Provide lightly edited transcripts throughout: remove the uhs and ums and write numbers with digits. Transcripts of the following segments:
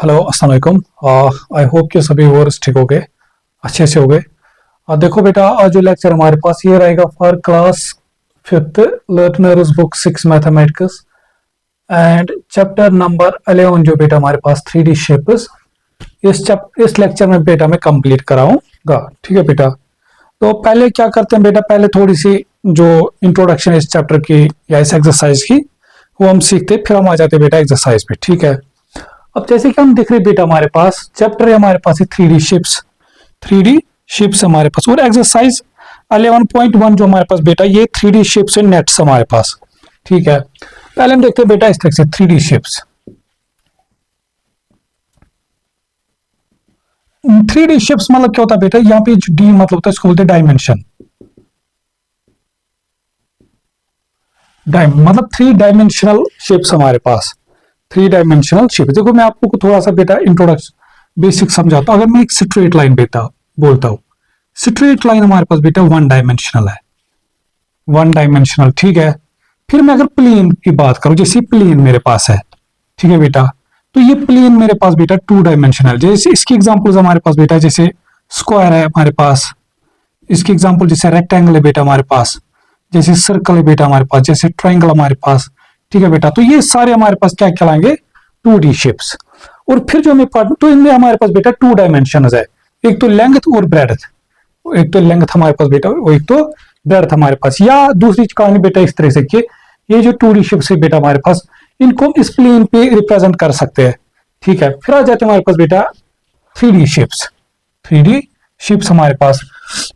Hello अस्सलाम वालेकुम। I hope कि सभी व्यूअर्स ठीक हो गए, अच्छे से हो गए। देखो बेटा, आज जो लेक्चर हमारे पास ये रहेगा for class fifth learners book 6 mathematics and chapter number 11 जो बेटा हमारे पास 3D शेप्स। इस लेक्चर में बेटा मैं कंप्लीट कराऊंगा, ठीक है बेटा। तो पहले क्या करते हैं बेटा, पहले थोड़ी सी जो इंट्रोडक्शन है इस चैप्टर की या इस एक्सरसाइज की वो हम सीखते, फिर हम आ जाते हैं बेटा एक्सरसाइज पे, ठीक है। अब जैसे कि हम देख रहे हैं बेटा, हमारे पास चैप्टर है, हमारे पास है 3D शिप्स। 3D शिप्स हमारे पास और एक्सरसाइज 11.1 जो हमारे पास बेटा ये 3D शिप्स एंड नेट्स हमारे पास, ठीक है। पहले हम देखते हैं बेटा इस तरह से 3D शिप्स। 3D शिप्स मतलब क्या होता है बेटा, यहाँ पे डी मतलब होता है, इसको बोलते हैं डायमेंशन। मतलब 3 डायमेंशनल शिप्स हमारे पास, 3 डायमेंशनल शिप। देखो मैं आपको थोड़ा सा बेटा इंट्रोडक्शन बेसिक समझाता हूं। अगर मैं एक स्ट्रेट लाइन बेटा बोलता हूं, स्ट्रेट लाइन हमारे पास बेटा 1 डायमेंशनल है, 1 डायमेंशनल, ठीक है। फिर मैं अगर प्लेन की बात करूं, जैसे प्लेन मेरे पास है, ठीक है बेटा, तो ये प्लेन मेरे पास बेटा 2 डायमेंशनल। जैसे इसकी एग्जांपल्स हमारे पास बेटा, जैसे स्क्वायर है हमारे पास, इसकी एग्जांपल जैसे रेक्टेंगल है बेटा हमारे पास, जैसे सर्कल है बेटा हमारे पास, जैसे ट्रायंगल हमारे पास, ठीक है बेटा। तो ये सारे हमारे पास क्या कहलाएंगे, 2D शेप्स। और फिर जो हमें तो इनमें हमारे पास बेटा 2 डायमेंशन है, एक तो लेंथ और ब्रेड्थ, एक तो लेंथ हमारे पास बेटा, एक तो ब्रेड्थ हमारे पास। या दूसरी कहानी बेटा इस तरह से कि ये जो 2D शेप्स है बेटा हमारे पास, इनको हम इस प्लेन पे रिप्रेजेंट कर सकते हैं, ठीक है। फिर आ जाते हैं हमारे पास बेटा 3D शेप्स। 3D शेप्स हमारे पास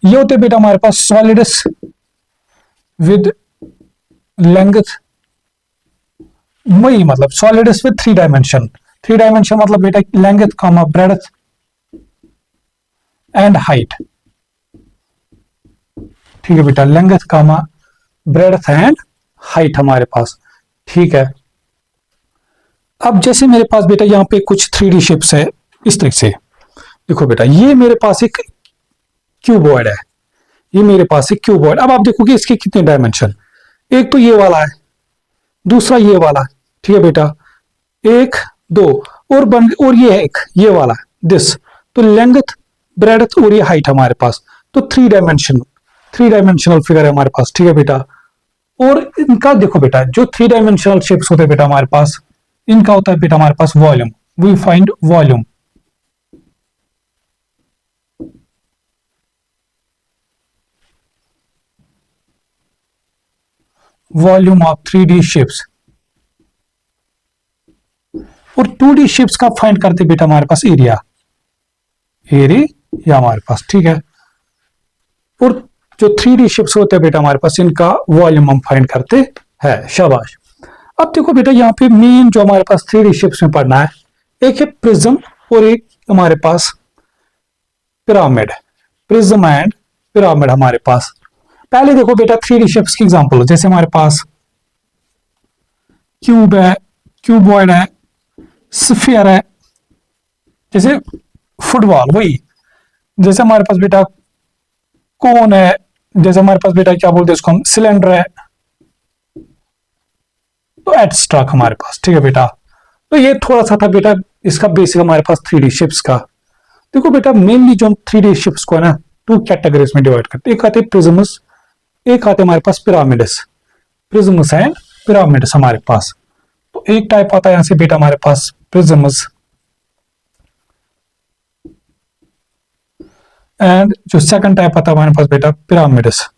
ये होते बेटा हमारे पास सॉलिड्स विद लेंथ, वही मतलब सॉलिड्स विद 3 डायमेंशन। 3 डायमेंशन मतलब बेटा length comma breadth and height, ठीक है बेटा, length comma breadth and height हमारे पास, ठीक है। अब जैसे मेरे पास बेटा यहाँ पे कुछ 3D शेप्स है इस तरह से। देखो बेटा, ये मेरे पास एक क्यूबॉइड है, ये मेरे पास एक क्यूबॉइड। अब आप देखोगे इसके कितने डायमेंशन, एक तो ये वाला है, दूसरा ये वाला, ठीक है बेटा, 1 2 और ये एक ये वाला दिस। तो लेंथ ब्रेड्थ और ये हाइट हमारे पास, तो 3 डायमेंशनल फिगर है हमारे पास, ठीक है बेटा। और इनका देखो बेटा, जो 3 डायमेंशनल शेप्स होते हैं बेटा हमारे पास, इनका होता है बेटा हमारे पास volume. We find volume, volume of 3D shapes. और 2D शेप्स का फाइंड करते बेटा हमारे पास एरिया, एरिया हमारे पास, ठीक है। और जो 3D शेप्स होते हैं बेटा हमारे पास, इनका वॉल्यूम हम फाइंड करते हैं, शाबाश। अब देखो बेटा, यहाँ पे मेन जो हमारे पास 3D शेप्स में पढ़ना है, एक है प्रिज्म और एक हमारे पास पिरामिड। प्रिज्म एंड पिरामिड हमारे पास। पहले देखो बेटा 3D शेप्स की एग्जांपल, जैसे हमारे पास क्यूब है, क्यूबॉइड है, स्फीयर है, जैसे फुटबॉल, वही जैसे हमारे पास बेटा कोन है, जैसे हमारे पास बेटा क्या बोलते हैं इसको हम, सिलेंडर है, तो एटस्ट्रा हमारे पास, ठीक है बेटा। तो ये थोड़ा सा था बेटा इसका बेसिक हमारे पास 3D शिप्स का। देखो बेटा, मेनली जो हम 3D शिप्स को है ना 2 कैटेगरीज में डिवाइड करते हैं, एक आते हैं प्रिज्म्स, एक आते हमारे पास पिरामिड्स। प्रिज्म्स एंड पिरामिड्स हमारे पास। तो एक टाइप आता है यहां से बेटा हमारे पास प्रिज्म्स, एंड जो सेकंड टाइप आता है हमारे पास बेटा पिरामिड्स,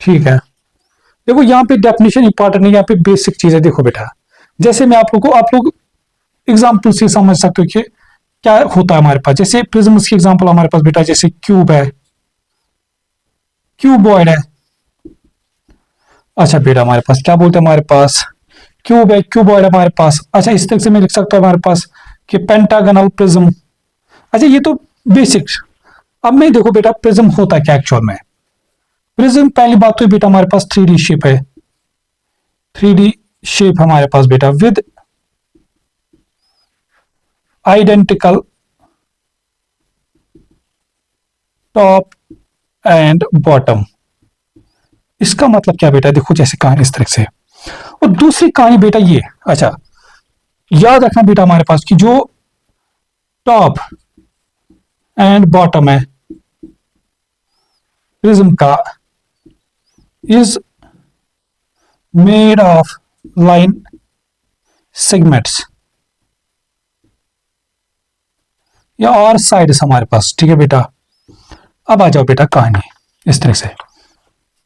ठीक है। देखो यहाँ पे डेफिनेशन इंपॉर्टेंट नहीं, यहाँ पे बेसिक चीज है। देखो बेटा, जैसे मैं आप लोग एग्जांपल से समझ सकते हो कि क्या होता है हमारे पास। जैसे प्रिज्म्स की एग्जांपल हमारे पास बेटा, जैसे क्यूब है, क्यूबॉइड है, अच्छा बेटा हमारे पास क्या बोलते हैं, हमारे पास क्यूब है, क्यूबॉइड हमारे पास। अच्छा इस तरह से मैं लिख सकता हूं हमारे पास कि पेंटागनल प्रिज्म। अच्छा ये तो बेसिक। अब मैं देखो बेटा प्रिज्म होता क्या एक्चुअल में। प्रिज्म पहली बात तो बेटा हमारे पास 3D शेप है, 3D शेप हमारे पास बेटा with identical top and bottom. इसका मतलब क्या बेटा, देखो जैसे कहानी इस तरह से। और दूसरी कहानी बेटा ये, अच्छा याद रखना बेटा हमारे पास कि जो टॉप एंड बॉटम है प्रिज्म का is made of line segments या और साइड्स हमारे पास। ठीक है बेटा, अब आ जाओ बेटा कहानी इस तरह से।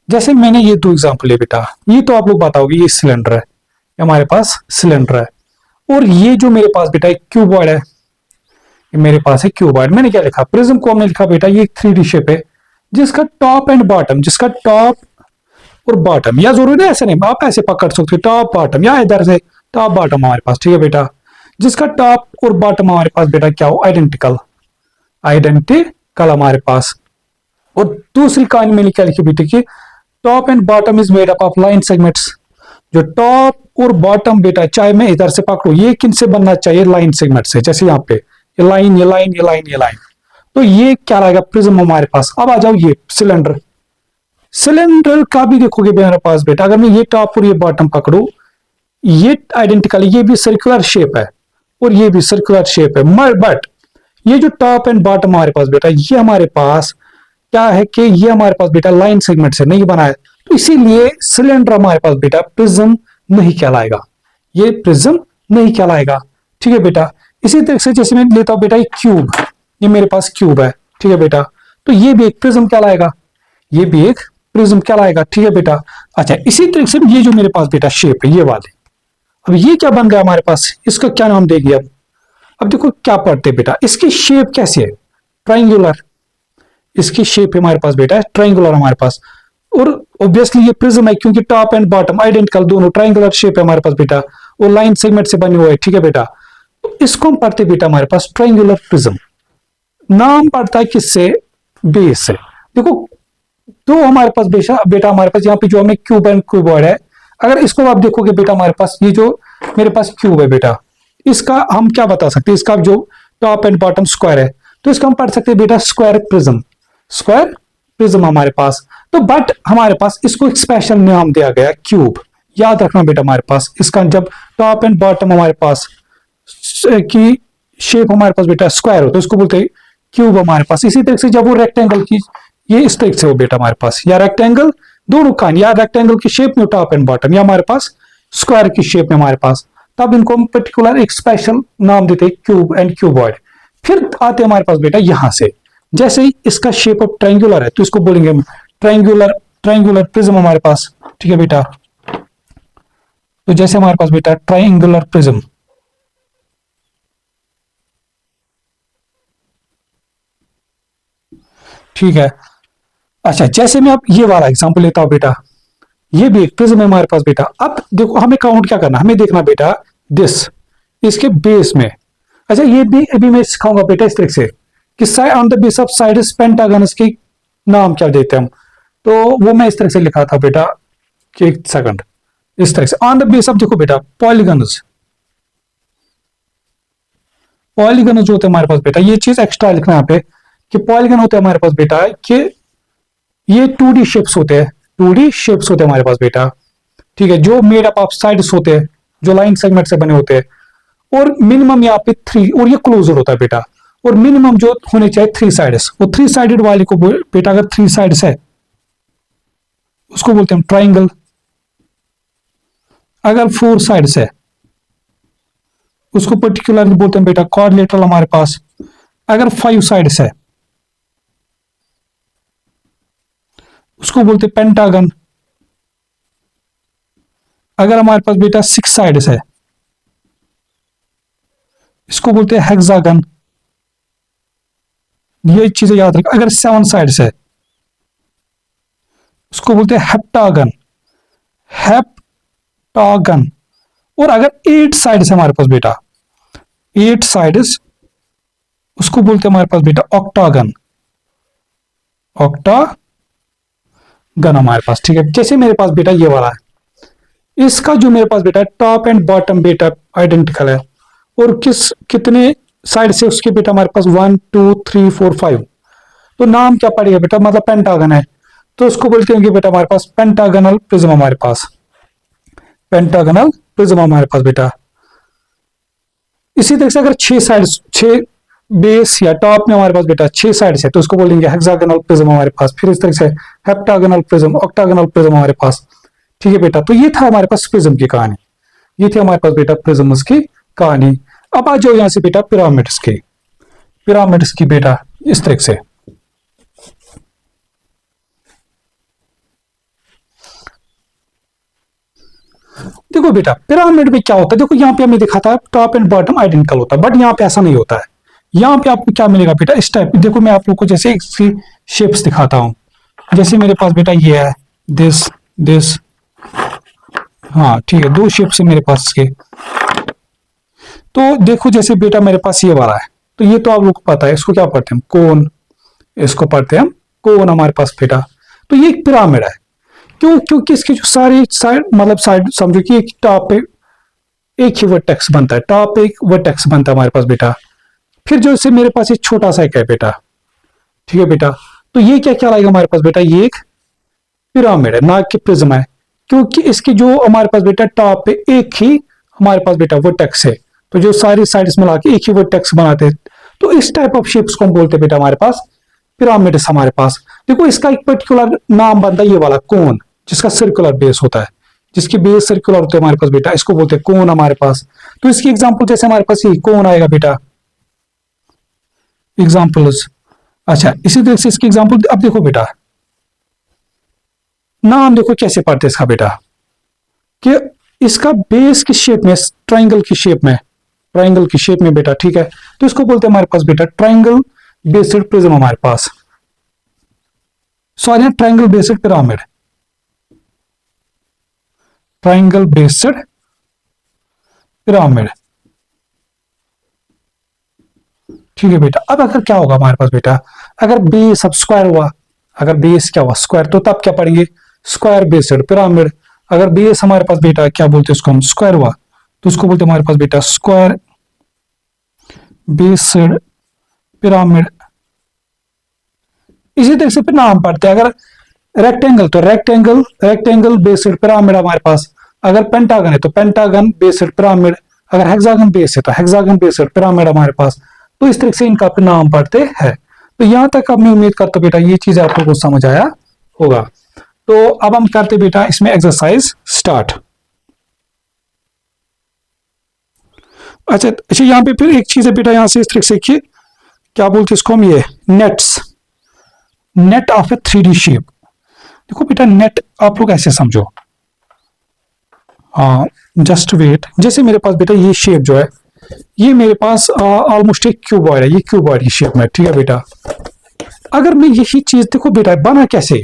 जैसे मैंने ये दो एग्जांपल लिए बेटा, ये तो आप लोग बताओगे ये सिलेंडर है, ये हमारे पास सिलेंडर है, और ये जो मेरे पास बेटा एक क्यूबॉइड है, ये मेरे पास है क्यूबॉइड। मैंने क्या लिखा, प्रिज्म को हमने लिखा बेटा ये एक 3D शेप है जिसका टॉप एंड बॉटम, जिसका टॉप और बॉटम, या जरूरी नहीं ऐसे नहीं, आप ऐसे पकड़ सकते हो टॉप बॉटम, या इधर से टॉप बॉटम हमारे पास। ठीक है बेटा, जिसका टॉप और बॉटम हमारे पास बेटा क्या हो, आइडेंटिकल, आइडेंटिकल हमारे पास। और दूसरी कहानी मैंने क्या लिखी बेटे कि top and bottom is made up of line segments. जो टॉप और बॉटम बेटा, चाहे मैं इधर से पकड़ू, ये किन से बनना चाहिए, लाइन सेगमेंट से। जैसे यहाँ पे ये लाइन, ये लाइन, ये लाइन, ये लाइन, तो ये क्या रहेगा, प्रिज्म हमारे पास। अब आ जाओ ये सिलेंडर, सिलेंडर का भी देखोगे मेरे पास बेटा, अगर मैं ये टॉप और ये बॉटम पकड़ू, ये आइडेंटिकल, ये भी सर्कुलर शेप है और ये भी सर्कुलर शेप है, बट ये जो टॉप एंड बॉटम हमारे पास बेटा, ये हमारे पास क्या है कि ये हमारे पास बेटा लाइन सेगमेंट से नहीं बना है, तो इसीलिए सिलेंडर हमारे पास बेटा प्रिज्म नहीं कहलाएगा, ये प्रिज्म नहीं कहलाएगा। ठीक है बेटा, इसी तरह से जैसे मैं लेता हूं बेटा एक क्यूब, ये मेरे पास क्यूब है। ठीक है बेटा, तो ये भी एक प्रिज्म कहलाएगा, ये भी एक प्रिज्म कहलाएगा। ठीक है बेटा, अच्छा इसी तरह से ये जो मेरे पास बेटा शेप है ये वाले, अब ये क्या बन गया हमारे पास, इसका क्या नाम देंगे अब देखो क्या पढ़ते बेटा, इसकी शेप कैसी है, ट्राइंगुलर, इसकी शेप हमारे पास बेटा ट्राइंगुलर हमारे पास, और ऑब्वियसली ये प्रिज्म है क्योंकि टॉप एंड बॉटम आइडेंटिकल, दोनों ट्राइंगुलर शेप है हमारे पास बेटा, और लाइन सेगमेंट से बने हुए है। ठीक है बेटा, तो इसको हम पढ़ते बेटा हमारे पास ट्राइंगुलर प्रिज्म। नाम पड़ता है किससे, बेस से। देखो तो हमारे पास बेटा हमारे पास यहाँ पे जो हमने क्यूब एंड क्यूबॉइड है, अगर इसको आप देखोगे बेटा हमारे पास ये जो मेरे पास क्यूब है बेटा, इसका हम क्या बता सकते हैं, इसका जो टॉप एंड बॉटम स्क्वायर है, तो इसका हम पढ़ सकते हैं बेटा स्क्वायर प्रिज्म, स्क्वायर प्रिज्म हमारे पास। तो बट हमारे पास इसको एक स्पेशल नाम दिया गया क्यूब, याद रखना बेटा हमारे पास इसका जब टॉप एंड बॉटम हमारे पास की शेप हमारे पास बेटा स्क्वायर हो तो इसको बोलते हैं क्यूब हमारे पास। इसी तरह से जब वो रेक्टेंगल की ये इस तरह से हो बेटा हमारे पास, या रेक्टेंगल दोनों का, या रेक्टेंगल की शेप में टॉप एंड बॉटम, या हमारे पास स्क्वायर की शेप में हमारे पास, तब इनको हम पर्टिकुलर एक स्पेशल नाम देते हैं क्यूब एंड क्यूबॉइड। फिर आते हमारे पास बेटा यहां से, जैसे ही इसका शेप ऑफ ट्रायंगुलर है तो इसको बोलेंगे हम ट्रायंगुलर प्रिज्म हमारे पास। ठीक है बेटा, तो जैसे हमारे पास बेटा ट्रायंगुलर प्रिज्म, ठीक है। अच्छा जैसे मैं अब ये वाला एग्जांपल लेता हूं बेटा, ये भी एक प्रिज्म है हमारे पास बेटा। अब देखो हमें काउंट क्या करना, हमें देखना बेटा दिस, इसके बेस में। अच्छा ये भी अभी मैं सिखाऊंगा बेटा इस तरह से कि side on the base of sides pentagons के नाम क्या देते हैं हम, तो वो मैं इस तरह से लिखा था बेटा कि एक सेकंड, इस तरह से ऑन द बेस ऑफ, देखो बेटा पॉलीगन्स, पॉलीगन जो होते हैं हमारे पास बेटा, ये चीज एक्स्ट्रा लिखना है यहाँ पे कि पॉलीगन होते हैं हमारे पास बेटा कि ये 2D शेप्स होते हैं, 2D शेप्स होते हैं हमारे पास बेटा। ठीक है, जो मेड अप ऑफ साइड्स होते हैं, जो लाइन सेगमेंट से बने होते हैं, और मिनिमम यहाँ पे 3, और ये क्लोजर होता है बेटा, और मिनिमम जो होने चाहिए 3 साइड्स। वो 3 साइडेड वाले को बेटा अगर 3 साइड्स है उसको बोलते हैं ट्राइंगल, अगर 4 साइड्स है उसको पर्टिकुलरली बोलते हैं बेटा क्वाड्रिलेटरल हमारे पास, अगर 5 साइड्स है उसको बोलते हैं पेंटागन, अगर हमारे पास बेटा 6 साइड्स है इसको बोलते हैं हेक्सागन। ये चीजें याद रखो, अगर 7 साइड्स है उसको बोलते हैं हेप्टागन, हेप्टागन। और अगर 8 साइड्स है हमारे पास बेटा, 8 साइड्स उसको बोलते हैं हमारे पास बेटा ऑक्टागन, ऑक्टागन हमारे पास। ठीक है, जैसे मेरे पास बेटा ये वाला है, इसका जो मेरे पास बेटा टॉप एंड बॉटम बेटा आइडेंटिकल है, और कितने साइड से उसके बेटा हमारे पास 1 2 3 4 5, तो नाम क्या पड़ेगा बेटा, मतलब पेंटागन है, तो उसको बोलते हैं बेटा हमारे पास पेंटागनल प्रिज्म हमारे पास, पेंटागनल प्रिज्म हमारे पास बेटा। इसी तरह से अगर 6 बेस या टॉप में हमारे पास बेटा 6 साइड्स है तो उसको बोलेंगे हेक्सागोनल प्रिज्म हमारे पास। फिर इस तरह से हेप्टागोनल प्रिज्म, ऑक्टागोनल प्रिज्म हमारे पास। ठीक है बेटा, तो ये था हमारे पास प्रिज्म की कहानी, ये थी हमारे पास बेटा प्रिज्म्स की कहानी। अब आ जाओ यहां से बेटा पिरामिड्स की बेटा इस तरह से। देखो बेटा पिरामिड में क्या होता है, देखो यहाँ पे हमें दिखा था टॉप एंड बॉटम आइडेंटिकल होता है, बट यहाँ पे ऐसा नहीं होता है। यहाँ पे आपको क्या मिलेगा बेटा, इस टाइप। देखो मैं आप लोग को जैसे इसकी शेप्स दिखाता हूँ। जैसे मेरे पास बेटा ये है दिस, हाँ ठीक है, 2 शेप्स है मेरे पास इसके। तो देखो जैसे बेटा मेरे पास ये वाला है, तो ये तो आप लोग को पता है, इसको क्या पढ़ते हैं हम, कोन। इसको पढ़ते हैं हम कोन हमारे पास बेटा। तो ये एक पिरामिड है, क्यों? क्योंकि इसके जो सारे साइड मतलब साइड समझो कि एक टॉप पे एक ही वर्टेक्स बनता है, टॉप पे एक वर्टेक्स बनता है हमारे पास बेटा। फिर जो इससे मेरे पास एक छोटा सा एक है बेटा, ठीक है बेटा। तो ये क्या कहलाएगा हमारे पास बेटा, ये एक पिरामिड है, ना कि प्रिज्म है, क्योंकि इसके जो हमारे पास बेटा टॉप पे एक ही हमारे पास बेटा वर्टेक्स है। तो जो सारी साइड्स मिला के एक ही वर्टेक्स बनाते हैं, तो इस टाइप ऑफ शेप्स को हम बोलते हैं बेटा हमारे पास पिरामिड हमारे पास। देखो इसका एक पर्टिकुलर नाम बनता है ये वाला कोन, जिसका सर्कुलर बेस होता है, जिसकी बेस सर्कुलर होते हैं हमारे पास बेटा, इसको बोलते हैं कोन हमारे पास। तो इसकी एग्जांपल जैसे हमारे पास ये कोन आएगा बेटा, एग्जांपल्स। अच्छा इसी तरह से इसकी एग्जांपल अब देखो बेटा, नाम देखो कैसे पढ़ते हैं इसका बेटा, कि इसका बेस किस शेप में, ट्राइंगल की शेप में, ट्राइंगल की शेप में बेटा, ठीक है। तो इसको बोलते हैं हमारे पास बेटा ट्राइंगल बेस्ड प्रिज्म हमारे पास, sorry triangle based pyramid, triangle based pyramid. ठीक है बेटा। अब अगर क्या होगा हमारे पास बेटा, अगर बेस अब स्क्वायर हुआ, अगर बेस क्या हुआ स्क्वायर, तो तब क्या पढ़ेंगे, स्क्वायर बेस्ड पिरामिड। अगर बेस हमारे पास बेटा क्या बोलते हैं उसको हम, स्क्वायर हुआ, तो उसको बोलते हैं हमारे पास बेटा स्क्वायर बेस्ड पिरामिड। इसी तरह से फिर नाम पढ़ते हैं, अगर रेक्टेंगल तो रेक्टेंगल बेस्ड पिरामिड हमारे पास। अगर पेंटागन है तो पेंटागन बेस्ड पिरामिड। अगर हेक्सागन बेस है तो हेक्सागन बेस्ड पिरामिड हमारे पास। तो इस तरह से इनका नाम पढ़ते हैं। तो यहां तक अब मैं उम्मीद करता हूं बेटा ये चीज आप लोगों को समझ आया होगा। तो अब हम करते बेटा इसमें एक्सरसाइज स्टार्ट। अच्छा यहाँ पे फिर एक चीज है बेटा, यहां से इस तरह से क्या बोलते हैं इसको हम, ये net of A 3D shape. देखो बेटा नेट आप लोग ऐसे समझो, हाँ जस्ट वेट। जैसे मेरे पास बेटा ये शेप जो है, ये मेरे पास ऑलमोस्ट एक क्यूबॉइड है, ये क्यूबॉइड की शेप में, ठीक है बेटा। अगर मैं यही चीज देखो बेटा बना कैसे,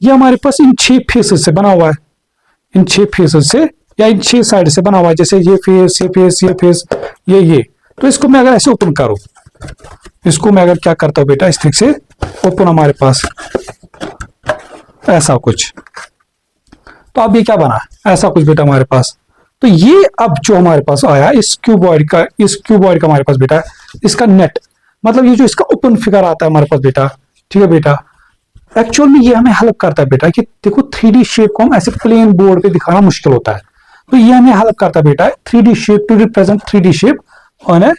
ये हमारे पास इन 6 फेसेस से बना हुआ है, इन 6 फेसेस से या इन 6 साइड से बना हुआ है। जैसे ये फेस, ये फेस, ये फेस, ये। तो इसको मैं अगर ऐसे ओपन करूं, इसको मैं अगर क्या करता हूं बेटा इस तरह से ओपन हमारे पास ऐसा कुछ, तो अब ये क्या बना, ऐसा कुछ बेटा हमारे पास। तो ये अब जो हमारे पास आया इस क्यूबॉइड का हमारे पास बेटा, इसका नेट मतलब ये जो इसका ओपन फिगर आता है हमारे पास बेटा, ठीक है बेटा। एक्चुअल में ये हमें हेल्प करता है बेटा कि देखो 3D शेप को हम ऐसे प्लेन बोर्ड पे दिखाना मुश्किल होता है, तो ये हमें हेल्प करता है बेटा 3D shape to represent 3D shape on a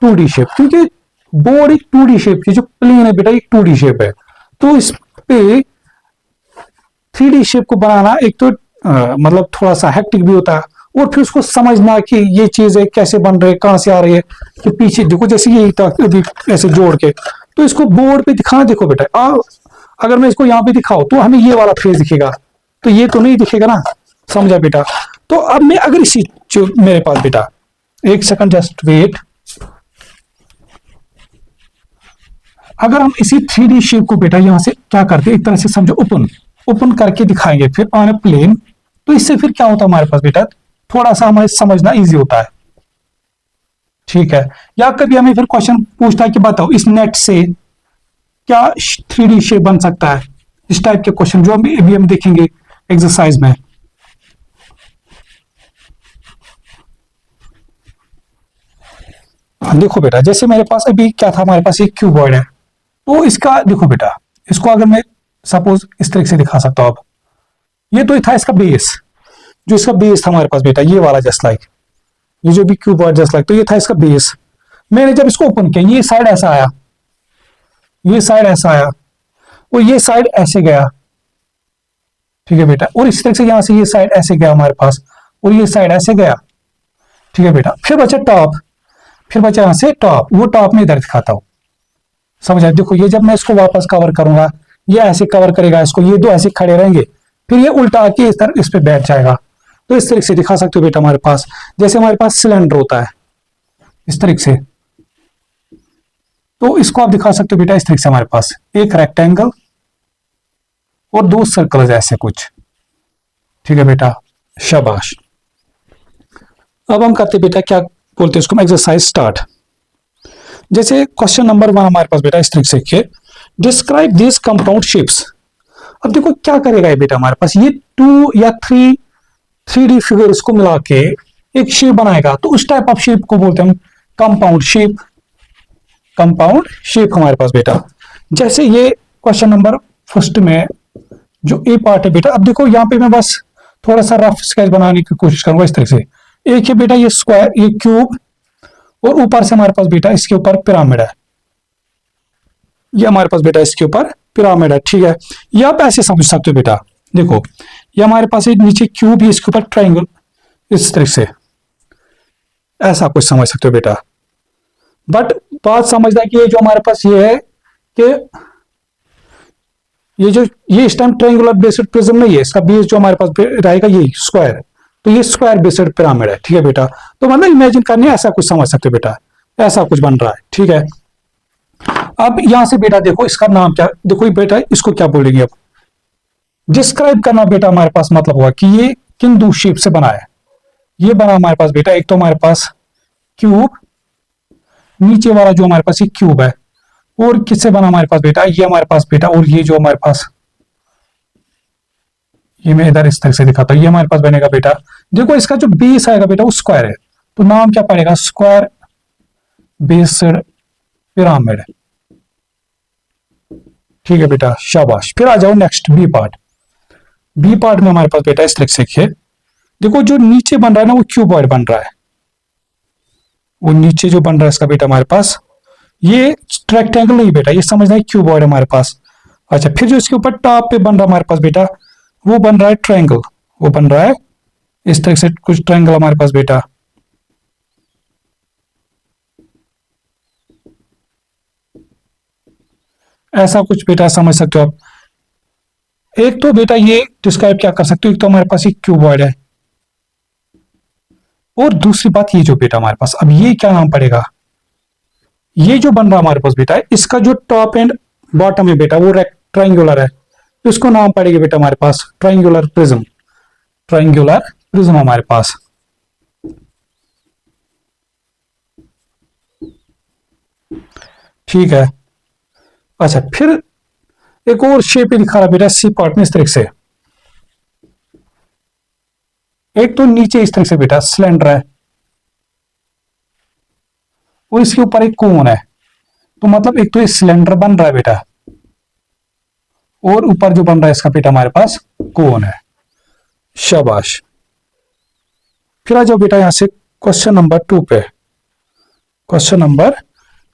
2D shape, क्योंकि बोर्ड एक 2D शेप की, जो प्लेन है बेटा एक 2D शेप है। तो इस पे 3D शेप को बनाना एक तो मतलब थोड़ा सा हेक्टिक भी होता है, और फिर उसको समझना कि ये चीजें कैसे बन रही है, कहां से आ रही है, कि पीछे देखो जैसे ये ऐसे जोड़ के, तो इसको बोर्ड पे दिखाना। देखो बेटा अगर मैं इसको यहाँ पे दिखाऊं तो हमें ये वाला फेस दिखेगा, तो ये तो नहीं दिखेगा ना, समझा बेटा। तो अब मैं अगर इसी जो मेरे पास बेटा, एक सेकंड जस्ट वेट, अगर हम इसी 3D शेप को बेटा यहां से क्या करते हैं, एक तरह से समझो ओपन करके दिखाएंगे फिर ऑन ए प्लेन, तो इससे फिर क्या होता है हमारे पास बेटा, थोड़ा सा हमें समझना इजी होता है, ठीक है। या कभी हमें फिर क्वेश्चन पूछता है कि बताओ इस नेट से क्या 3D शेप बन सकता है, इस टाइप के क्वेश्चन जो अभी हम देखेंगे एक्सरसाइज में। देखो बेटा जैसे मेरे पास अभी क्या था, हमारे पास एक क्यूबॉइड है, तो इसका देखो बेटा, इसको अगर मैं सपोज इस तरह से दिखा सकता हूं, अब ये तो था इसका बेस, जो इसका बेस था हमारे पास बेटा ये वाला, जस्ट लाइक ये जो भी क्यूबॉइड जस्ट लाइक, तो ये था इसका बेस। मैंने जब इसको ओपन किया, ये साइड ऐसा आया, ये साइड ऐसा आया, और ये साइड ऐसे गया, ठीक है बेटा, और इस तरह से यहां से ये साइड ऐसे गया हमारे पास, और ये साइड ऐसे गया, ठीक है बेटा। फिर बचा टॉप, फिर बचा यहां से टॉप, वो टॉप में इधर दिखाता हूं, समझ आए? देखो ये जब मैं इसको वापस कवर करूंगा, ये ऐसे कवर करेगा इसको, ये दो ऐसे खड़े रहेंगे, फिर ये उल्टा आके इस तरह इस पे बैठ जाएगा। तो इस तरीके से दिखा सकते हो बेटा हमारे पास, जैसे हमारे पास सिलेंडर होता है इस तरीके से, तो इसको आप दिखा सकते हो बेटा इस तरीके से, हमारे पास एक रेक्टेंगल और दो सर्कल ऐसे कुछ, ठीक है बेटा, शाबाश। अब हम करते बेटा क्या बोलते हैं इसको, एक्सरसाइज स्टार्ट। जैसे क्वेश्चन नंबर 1 हमारे पास बेटा इस तरीके से, डिस्क्राइब दिस कंपाउंड शेप्स। अब देखो क्या करेगा ये बेटा हमारे पास, ये 2 या 3D फिगर इसको मिला के एक शेप बनाएगा, तो उस टाइप ऑफ शेप को बोलते हैं हम कंपाउंड शेप। कंपाउंड शेप हमारे पास बेटा, जैसे ये क्वेश्चन नंबर फर्स्ट में जो ए पार्ट है बेटा, अब देखो यहाँ पे मैं बस थोड़ा सा रफ स्केच बनाने की कोशिश करूंगा इस तरह से। एक है बेटा ये स्क्वायर, ये क्यूब, और ऊपर से हमारे पास बेटा इसके ऊपर पिरामिड है, ये हमारे पास बेटा इसके ऊपर पिरामिड है, ठीक है। ये आप ऐसे समझ सकते हो बेटा, देखो ये हमारे पास एक नीचे क्यूब, है इसके ऊपर ट्राइंगल, इस तरह से ऐसा कुछ समझ सकते हो बेटा। बट बात समझना कि ये जो हमारे पास ये है कि ये इस टाइम ट्रायंगुलर बेस्ड प्रिज्म नहीं है, इसका बेस जो हमारे पास रहेगा ये स्क्वायर, तो ये स्क्वायर बेस्ड पिरामिड है, ठीक है बेटा। तो मतलब इमेजिन करने ऐसा कुछ समझ सकते हो बेटा, ऐसा कुछ बन रहा है, ठीक है। अब यहां से बेटा देखो इसका नाम क्या, देखो बेटा इसको क्या बोलेंगे, अब डिस्क्राइब करना बेटा हमारे पास मतलब होगा कि ये किन दो शेप से बना है। ये बना हमारे पास बेटा, एक तो हमारे पास क्यूब, नीचे वाला जो हमारे पास ये क्यूब है, और किससे बना हमारे पास बेटा, ये हमारे पास बेटा, और ये जो हमारे पास, ये मैं इधर इस तरह से दिखाता हूं, ये हमारे पास बनेगा बेटा, देखो इसका जो बेस आएगा बेटा वो स्क्वायर है, तो नाम क्या पड़ेगा, स्क्वायर बेस्ड पिरामिड, ठीक है बेटा, शाबाश। फिर आ जाओ next B part. B part में हमारे पास बेटा इस तरह से देखिए, देखो जो नीचे बन रहा है ना वो क्यूबॉइड बन रहा है, वो नीचे जो बन रहा है इसका बेटा हमारे पास ये रेक्टेंगल नहीं बेटा, ये समझना है क्यूबॉइड हमारे पास। अच्छा, फिर जो इसके ऊपर टॉप पे बन रहा है हमारे पास बेटा, वो बन रहा है ट्रायंगल, वो बन रहा है इस तरह से कुछ ट्रायंगल हमारे पास बेटा। ऐसा कुछ बेटा समझ सकते हो आप। एक तो बेटा ये डिस्क्राइब क्या कर सकते हो, एक तो हमारे पास एक क्यूबॉइड है, और दूसरी बात ये जो बेटा हमारे पास, अब ये क्या नाम पड़ेगा, ये जो बन रहा हमारे पास बेटा इसका जो टॉप एंड बॉटम है बेटा वो ट्रायंगुलर है, तो इसको नाम पड़ेगा बेटा हमारे पास ट्रायंगुलर प्रिज्म। ट्रायंगुलर प्रिज्म हमारे पास, ठीक है। अच्छा, फिर एक और शेप दिखा रहा बेटा सी पार्ट में इस तरह से, एक तो नीचे इस तरह से बेटा सिलेंडर है, और इसके ऊपर एक कोन है, तो मतलब एक तो ये सिलेंडर बन रहा है बेटा, और ऊपर जो बन रहा है इसका बेटा हमारे पास कोन है, शाबाश। फिर आ जाओ बेटा यहां से क्वेश्चन नंबर 2 पे। क्वेश्चन नंबर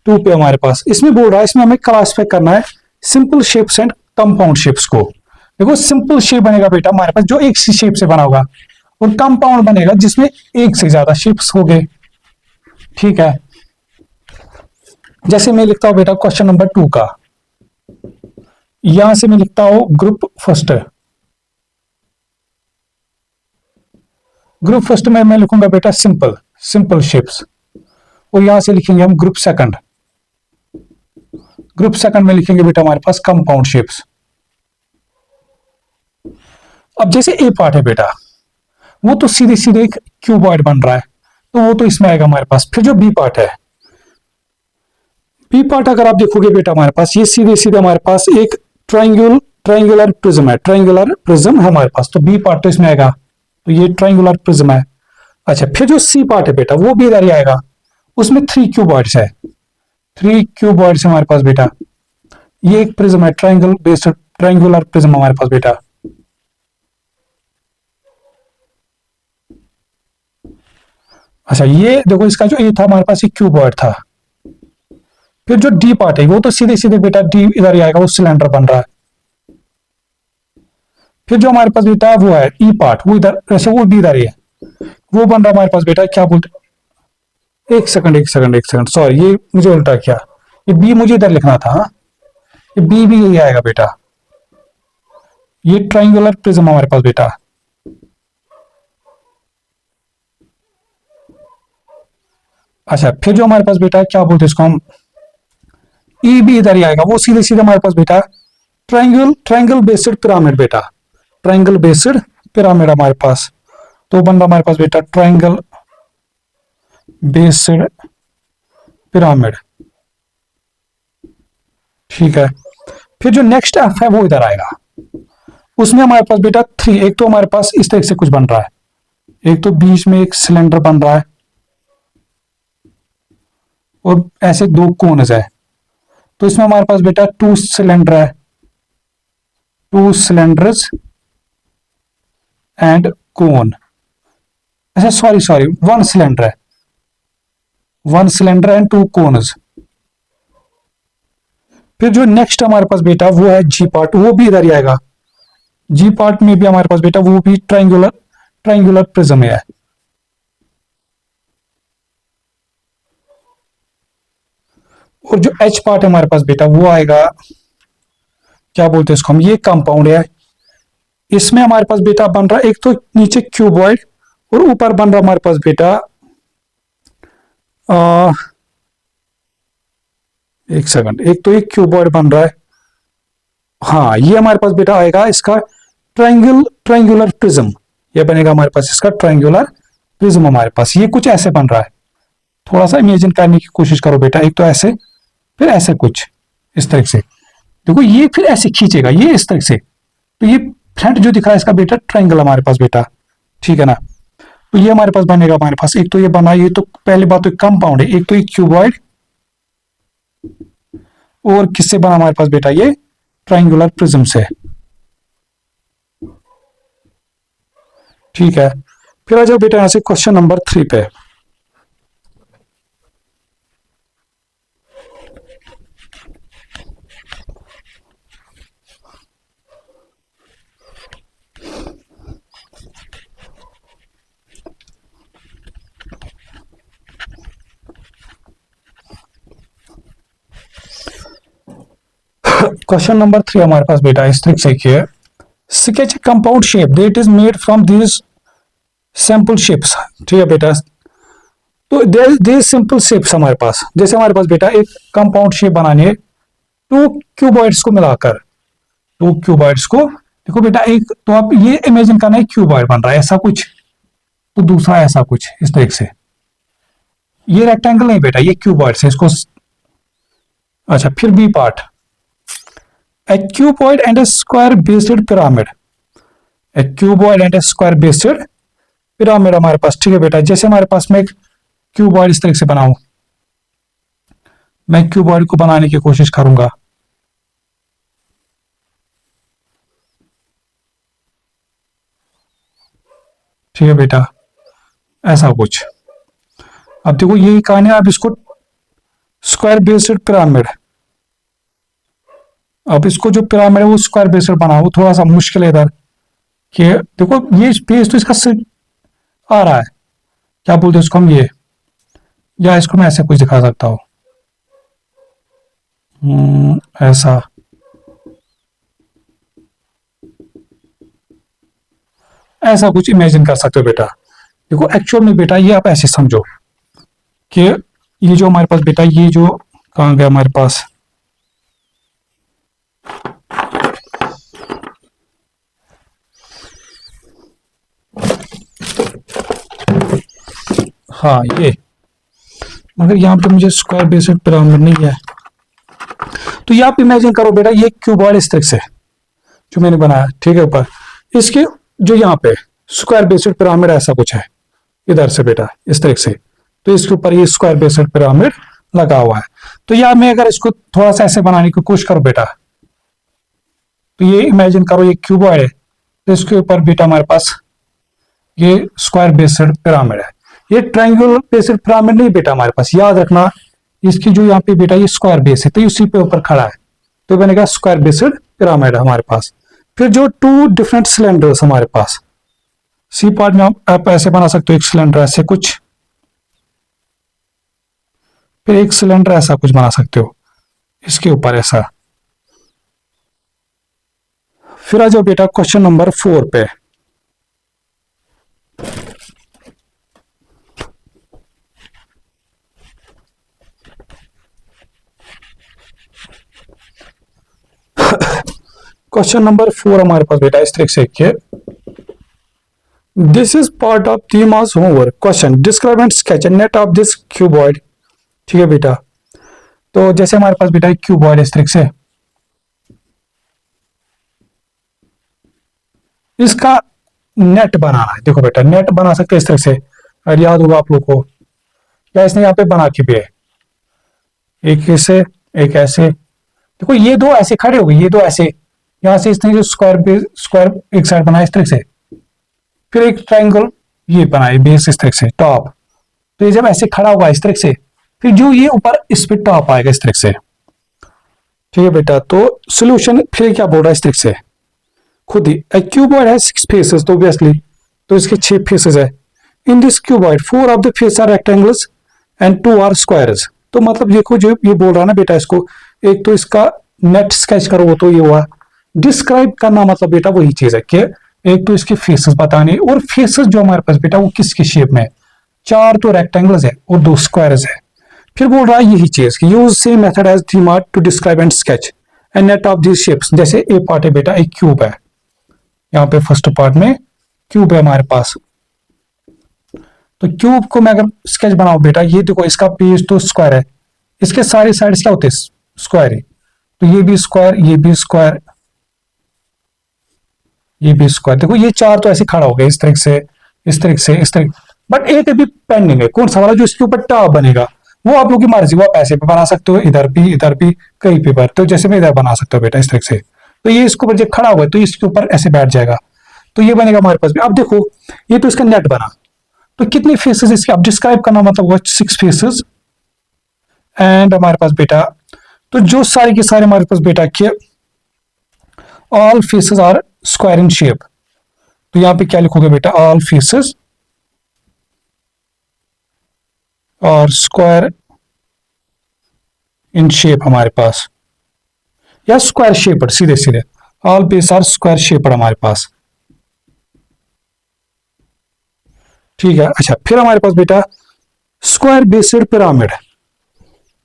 2 पे हमारे पास इसमें बोल रहा है, इसमें हमें क्लासिफाई करना है simple shapes and compound shapes को। देखो सिंपल शेप बनेगा बेटा हमारे पास जो एक सी शेप से बना होगा, और कंपाउंड बनेगा जिसमें एक से ज्यादा शेप्स हो गए, ठीक है। जैसे मैं लिखता हूं बेटा क्वेश्चन नंबर 2 का, यहां से मैं लिखता हूं ग्रुप फर्स्ट, ग्रुप फर्स्ट में मैं लिखूंगा बेटा सिंपल, सिंपल शेप्स, और यहां से लिखेंगे हम ग्रुप सेकंड, ग्रुप सेकंड में लिखेंगे बेटा हमारे पास कंपाउंड शेप्स। अब जैसे ए पार्ट है बेटा, वो तो सीधे सीधे एक क्यूबॉइड बन रहा है, तो वो तो इसमें आएगा हमारे पास। फिर जो बी पार्ट है, बी पार्ट अगर आप देखोगे बेटा हमारे पास ये सीधे सीधे हमारे पास एक ट्रायंगुलर प्रिज्म है, ट्रायंगुलर प्रिज्म है हमारे पास, तो बी पार्ट तो इसमें आएगा, तो ये ट्रायंगुलर प्रिज्म है। अच्छा, फिर जो सी पार्ट है बेटा वो भी इधर ही आएगा, उसमें 3 क्यूबॉइड्स है, 3 क्यूबॉइड्स हमारे पास बेटा, ये एक प्रिज्म है ट्रायंगल बेस्ड ट्रायंगुलर प्रिज्म हमारे पास बेटा। अच्छा, ये देखो इसका जो ए था हमारे पास, ये क्यूबॉइड था। फिर जो डी पार्ट है वो तो सीधे सीधे बेटा डी इधर ही आएगा, वो सिलेंडर बन रहा है। फिर जो हमारे पास बेटा वो है ई पार्ट, वो इधर ऐसे, वो भी इधर ही है, वो बन रहा है हमारे पास बेटा, क्या बोलते, एक सेकंड एक सेकंड एक सेकंड, सॉरी ये मुझे उल्टा किया, ये बी मुझे इधर लिखना था। हाँ, ये बी भी यही आएगा बेटा, ये ट्राइंगुलर प्रिज्म हमारे पास बेटा। अच्छा, फिर जो हमारे पास बेटा क्या बोलते हैं इसको हम, ई भी इधर ही आएगा, वो सीधे सीधे हमारे पास बेटा ट्राइंगल बेस्ड पिरामिड बेटा, ट्राइंगल बेस्ड पिरामिड हमारे पास। तो बन रहा हमारे पास बेटा ट्राइंगल बेस्ड पिरामिड। ठीक है, फिर जो नेक्स्ट एफ है वो इधर आएगा, उसमें हमारे पास बेटा थ्री, एक तो हमारे पास इस तरह से कुछ बन रहा है, एक तो बीच में एक सिलेंडर बन रहा है और ऐसे दो कोन्स है। तो इसमें हमारे पास बेटा टू सिलेंडर है, टू सिलेंडर्स एंड कोन। अच्छा सॉरी सॉरी, वन सिलेंडर है, one cylinder and to cons. फिर जो नेक्स्ट हमारे पास बेटा वो है जी पार्ट, वो भी इधर ही आएगा। जी पार्ट में भी हमारे पास बेटा वो भी ट्राइंगुलर ट्राइंगुलर प्रिज्म है। और जो एच पार्ट है हमारे पास बेटा वो आएगा, क्या बोलते हैं इसको हम, ये कंपाउंड है। इसमें हमारे पास बेटा बन रहा है एक तो नीचे क्यूबॉइड और ऊपर बन रहा हमारे पास बेटा आ, एक सेकंड, एक तो ये क्यूबॉइड बन रहा है। हाँ, ये हमारे पास बेटा आएगा इसका ट्राइंगुलर प्रिज्म, ये बनेगा हमारे पास इसका ट्राइंगुलर प्रिज्म हमारे पास। ये कुछ ऐसे बन रहा है, थोड़ा सा इमेजिन करने की कोशिश करो बेटा, एक तो ऐसे, फिर ऐसे कुछ इस तरह से, देखो ये फिर ऐसे खींचेगा ये इस तरह से, तो ये फ्रंट जो दिख रहा है इसका बेटा ट्राइंगल हमारे पास बेटा। ठीक है ना, तो ये हमारे पास बनेगा, हमारे पास एक तो ये बना, ये तो पहली बात तो कंपाउंड है, एक तो ये क्यूबॉइड और किससे बना हमारे पास बेटा, ये ट्राइंगुलर प्रिज्म से। ठीक है, फिर आ जाओ बेटा यहां से क्वेश्चन नंबर 3 पे। क्वेश्चन नंबर 3 हमारे पास बेटा इस तरीके से किया, sketch compound shape that is made from this sample shapes. ठीक है बेटा, तो देर सिंपल शेप्स हमारे पास, जैसे हमारे पास बेटा एक कंपाउंड शेप बनानी है टू क्यूबॉइड्स को मिलाकर, टू क्यूबॉइड्स को, देखो बेटा एक तो आप ये इमेजिन करना है क्यूबॉइड बन रहा है ऐसा कुछ, तो दूसरा ऐसा कुछ इस तरीके से, ये रेक्टेंगल नहीं बेटा, ये क्यूबॉइड से इसको। अच्छा, फिर B part, a cuboid and a square based pyramid, a cuboid and a square based pyramid हमारे पास। ठीक है बेटा, जैसे हमारे पास में एक क्यूबॉइड इस तरह से बनाऊं, मैं क्यूबॉइड को बनाने की कोशिश करूंगा। ठीक है बेटा, ऐसा कुछ। अब देखो यही कहानी है, आप इसको स्क्वायर बेस्ड पिरामिड, अब इसको जो पिरामिड है वो स्क्वायर बेस्ड बना, वो थोड़ा सा मुश्किल है इधर कि देखो ये बेस तो इसका आ रहा है, क्या बोलते हैं उसको हम, ये, या इसको मैं ऐसे कुछ दिखा सकता हूं, ऐसा, ऐसा कुछ इमेजिन कर सकते हो बेटा। देखो एक्चुअल में बेटा ये आप ऐसे समझो कि ये जो हमारे पास बेटा, ये जो कहां गया हमारे पास, हाँ ये, मगर यहाँ पे मुझे स्क्वायर बेस्ड पिरामिड नहीं है, तो ये आप इमेजिन करो बेटा, ये क्यूबॉइड इस तरह से जो मैंने बनाया, ठीक है, ऊपर इसके जो यहाँ पे स्क्वायर बेस्ड पिरामिड ऐसा कुछ है इधर से बेटा इस तरह से, तो इसके ऊपर ये स्क्वायर बेस्ड पिरामिड लगा हुआ है। तो यार मैं अगर इसको थोड़ा सा ऐसे बनाने की कोशिश करूं बेटा, तो ये इमेजिन करो ये क्यूबॉइड है, तो इसके ऊपर बेटा हमारे पास ये स्क्वायर बेस्ड पिरामिड है। ये ट्रायंगुलर बेस्ड पिरामिड नहीं बेटा हमारे पास, याद रखना इसकी जो यहाँ पे बेटा ये स्क्वायर बेस है तो उसी पे ऊपर खड़ा है, तो बनेगा स्क्वायर बेस्ड पिरामिड हमारे पास। फिर जो टू डिफरेंट सिलेंडर्स हमारे पास, सी पार्ट में आप ऐसे बना सकते हो, एक सिलेंडर ऐसे कुछ, फिर एक सिलेंडर ऐसा कुछ बना सकते हो इसके ऊपर ऐसा। फिर आ जाओ बेटा क्वेश्चन नंबर 4 पे। क्वेश्चन नंबर 4 हमारे पास बेटा इस तरीके से कि this is part of Thema's homework question, describe and sketch net of this cuboid. ठीक है बेटा, तो जैसे हमारे पास बेटा एक क्यूबॉइड इस तरीके से, इसका नेट बनाना है। देखो बेटा नेट बना सकते हैं इस तरह से, अगर याद होगा आप लोग को, या इसने यहाँ पे बना के भी है, एक ऐसे एक ऐसे। देखो ये दो ऐसे खड़े हो गए, ये दो ऐसे, यहां से इस तरह स्क्वायर स्क्वायर एक साइड बनाया इस तरह से, फिर एक ट्राइंगल ये बनाए बेस इस तरह से टॉप, तो ये जब ऐसे खड़ा होगा इस तरह से, फिर जो ये ऊपर इस पे टॉप आएगा इस तरह से। ठीक है बेटा, तो सोल्यूशन फिर क्या बोल रहा है इस तरह से खुद ही, क्यूबॉइड है 6 फेसेस, तो ऑब्वियसली तो इसके 6 फेसेस है। In this cuboid 4 of the face are rectangles and 2 are squares. तो मतलब देखो जो ये बोल रहा है ना बेटा, इसको एक तो इसका नेट स्केच करो, वो तो ये हुआ, डिस्क्राइब करना मतलब बेटा वही चीज है कि एक तो इसके फेसेस बताने, और फेसेस जो हमारे पास बेटा वो किसकी शेप में है, 4 तो रेक्टेंगल्स है और 2 स्क्वायर्स है। फिर बोल रहा है यही चीज कि use same method as Thema to describe and sketch and net of these shapes. जैसे ए पार्ट है बेटा, एक क्यूब है, यहाँ पे फर्स्ट पार्ट में क्यूब है हमारे पास, तो क्यूब को मैं अगर स्केच बनाऊं बेटा, ये देखो इसका बेस तो स्क्वायर है, इसके सारे साइड्स क्या होते हैं स्क्वायर है, तो ये भी स्क्वायर, ये भी स्क्वायर, ये भी स्क्वायर। देखो ये 4 तो ऐसे खड़ा हो गया इस तरह से इस तरह से इस तरह, बट एक अभी पेंडिंग है, कौन सा वाला जो इसके ऊपर टॉप बनेगा, वो आप लोग की मर्जी, वो आप ऐसे पे बना सकते हो, इधर भी कहीं पे पर, तो जैसे मैं इधर बना सकता हूँ बेटा इस तरह से, तो ये इसके ऊपर जब खड़ा हुआ है तो इसके ऊपर ऐसे बैठ जाएगा, तो ये बनेगा हमारे पास भी। अब देखो ये तो इसका नेट बना, तो कितने फेसेस इसके अब डिस्क्राइब करना मतलब हुआ 6 फेसेस, एंड हमारे पास बेटा तो जो सारे के सारे हमारे पास बेटा कि all faces are square in shape, तो यहां पे क्या लिखोगे बेटा, all faces are square in shape हमारे पास, या स्क्वायर शेप्ड, सीधे सीधे all base are square shaped हमारे पास। ठीक है, अच्छा फिर हमारे पास बेटा square based pyramid,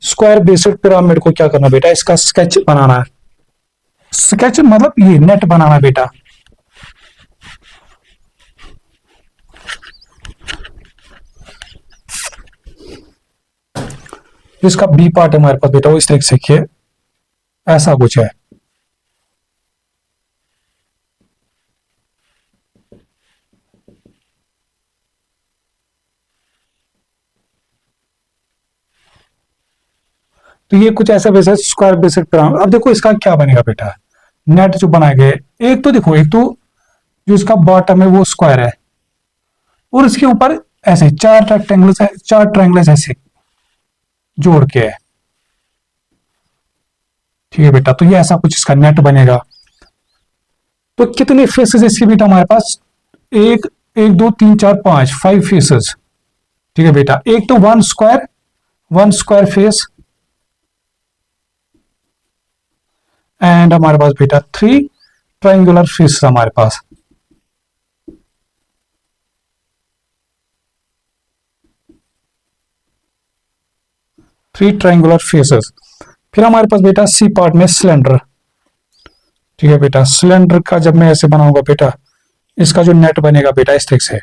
square based pyramid को क्या करना बेटा, इसका स्केच बनाना है। स्केच मतलब ये नेट बनाना बेटा, इसका बी पार्ट है हमारे पास बेटा, वो इस तरह से देखिए ऐसा कुछ है। तो ये कुछ ऐसा वैसा स्क्वायर बेस्ड पिरामिड। अब देखो इसका क्या बनेगा बेटा, नेट जो बनाए गए, एक तो देखो, एक तो जो इसका बॉटम है वो स्क्वायर है, और इसके ऊपर ऐसे 4 रेक्टेंगल्स है, 4 ट्रायंगल्स ऐसे जोड़ के है। ठीक है बेटा, तो ये ऐसा कुछ इसका नेट बनेगा। तो कितने फेसेस इसके बेटा हमारे पास, 1 1 2 3 4 5 5 फेसेस। ठीक है बेटा, एक तो वन स्क्वायर फेस, एंड हमारे पास बेटा 3 ट्रायंगुलर फेस हमारे पास। Three triangular faces. फिर हमारे पास बेटा सी पार्ट में सिलेंडर। ठीक है बेटा, सिलेंडर का जब मैं ऐसे बनाऊंगा बेटा, इसका जो नेट बनेगा बेटा इस तरह से,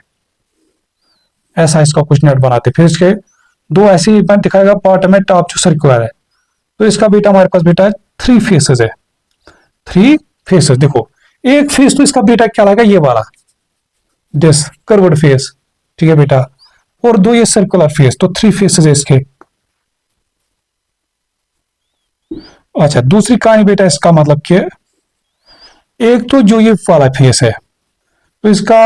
ऐसा इसका कुछ नेट बनाते, फिर इसके 2 ऐसे ही दिखाएगा पार्ट में, टॉप जो सर्कुलर है, तो इसका बेटा हमारे पास बेटा 3 फेसेस है, 3 फेसेस। देखो एक फेस तो इसका बेटा क्या लगा, ये वाला दिस कर्व्ड फेस। ठीक है बेटा, और 2 ये सर्कुलर फेस, तो 3 फेसेस है इसके। अच्छा दूसरी कहानी बेटा इसका मतलब कि एक तो जो ये वाला फेस है, तो इसका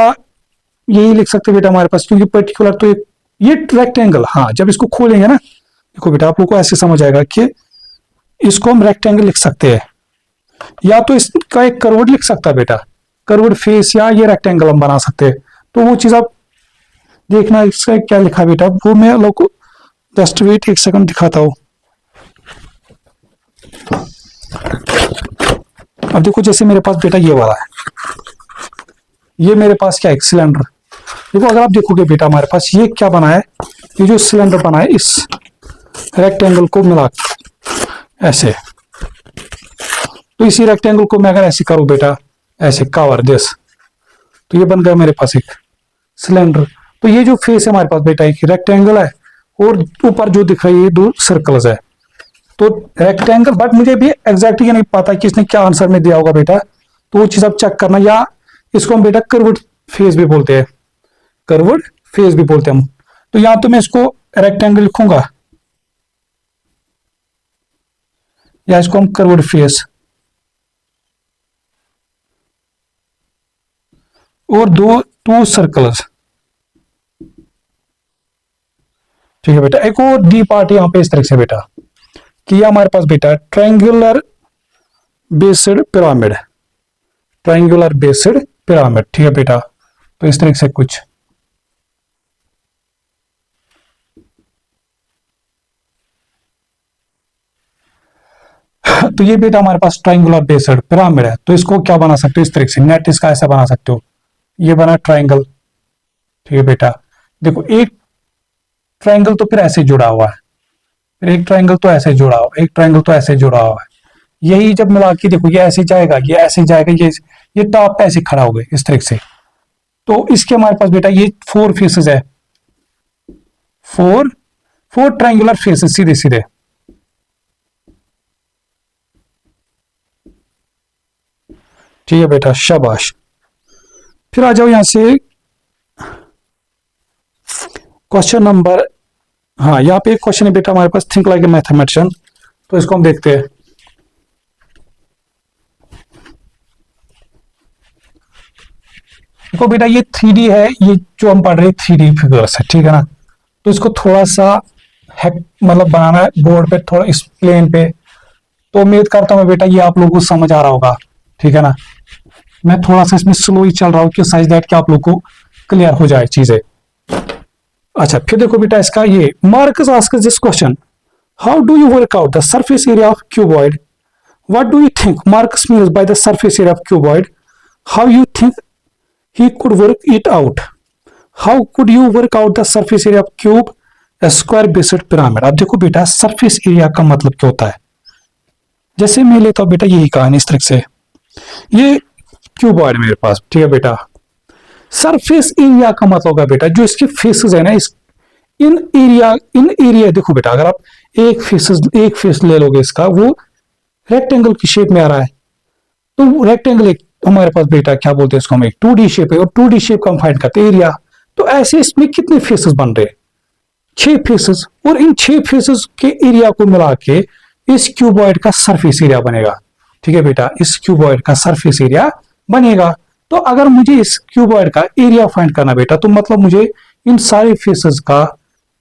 यही लिख सकते बेटा हमारे पास, क्योंकि पर्टिकुलर तो एक ये रेक्टेंगल, हाँ जब इसको खोलेंगे ना, देखो बेटा आप लोग को ऐसे समझ आएगा कि इसको हम रेक्टेंगल लिख सकते हैं, या तो इसका एक कर्व्ड लिख सकता है बेटा, कर्व्ड फेस, या ये रेक्टेंगल हम बना सकते हैं। तो वो चीज आप देखना इसका क्या लिखा बेटा, वो मैं लोग को जस्ट वेट एक सेकंड दिखाता हूं। अब देखो जैसे मेरे पास बेटा ये वाला है, ये मेरे पास क्या है, सिलेंडर। देखो अगर आप देखोगे बेटा हमारे पास ये क्या बना है, ये जो सिलेंडर बना है इस रेक्टेंगल को मिला ऐसे, तो इसी रेक्टेंगल को मैं अगर ऐसे करूं बेटा, ऐसे कवर दिस, तो ये बन गया मेरे पास एक सिलेंडर। तो ये जो फेस है हमारे पास बेटा एक रेक्टेंगल है, और ऊपर जो दिख रही है दो सर्कल्स है, तो रेक्टेंगल। बट मुझे भी एग्जैक्टली नहीं पता कि इसने क्या आंसर में दिया होगा बेटा, तो वो चीज आप चेक करना। या इसको हम बेटा कर्व्ड फेस भी बोलते हैं, कर्व्ड फेस भी बोलते हैं हम। तो या तो मैं इसको रेक्टेंगल लिखूंगा, या इसको हम कर्व्ड फेस, और टू सर्कल्स। ठीक है बेटा, एक और डी पार्ट यहां पे इस तरह से बेटा कि ये हमारे पास बेटा triangular based pyramid, triangular based pyramid. ठीक है बेटा, तो इस तरह से कुछ, तो ये बेटा हमारे पास ट्रायंगुलर बेस्ड पिरामिड है। तो इसको क्या बना सकते हो इस तरह से, नेट इसका ऐसा बना सकते हो, ये बना ट्रायंगल। ठीक है बेटा, देखो एक ट्रायंगल तो फिर ऐसे जुड़ा हुआ है, फिर एक ट्रायंगल तो ऐसे जुड़ा हुआ, एक ट्रायंगल तो ऐसे जुड़ा हुआ है। यही जब मिला के देखो, ये ऐसे जाएगा, ये ऐसे जाएगा, ये टॉप पे ऐसे खड़ा हो गए इस तरह से। तो इसके हमारे पास बेटा ये 4 फेसेस है, फोर ट्रायंगुलर फेसेस सीधे सीधे। ठीक है बेटा, शाबाश। फिर आ जाओ यहां से क्वेश्चन नंबर, हाँ यहाँ पे एक क्वेश्चन है बेटा हमारे पास, थिंक लाइक ए मैथमेटिशियन। तो इसको हम देखते हैं। देखो बेटा ये 3D है, ये जो हम पढ़ रहे हैं 3D फिगर्स है, ठीक है ना। तो इसको थोड़ा सा मतलब बनाना है बोर्ड पे, थोड़ा इस प्लेन पे। तो उम्मीद करता हूँ बेटा ये आप लोगों को समझ आ रहा होगा, ठीक है ना। मैं थोड़ा सा इसमें स्लो ही चल रहा हूँ कि साइज दैट कि आप लोग को क्लियर हो जाए चीजें। अच्छा फिर देखो बेटा इसका ये Marcus asks this question, how do you work out the surface area of cuboid, what do you think Marcus means by the surface area of cuboid, how you think he could work it out, how could you work out the surface area of cube a square based pyramid। अब देखो बेटा surface area का मतलब क्या होता है, जैसे मैं लेता हूं बेटा यही कहानी इस तरह से, ये क्यूबॉइड मेरे पास, ठीक है बेटा। सरफेस एरिया का मतलब होगा बेटा जो इसके फेसेस है ना, इस इन एरिया देखो बेटा, अगर आप एक फेस ले लोगे इसका, वो रेक्टेंगल की शेप में आ रहा है। तो रेक्टेंगल एक हमारे पास बेटा क्या बोलते हैं इसको, हम एक 2D शेप है, और 2D शेप का हम फाइंड करते हैं एरिया। तो ऐसे इसमें कितने फेसेस बन रहे हैं, 6 फेसेस, और इन 6 फेसेस के एरिया को मिला के इस क्यूबॉइड का सरफेस एरिया बनेगा। ठीक है बेटा, इस क्यूबॉइड का सरफेस एरिया बनेगा। तो अगर मुझे इस क्यूबॉइड का एरिया फाइंड करना बेटा, तो मतलब मुझे इन सारे फेसेस का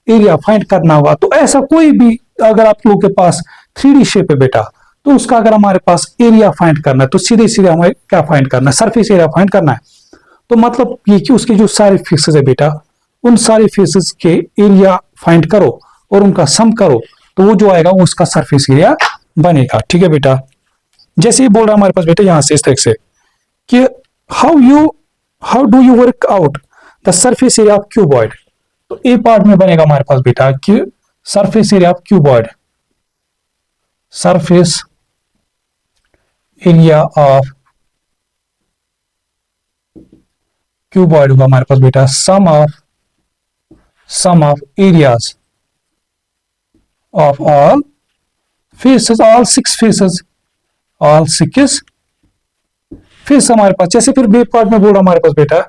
एरिया फाइंड करना होगा। तो ऐसा कोई भी अगर आप लोगों के पास 3D शेप है बेटा, तो उसका अगर हमारे पास एरिया फाइंड करना है, तो सीधे सीधे हमें क्या फाइंड करना है, सरफेस एरिया फाइंड करना है। तो मतलब ये कि उसके जो सारे फेसेस है बेटा, उन सारे फेसेस के एरिया फाइंड करो और उनका सम करो, तो वो जो आएगा वो उसका सरफेस एरिया बनेगा। ठीक है बेटा, जैसे ही बोल रहा है हमारे पास बेटा यहां से इस तरह से कि how do you work out the surface area of cuboid. तो ए पार्ट में बनेगा हमारे पास बेटा कि surface area of cuboid, surface area of cuboid होगा हमारे पास बेटा sum of areas of all faces, all 6 faces, all 6 face हमारे पास। जैसे फिर बी पार्ट में बोल रहा हमारे पास बेटा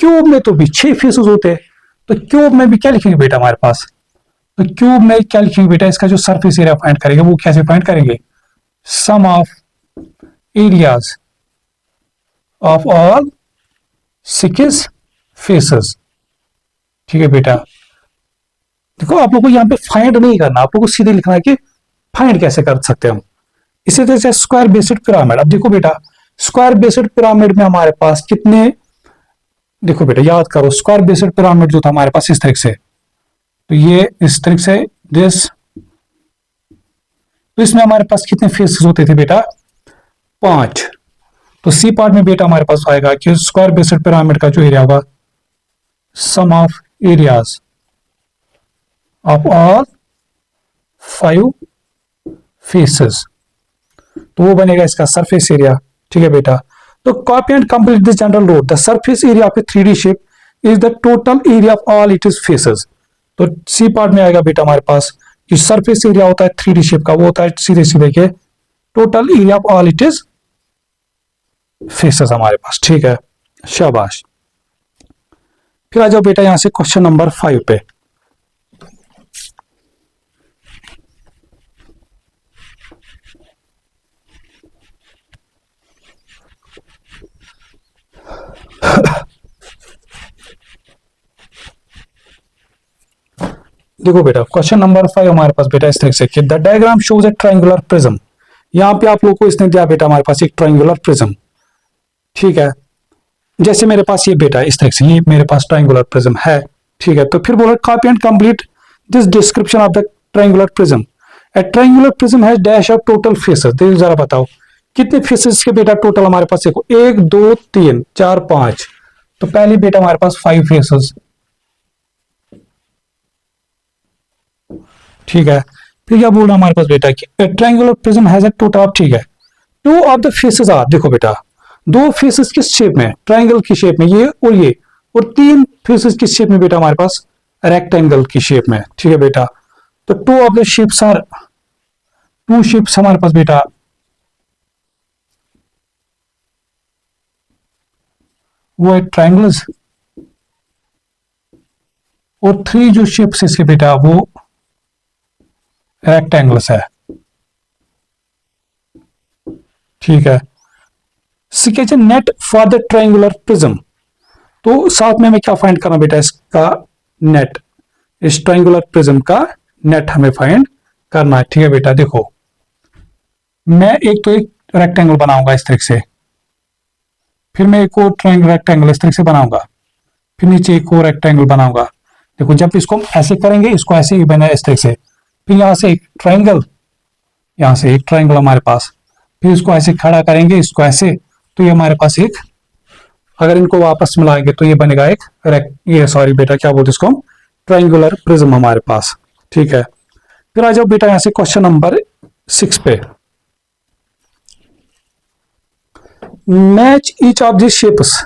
क्यूब में तो भी 6 फेसेस होते हैं, तो क्यूब में भी क्या लिखेंगे बेटा हमारे पास, तो क्यूब में क्या लिखेंगे बेटा, इसका जो सरफेस एरिया फाइंड करेंगे वो कैसे फाइंड करेंगे, sum of areas of all 6 faces. ठीक है बेटा, देखो आप लोग को यहाँ पे फाइंड नहीं करना, आप लोग को सीधे लिखना है कि फाइंड कैसे कर सकते हैं हम। इसी तरह से स्क्वायर बेस्ड पिरामिड। अब देखो बेटा, स्क्वायर बेस्ड पिरामिड में हमारे पास कितने, देखो बेटा याद करो, स्क्वायर बेस्ड पिरामिड जो था हमारे पास इस तरीके से, तो ये इस तरीके से दिस, तो इसमें हमारे पास कितने फेसेस होते थे बेटा, 5। तो सी पार्ट में बेटा हमारे पास आएगा कि स्क्वायर बेस्ड पिरामिड का जो एरिया होगा, sum of areas of all 5 faces, तो वो बनेगा इसका सरफेस एरिया। ठीक है बेटा, तो copy and complete this general rule, the surface area of A 3D shape is the total area of all it is faces. तो सी पार्ट में आएगा बेटा हमारे पास कि सरफेस एरिया होता है 3D शेप का, वो होता है सीधे सीधे के total area of all it is faces हमारे पास। ठीक है, शाबाश। फिर आ जाओ बेटा यहां से क्वेश्चन नंबर 5 पे। देखो बेटा क्वेश्चन नंबर 5 हमारे पास बेटा इस तरह से कि the diagram shows A triangular prism. यहां पे आप लोगों को इसने दिया बेटा हमारे पास एक ट्रायंगुलर प्रिज्म। ठीक है, जैसे मेरे पास ये बेटा इस तरह से, ये मेरे पास ट्रायंगुलर प्रिज्म है। ठीक है, तो फिर बोला copy and complete this description of the triangular prism. A triangular prism has dash of total faces. देखो जरा बताओ कितने फेसेस के बेटा टोटल हमारे पास, देखो 1 2 3 4 5, तो पहले बेटा हमारे पास 5 फेसेस। ठीक है, फिर क्या बोल रहा हमारे पास बेटा कि triangular prism has a total of, ठीक है, 2 ऑफ द फेसेस आर, देखो बेटा 2 फेसेस किस शेप में, ट्रायंगल की शेप में, ये, और 3 फेसेस किस शेप में बेटा हमारे पास, रेक्टेंगल की शेप में। ठीक है बेटा, तो 2 of the shapes are, 2 shapes हमारे पास बेटा वो है ट्रायंगल्स, और 3 जो शेप्स इसके बेटा वो रेक्टेंगल्स है। ठीक है, sketch net for the triangular prism. तो साथ में हमें क्या फाइंड करना बेटा, इसका नेट, इस ट्रायंगुलर प्रिज्म का नेट हमें फाइंड करना है। ठीक है बेटा, देखो मैं एक रेक्टेंगल बनाऊंगा इस तरीके से, फिर मैं एक और रेक्टेंगल इस तरीके से बनाऊंगा, फिर नीचे एक और रेक्टेंगल बनाऊंगा। देखो जब इसको हम ऐसे करेंगे, इसको ऐसे ही बना इस तरीके से, फिर यहां से एक ट्रायंगल, यहां से एक ट्रायंगल हमारे पास, फिर इसको ऐसे खड़ा करेंगे, इसको ऐसे, तो ये हमारे पास एक, अगर इनको वापस मिलाएंगे तो ये बनेगा एक ये सॉरी बेटा क्या बोलते इसको हम, ट्रायंगुलर प्रिज्म हमारे पास। ठीक है, फिर आ जाओ बेटा यहां से क्वेश्चन नंबर 6 पे। Match each of this shapes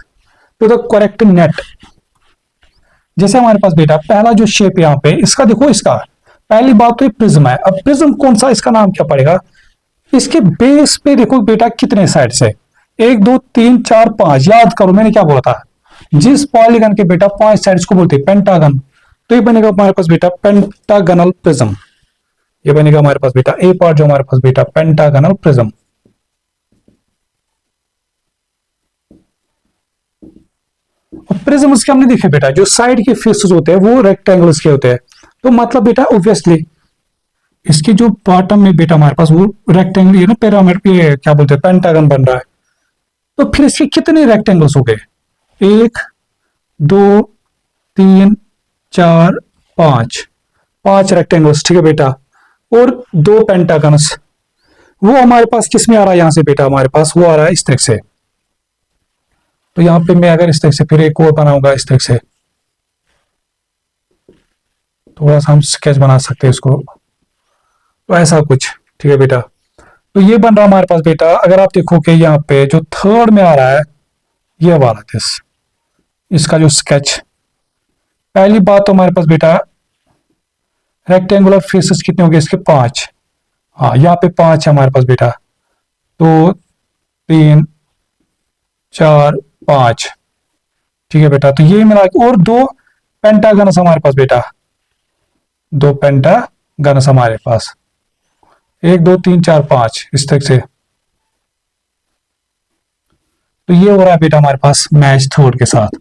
to the correct net. जैसे हमारे पास बेटा पहला जो शेप यहाँ पे इसका, देखो इसका पहली बात तो ये प्रिज्म है। अब प्रिज्म कौन सा, इसका नाम क्या पड़ेगा, इसके बेस पे देखो बेटा कितने साइड्स है, 1 2 3 4 5, याद करो मैंने क्या बोला था, जिस पॉलीगन के बेटा 5 साइड्स को बोलते हैं पेंटागन, तो ये बनेगा हमारे पास बेटा पेंटागनल प्रिज्म। ये बनेगा हमारे पास बेटा ए पार्ट जो हमारे पास बेटा पेंटागनल प्रिज्म। प्रिज्म के हमने देखे बेटा जो साइड के फेसेस होते हैं वो रेक्टेंगल्स के होते हैं, तो मतलब बेटा ऑब्वियसली इसके जो बॉटम में बेटा हमारे पास वो रेक्टेंगल, ये ना पिरामिड, ये क्या बोलते हैं पेंटागन बन रहा है। तो फिर इसके कितने रेक्टेंगल्स हो गए, 1 2 3 4 5, 5 रेक्टेंगल्स। ठीक है बेटा, और 2 पेंटागन्स, वो हमारे पास किस में आ रहा है, यहां से बेटा हमारे पास वो आ रहा है इस तरह से। तो यहां पे मैं अगर इस तरह से फिर एक और बनाऊंगा इस तरह से, थोड़ा सा हम स्केच बना सकते हैं इसको, तो ऐसा कुछ। ठीक है बेटा, तो ये बन रहा हमारे पास बेटा, अगर आप देखो कि यहाँ पे जो थर्ड में आ रहा है ये वाला दिस, इसका जो स्केच, पहली बात तो हमारे पास बेटा रेक्टेंगुलर फेसेस कितने हो गए इसके, 5। हाँ यहाँ पे 5 है हमारे पास बेटा, 2 3 4 5। ठीक है बेटा, तो ये मिला के, और 2 पेंटागन्स हमारे पास बेटा, 2 पेंटागन्स हमारे पास, 1 2 3 4 5 इस तरह से। तो ये हो रहा है बेटा हमारे पास मैच थर्ड के साथ।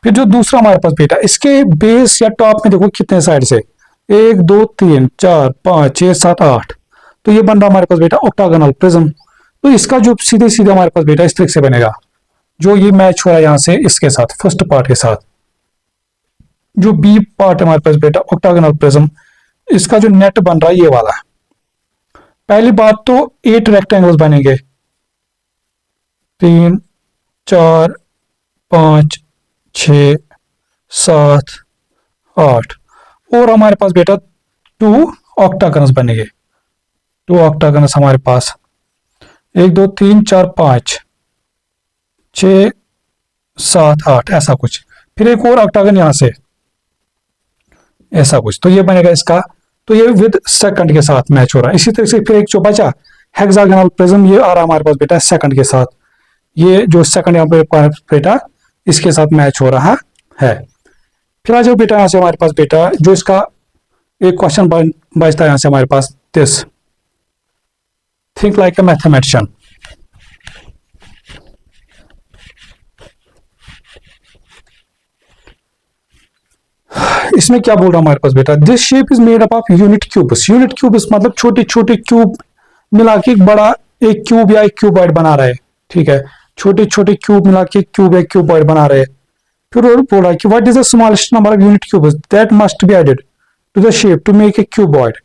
फिर जो दूसरा हमारे पास बेटा, इसके बेस या टॉप में देखो कितने साइड से, 1 2 3 4 5 6 7 8, तो ये बन रहा हमारे पास बेटा ऑक्टागोनल प्रिज्म। तो इसका जो सीधे सीधे हमारे पास बेटा इस तरीके से बनेगा, जो ये मैच हो रहा है यहां से इसके साथ, फर्स्ट पार्ट के साथ, जो बी पार्ट हमारे पास बेटा ऑक्टागोनल प्रिज्म, इसका जो नेट बन रहा है ये वाला। पहली बात तो 8 रेक्टेंगल्स बनेंगे, 3 4 5 6 7 8, और हमारे पास बेटा 2 ऑक्टागन्स बनेंगे, 2 ऑक्टागन्स हमारे पास, 1 2 3 4 5 6 7 8 ऐसा कुछ, फिर एक और ऑक्टागन यहां से ऐसा कुछ, तो ये बनेगा इसका। तो ये विद सेकंड के साथ मैच हो रहा है। इसी तरह से फिर एक जो बचा हेक्सागोनल प्रिज्म, ये आ रहा हमारे पास बेटा सेकंड के साथ, ये जो सेकंड यहाँ पे बेटा इसके साथ मैच हो रहा है। फिर आ जाओ बेटा यहां से हमारे पास बेटा जो इसका एक क्वेश्चन बचता है यहां से हमारे पास, this think like a mathematician. इसमें क्या बोल रहा हूं हमारे पास बेटा, this shape is made up of unit cubes. Unit cubes मतलब छोटे छोटे क्यूब मिला के एक बड़ा एक क्यूब या एक क्यूबॉइड बना रहे हैं, ठीक है, छोटे छोटे क्यूब मिला के क्यूब या क्यूबॉइड बना रहे हैं। फिर और बोल रहा है कि what is the smallest number of unit cubes that must be added to the shape to make a cuboid.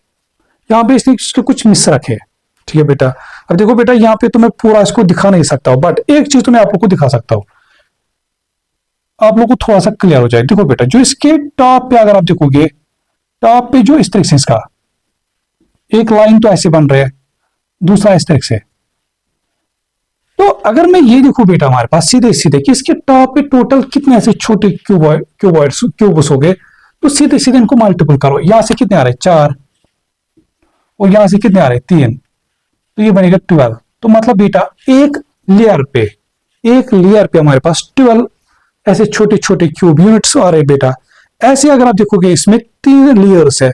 यहाँ पे इसने कुछ मिस रखे, ठीक है बेटा। अब देखो बेटा यहाँ पे तो मैं पूरा इसको दिखा नहीं सकता हूँ, बट एक चीज तो मैं आप लोग को दिखा सकता हूँ, आप लोग को थोड़ा सा क्लियर हो जाए। देखो बेटा जो इसके टॉप पे अगर आप देखोगे, टॉप पे जो इस तरीके से इसका एक लाइन तो ऐसे बन रहे हैं, दूसरा इस तरीके से। तो अगर मैं ये देखूं बेटा हमारे पास सीधे सीधे कि इसके टॉप पे टोटल कितने ऐसे छोटे क्यूब्स हो गए, तो सीधे सीधे इनको मल्टीपल करो। यहां से कितने आ रहे हैं 4, और यहां से कितने आ रहे हैं 3, तो ये बनेगा 12। तो मतलब बेटा एक लेयर पे हमारे पास 12 ऐसे छोटे छोटे क्यूब यूनिट्स आ रहे बेटा। ऐसे अगर आप देखोगे इसमें 3 लेयर्स है,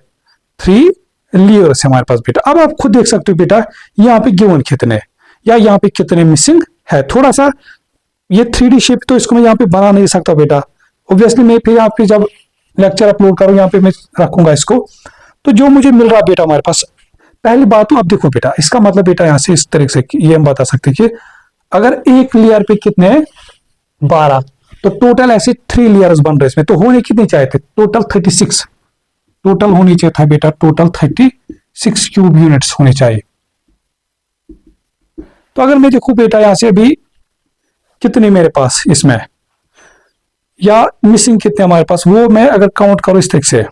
3 लेयर्स है हमारे पास बेटा। अब आप खुद देख सकते हो बेटा यहाँ पे गिवन कितने या यहाँ पे कितने मिसिंग है। थोड़ा सा ये 3D शेप तो इसको मैं यहाँ पे बना नहीं सकता बेटा, ऑब्वियसली मैं फिर यहाँ पे जब लेक्चर अपलोड करूँ यहाँ पे मैं रखूंगा इसको। तो जो मुझे मिल रहा बेटा हमारे पास, पहली बात तो आप देखो बेटा इसका मतलब बेटा यहाँ से इस तरीके से ये हम बता सकते हैं कि अगर एक लेयर पे कितने 12, तो टोटल ऐसे 3 लेयर्स बन रहे इसमें, तो होने कितने चाहिए थे टोटल 36, टोटल होनी चाहिए था बेटा टोटल 36 क्यूब यूनिट्स होने चाहिए। तो अगर मैं देखूं बेटा यहां से अभी कितने मेरे पास इसमें या मिसिंग कितने हमारे पास, वो मैं अगर काउंट करूं इस तरीके से,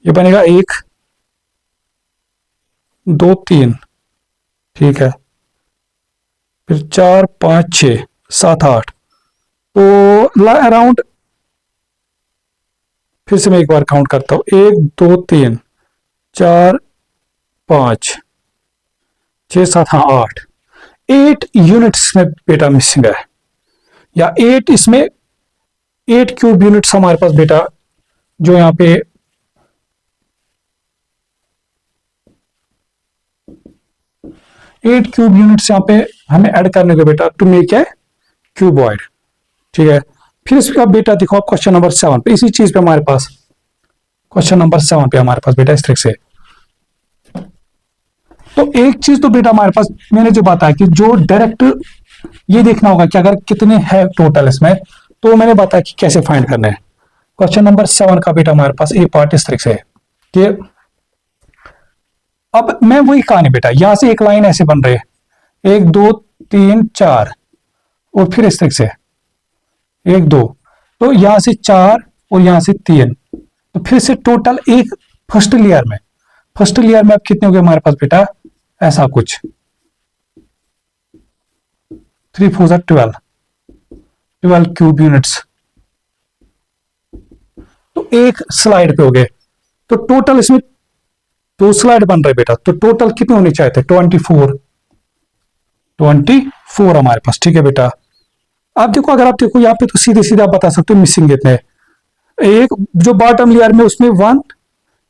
ये बनेगा 1 2 3, ठीक है, फिर 4 5 6 7 8, तो अराउंड फिर से मैं एक बार काउंट करता हूं 1 2 3 4 5 6 7 हाँ 8 यूनिट्स में बेटा मिसिंग है, या 8 इसमें 8 क्यूब यूनिट्स हमारे पास बेटा जो यहां पे 8 क्यूब यूनिट्स यहां पे हमें ऐड करने को बेटा टू मेक ए क्यूबॉइड, ठीक है। फिर इसका बेटा देखो आप क्वेश्चन नंबर 7 पे, इसी चीज पे हमारे पास क्वेश्चन नंबर 7 पे हमारे पास बेटा इस तरीके से। तो एक चीज तो बेटा हमारे पास मैंने जो बताया कि जो डायरेक्ट ये देखना होगा कि अगर कितने हैं टोटल इसमें, तो मैंने बताया कि कैसे फाइंड करना है। क्वेश्चन नंबर 7 का बेटा हमारे पास ए पार्ट इस तरीके से है कि अब मैं वही कहानी बेटा यहां से एक लाइन ऐसे बन रही है 1 2 3 4, और फिर इस तरीके से 1 2, तो यहां से 4 और यहां से 3, तो फिर से टोटल एक फर्स्ट लेयर में अब कितने हो गए हमारे पास बेटा ऐसा कुछ 3 4 12 क्यूब यूनिट्स, तो एक स्लाइड पे हो गए। तो टोटल इसमें 2 स्लाइड बन रहे बेटा, तो टोटल कितने होने चाहिए थे 24 हमारे पास, ठीक है बेटा। आप देखो अगर आप देखो यहाँ पे तो सीधे सीधे आप बता सकते हो मिसिंग कितने, एक जो बॉटम लेयर में उसमें 1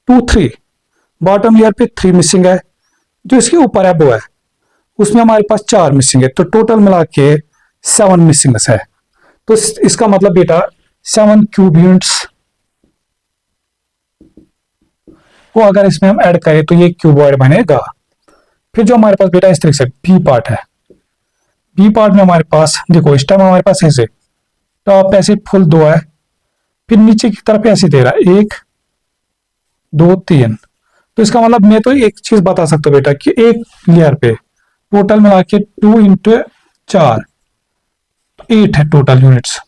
2 3, बॉटम लेयर पे 3 मिसिंग है, जो इसके ऊपर है वो है उसमें हमारे पास 4 मिसिंग है, तो टोटल मिला के 7 मिसिंग है। तो इसका मतलब बेटा 7 क्यूब यूनिट्स को अगर इसमें हम ऐड करें तो ये क्यूबॉइड बनेगा। फिर जो हमारे पास बेटा इस तरीके से बी पार्ट है, बी पार्ट में हमारे पास देखो इस टाइम हमारे पास ऐसे टॉप ऐसे फुल 2 है, फिर नीचे की तरफ ऐसे दे रहा है 1 2 3। तो इसका मतलब मैं तो एक चीज बता सकता हूँ बेटा कि एक लेयर पे टोटल मिला के 2 इंटू 4 8 है टोटल यूनिट्स,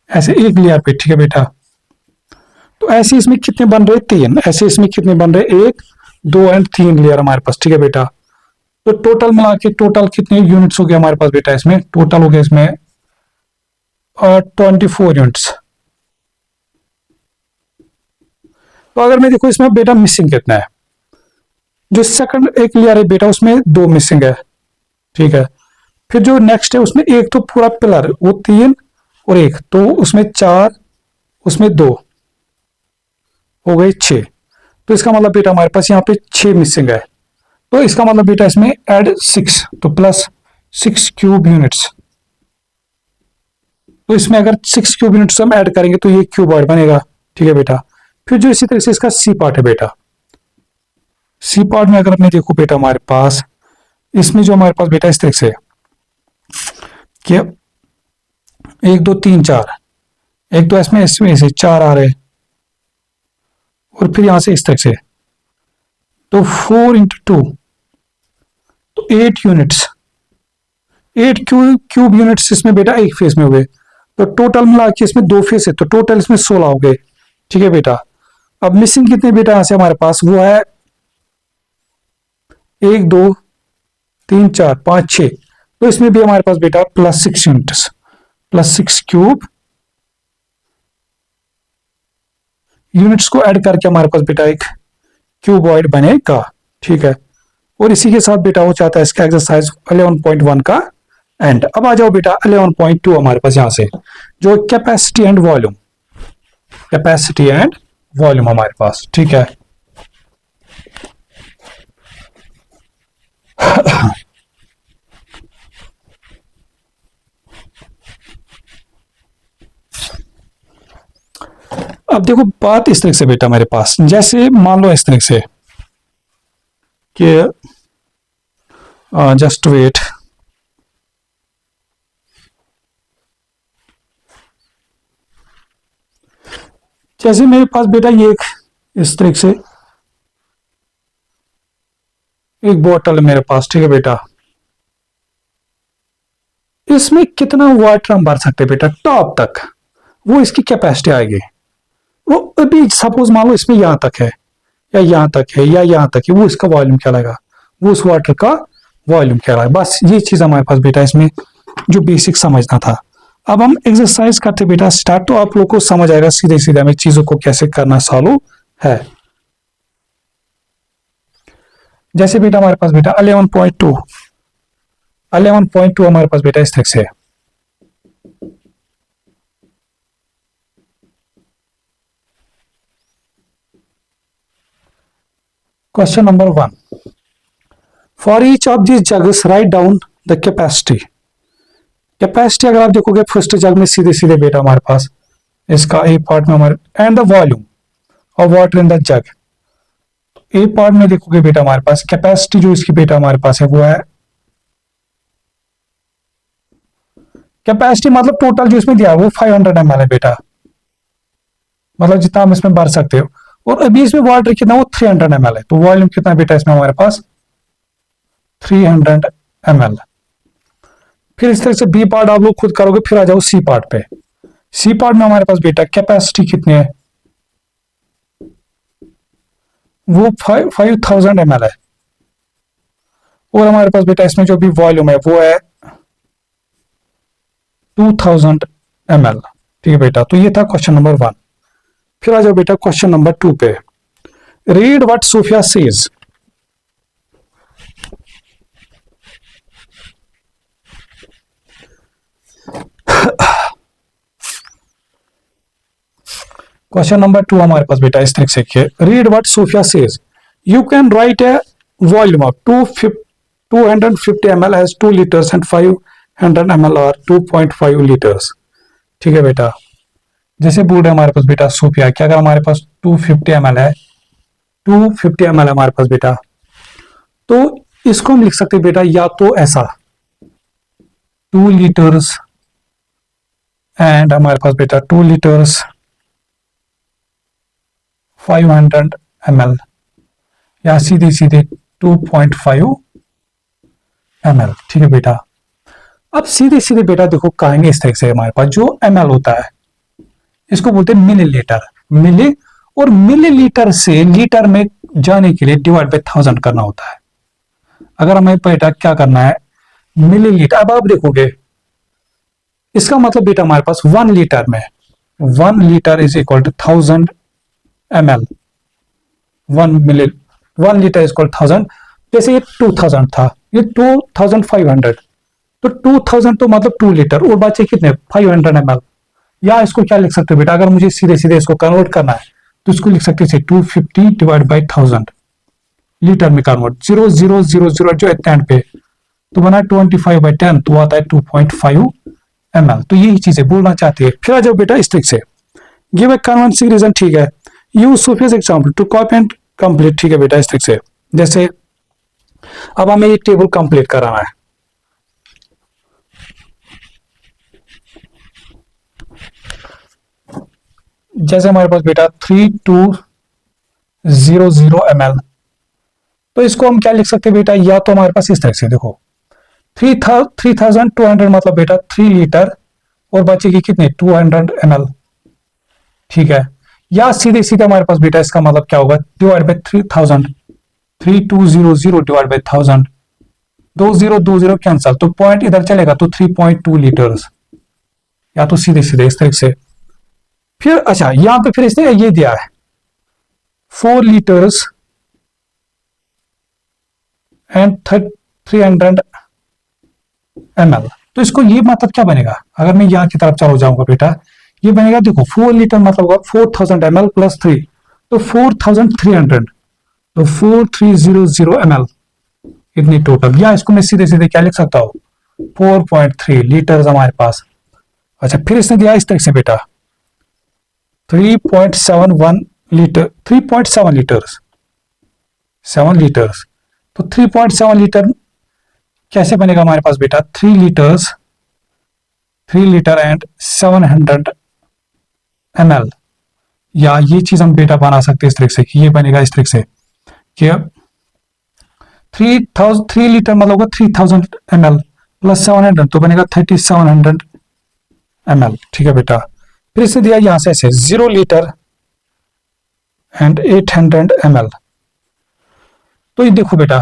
ऐसे एक लेयर पे। ठीक है बेटा, तो ऐसे इसमें कितने बन रहे 3, ऐसे इसमें कितने बन रहे 1 2 एंड 3 लेयर हमारे पास। ठीक है बेटा, तो टोटल मिला के टोटल कितने यूनिट्स हो गए हमारे पास बेटा, इसमें टोटल हो गया इसमें 24 यूनिट्स। तो अगर मैं देखो इसमें बेटा मिसिंग कितना है, जो सेकंड एक लेयर है बेटा उसमें 2 मिसिंग है। ठीक है, फिर जो नेक्स्ट है उसमें एक तो पूरा पिलर वो 3 और 1 तो उसमें 4 उसमें 2 हो गए 6। तो इसका मतलब बेटा हमारे पास यहाँ पे 6 मिसिंग है। तो इसका मतलब बेटा इसमें ऐड 6 तो प्लस 6 क्यूब यूनिट्स। तो इसमें अगर 6 क्यूब यूनिट्स हम ऐड करेंगे तो ये क्यूबॉइड बनेगा। ठीक है बेटा, फिर जो इसी तरह से इसका सी पार्ट है बेटा, सी पार्ट में अगर मैं देखो बेटा हमारे पास इसमें जो हमारे पास बेटा इस तरह से कि 1 2 3 4 एक तो इसमें से 4 आ रहे और फिर यहां से इस तरह से तो 4 इंटू 2 तो 8 यूनिट्स, 8 क्यूब यूनिट्स इसमें बेटा एक फेस में हो गए। तो टोटल मिला के इसमें 2 फेस है तो टोटल इसमें 16 हो गए। ठीक है बेटा, अब मिसिंग कितने बेटा यहां से हमारे पास वो है 1 2 3 4 5 6। तो इसमें भी हमारे पास बेटा plus 6 units, plus 6 cube units को ऐड करके हमारे पास बेटा एक क्यूबॉइड बनेगा। ठीक है, और इसी के साथ बेटा हो जाता है इसका एक्सरसाइज 11.1 का एंड। अब आ जाओ बेटा 11.2 हमारे पास यहां से जो capacity and volume, capacity and volume हमारे पास। ठीक है, अब देखो बात इस तरह से बेटा मेरे पास, जैसे मान लो इस तरह से कि जस्ट वेट, जैसे मेरे पास बेटा ये एक इस तरह से एक बोतल है मेरे पास। ठीक है बेटा, इसमें कितना वाटर हम भर सकते हैं बेटा टॉप तक, वो इसकी कैपेसिटी आएगी। वो अभी सपोज मान लो इसमें यहां तक है या यहां तक है या यहां तक है, वो इसका वॉल्यूम क्या लगेगा, वो उस वाटर का वॉल्यूम क्या लगेगा। बस ये चीज हमारे पास बेटा इसमें जो बेसिक समझना था। अब हम एक्सरसाइज करते बेटा स्टार्ट, तो आप लोग को समझ आएगा सीधे सीधे हमें चीजों को कैसे करना सॉल्व है। जैसे बेटा हमारे पास बेटा 11.2 हमारे पास बेटा इस तरह से है। Question number 1, for each of this jugs write down the capacity. Capacity अगर आप देखोगे फर्स्ट जग में सीधे सीधे बेटा हमारे पास इसका ए पार्ट में हमारे and the volume of water in the jug. A part में देखोगे बेटा हमारे पास कैपेसिटी जो इसकी बेटा हमारे पास है वो है, कैपेसिटी मतलब टोटल जो इसमें दिया है वो 500 ml है बेटा, मतलब जितना हम इसमें भर सकते हो। और अभी इसमें वाटर कितना वो 300 ml है, तो वॉल्यूम कितना बेटा इसमें हमारे पास 300 ml। फिर इस तरह से बी पार्ट आप लोग खुद करोगे, फिर आ जाओ सी पार्ट पे। सी पार्ट में हमारे पास बेटा कैपेसिटी कितनी है, वो 5000 ml है। और हमारे पास बेटा इसमें जो भी वॉल्यूम है वो है 2000 ml। ठीक है बेटा, तो ये था क्वेश्चन नंबर 1। फिर आ जाओ बेटा क्वेश्चन नंबर 2 पे। Read what Sophia says. Question number 2 हमारे पास बेटा इस तरह से read what Sophia says, you can write a volume of 250 ml has 2 liters and 5 100 ml और 2.5 लीटर्स। ठीक है बेटा, जैसे बोल रहे हमारे पास बेटा सोफिया कि अगर हमारे पास 250 ml है, 250 ml है हमारे पास बेटा, तो इसको हम लिख सकते हैं बेटा या तो ऐसा 2 लीटर्स एंड हमारे पास बेटा 2 लीटर्स 500 ml, या सीधे सीधे 2.5 ml। ठीक है बेटा, अब सीधे सीधे बेटा देखो कहानी इस तरह से हमारे पास जो ml होता है इसको बोलते हैं मिलीलीटर। मिली और मिलीलीटर से लीटर में जाने के लिए डिवाइड बाय 1000 करना होता है। अगर हमें बेटा क्या करना है मिलीलीटर, अब आप देखोगे इसका मतलब बेटा हमारे पास 1 लीटर में 1 litre is equal to 1000 ml। 1 litre is equal 1000। जैसे ये 2000 था, ये 2500, तो 2000 तो मतलब 2 लीटर और बचे कितने 500 ml। या इसको क्या लिख सकते हो बेटा, अगर मुझे सीधे सीधे इसको कन्वर्ट करना है तो इसको लिख सकते हैं 250 डिवाइड बाई 1000 लीटर में कन्वर्ट। 0000 जो एंड पे तो बना 25/10 तो आता है 2.5 ml। तो यही चीजें बोलना चाहते हैं। फिर आ जाओ बेटा इस ट्रिक से, गिव ए कन्विंसिंग रीजन। ठीक है, use Sophia's example to copy and complete. ठीक है बेटा, इस ट्रिक से जैसे अब हमें ये टेबल कंप्लीट कराना है। जैसे हमारे पास बेटा 3200 ml, तो इसको हम क्या लिख सकते हैं बेटा, या तो हमारे पास इस तरह से देखो 3200 मतलब बेटा 3 लीटर और बचेगी कितने 200 ml। ठीक है, या सीधे सीधे हमारे पास बेटा इसका मतलब क्या होगा divide by 3000, 3200 divide by 1000, 2020 cancel तो पॉइंट इधर चलेगा तो 3.2 लीटर्स, या तो सीधे सीधे इस तरह से। फिर अच्छा यहां पे फिर इसने ये दिया है 4 लीटर्स एंड 300 ml, तो इसको ये मतलब क्या बनेगा, अगर मैं यहां की तरफ चलो जाऊंगा बेटा ये बनेगा देखो 4 लीटर मतलब होगा 4000 ml प्लस 3 तो 4300, तो 4300 ml इतनी टोटल। या इसको मैं सीधे सीधे क्या लिख सकता हूं 4.3 लीटर हमारे पास। अच्छा फिर इसने दिया इस तरह से बेटा 3.71 लीटर, 3.7 लीटर्स 7 लीटर्स, तो 3.7 लीटर कैसे बनेगा हमारे पास बेटा 3 लीटर्स 3 लीटर एंड 700 ml। या ये चीज हम बेटा बना सकते हैं इस तरीके से कि ये बनेगा इस तरीके से कि 3 लीटर मतलब होगा 3000 ml प्लस 700 तो बनेगा 3700 ml। ठीक है बेटा, फिर इसने दिया यहां से ऐसे 0 लीटर एंड 800 ml। तो ये देखो बेटा